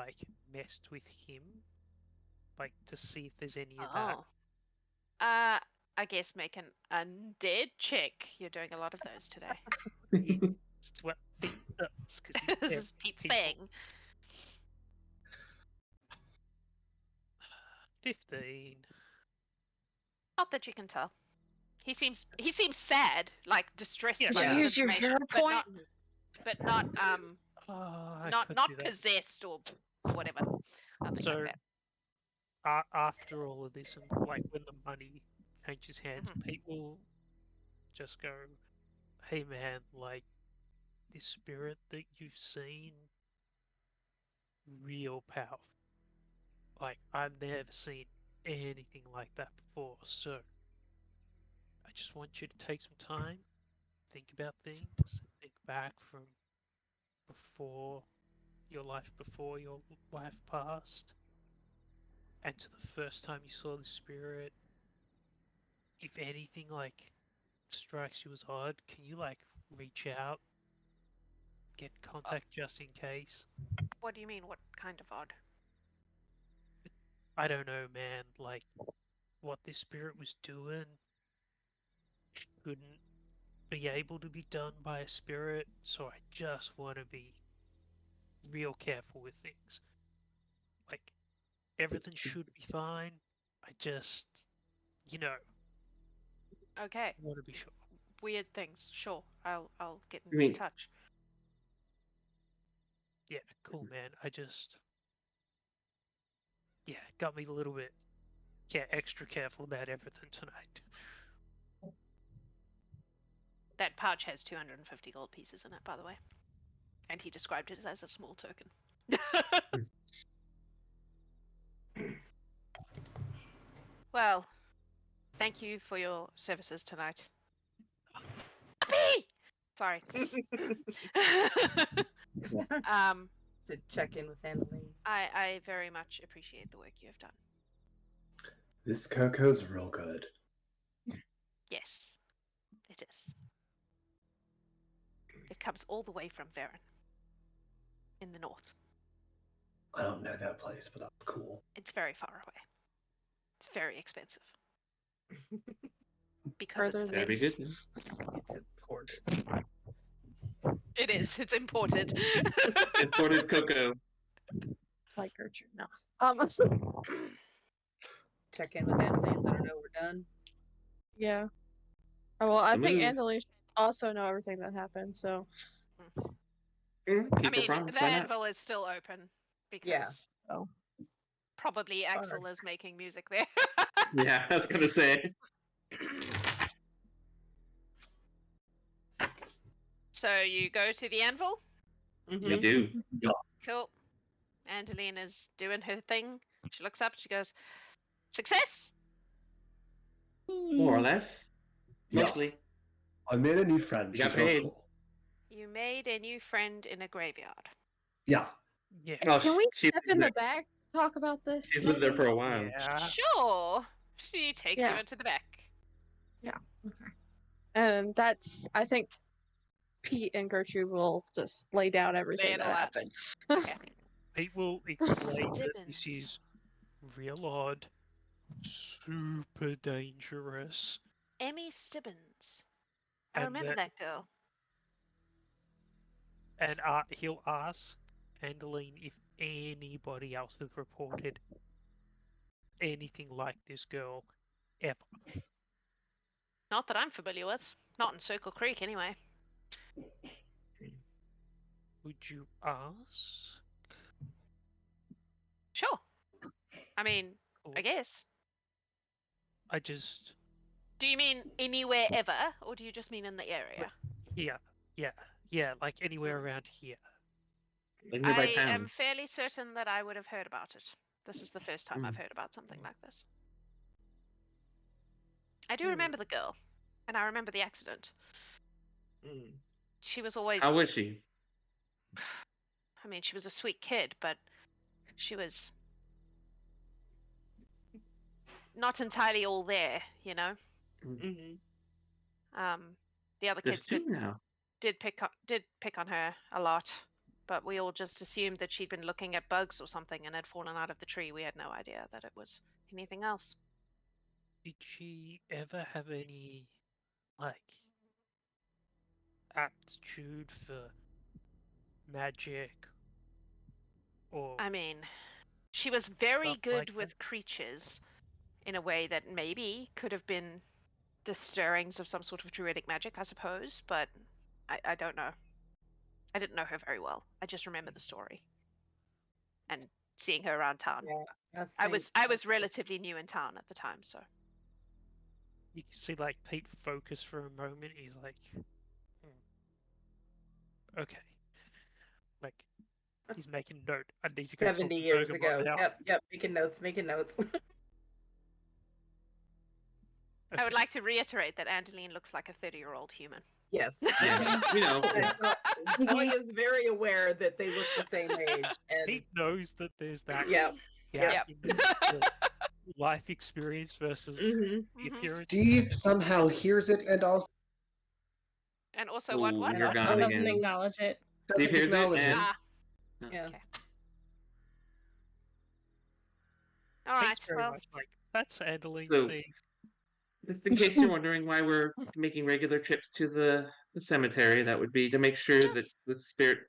messed with him, to see if there's any of that. Oh. I guess make an undead check. You're doing a lot of those today. It's what Pete does, 'cause he This cares is Pete's people. thing. 15. Not that you can tell. He seems sad, distressed Yeah. by Did you this use your information, hero but point? not I not could not do that. possessed or whatever. Nothing So, like that. After all of this, and when the money changes hands, Pete will just go, "Hey man, this spirit that you've seen, real powerful. like I've never seen anything like that before. So I just want you to take some time, think about things, think back from before your life passed, and to the first time you saw the spirit. If anything like strikes you as odd, can you like reach out, get in contact just in case? What do you mean? What kind of odd? I don't know, man. Like what this spirit was doing shouldn't be able to be done by a spirit, so I just want to be real careful with things. Like everything should be fine. I just, you know, Okay. want to be sure. Weird things. Sure. I'll get I in mean- touch. Yeah, cool, man. I just, yeah, got me a little bit, extra careful about everything tonight. That pouch has 250 gold pieces in it, by the way. And he described it as a small token. Well, thank you for your services tonight. Puppy! Sorry. To check in with Annalie. I very much appreciate the work you have done. This cocoa's real good. Yes, it is. It comes all the way from Varen in the north. I don't know that place, but that's cool. It's very far away. It's very expensive. Because it's Further the That'd be Myst. good. It's important. It is. It's imported. Imported cocoa. It's like Gertrude. No. Check in with Annalie and let her know we're done. Yeah. Oh, well, I think move. Andalee should also know everything that happened. So I Keep mean, a promise. the Why not? anvil is still open because Yeah. Oh. probably Axel is making music there. Yeah, I was gonna say. So you go to the anvil. You do. Cool. Angeline is doing her thing. She looks up. She goes, "Success." More or less. Yeah. Mostly. I made a new friend. You got She's real paid. cool. You made a new friend in a graveyard. Yeah. Yeah. Oh, can we she step lived in there- the back, talk about this? She's lived there maybe? for a while. Yeah. Sure. She takes you Yeah. into the back. Okay. And that's, I think, Pete and Gertrude will just lay down everything it that all out. happened. Okay. Pete will explain that this Stibbins. is real odd, super dangerous, Emmy Stibbins. I And remember that girl. and he'll ask Andaline if anybody else has reported anything like this girl ever. Not that I'm familiar with. Not in Circle Creek, anyway. Would you ask? Sure. I mean, Or I guess. I just Do you mean anywhere ever, or do you just mean in the area? yeah, like anywhere around here. Like nearby I am towns. fairly certain that I would have heard about it. This is the first time I've heard about something like this. I do remember the girl, and I remember the accident. She was always, How was she? I mean, she was a sweet kid, but she was not entirely all there, you know? The other There's kids two now. did pick on her a lot, but we all just assumed that she'd been looking at bugs or something and had fallen out of the tree. We had no idea that it was anything else. Did she ever have any like aptitude for magic or I mean, she was very Stuff good like with that. creatures in a way that maybe could have been the stirrings of some sort of druidic magic, I suppose, but I don't know. I didn't know her very well. I just remember the story and seeing her around town. Yeah, I was relatively new in town at the time, so you can see like Pete focus for a moment. He's like, okay, like He's making note. I need to go talk 70 to years Bergamot ago. now. Yep, making notes, making notes. I would like to reiterate that Angeline looks like a 30-year-old human. Yes. Yeah, you know. Dalia is very aware that they look the same age. And He knows that there's that Yep. gap in the life experience versus Mhm. the appearance. Steve somehow hears it and also And also what? Ooh, What? you're What? gone Doesn't again. acknowledge it. Steve doesn't hears it acknowledge and Ah, Yeah. okay. All Thanks right. very Well, much, Mike. That's Andaline's So- thing. just in case you're wondering why we're making regular trips to the cemetery, that would be to make sure that Just- the spirit.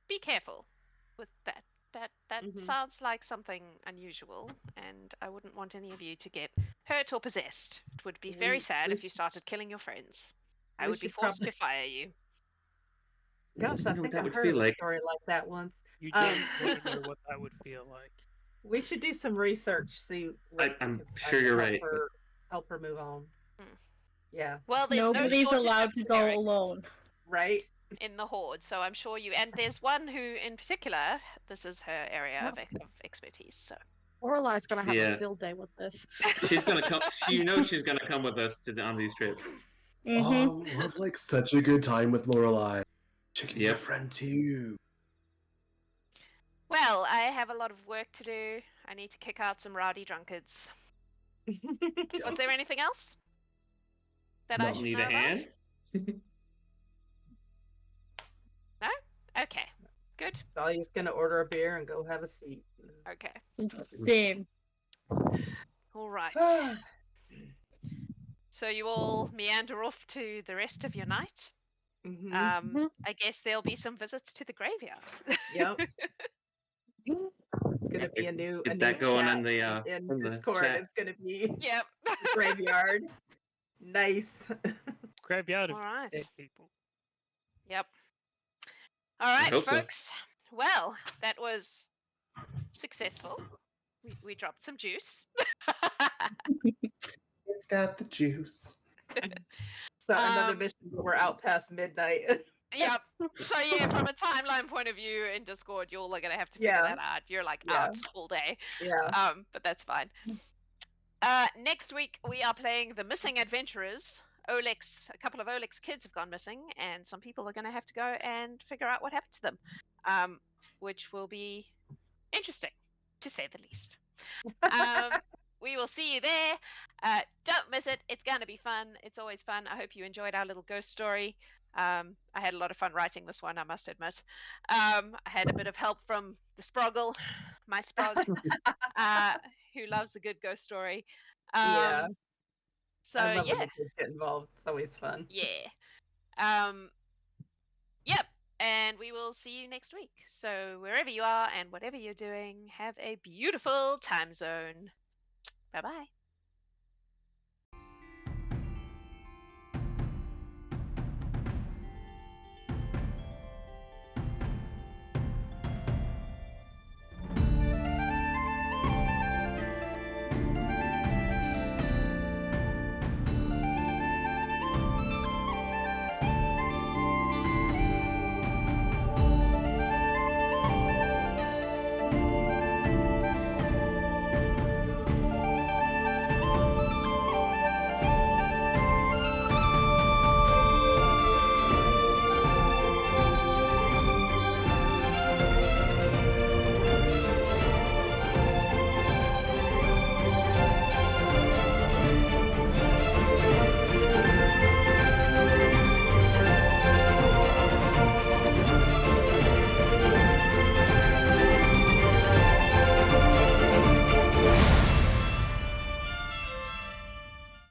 be careful with that. That Mhm. sounds like something unusual, and I wouldn't want any of you to get hurt or possessed. It would be very We- sad we if you should- started killing your friends. I we would be should forced probably- to fire you. Gosh, I know what think that I would heard feel a like. story like that once. You Um, don't want to know what that would feel like. We should do some research. See, what I'm we can sure find to you're help right. help her move on. Mm. Yeah. Well, there's Nobody's no shortage allowed of to go clerics alone. Right. in the horde, so I'm sure you. And there's one who, in particular, this is her area of expertise. So Lorelai's gonna have Yeah. a field day with this. She's gonna come. She's gonna come with us on these trips. Mm-hmm. oh, we'll have like such a good time with Lorelai. She can be a Yep. friend too. well, I have a lot of work to do. I need to kick out some rowdy drunkards. Was there anything else that I No. should Need know a about? hand? Okay, good. Dahlia's gonna order a beer and go have a seat. Okay, Same. all right. Ah, So you all meander off to the rest of your night. mhm. I guess there'll be some visits to the graveyard. Yep. It's gonna be a new Get that going chat on the in on the Discord. chat. It's gonna be Yep. graveyard. Nice. Graveyard of All right. dead people. Yep. All right, hope so. folks. Well, that was successful. We dropped some juice. It's got the juice. So another Um, mission where we're out past midnight. Yep. So yeah, from a timeline point of view in Discord, you all are gonna have to figure Yeah. that out. You're like Yeah. out all day. Yeah. But that's fine. Next week we are playing The Missing Adventurers. A couple of Oleg's kids have gone missing, and some people are gonna have to go and figure out what happened to them. Which will be interesting, to say the least. We will see you there. Don't miss it. It's going to be fun. It's always fun. I hope you enjoyed our little ghost story. I had a lot of fun writing this one, I must admit. I had a bit of help from the Sproggle, my Sprog, who loves a good ghost story. Yeah. So I love when yeah, the kids get involved. It's always fun. yeah. Yep. And we will see you next week. So wherever you are and whatever you're doing, have a beautiful time zone. Bye bye.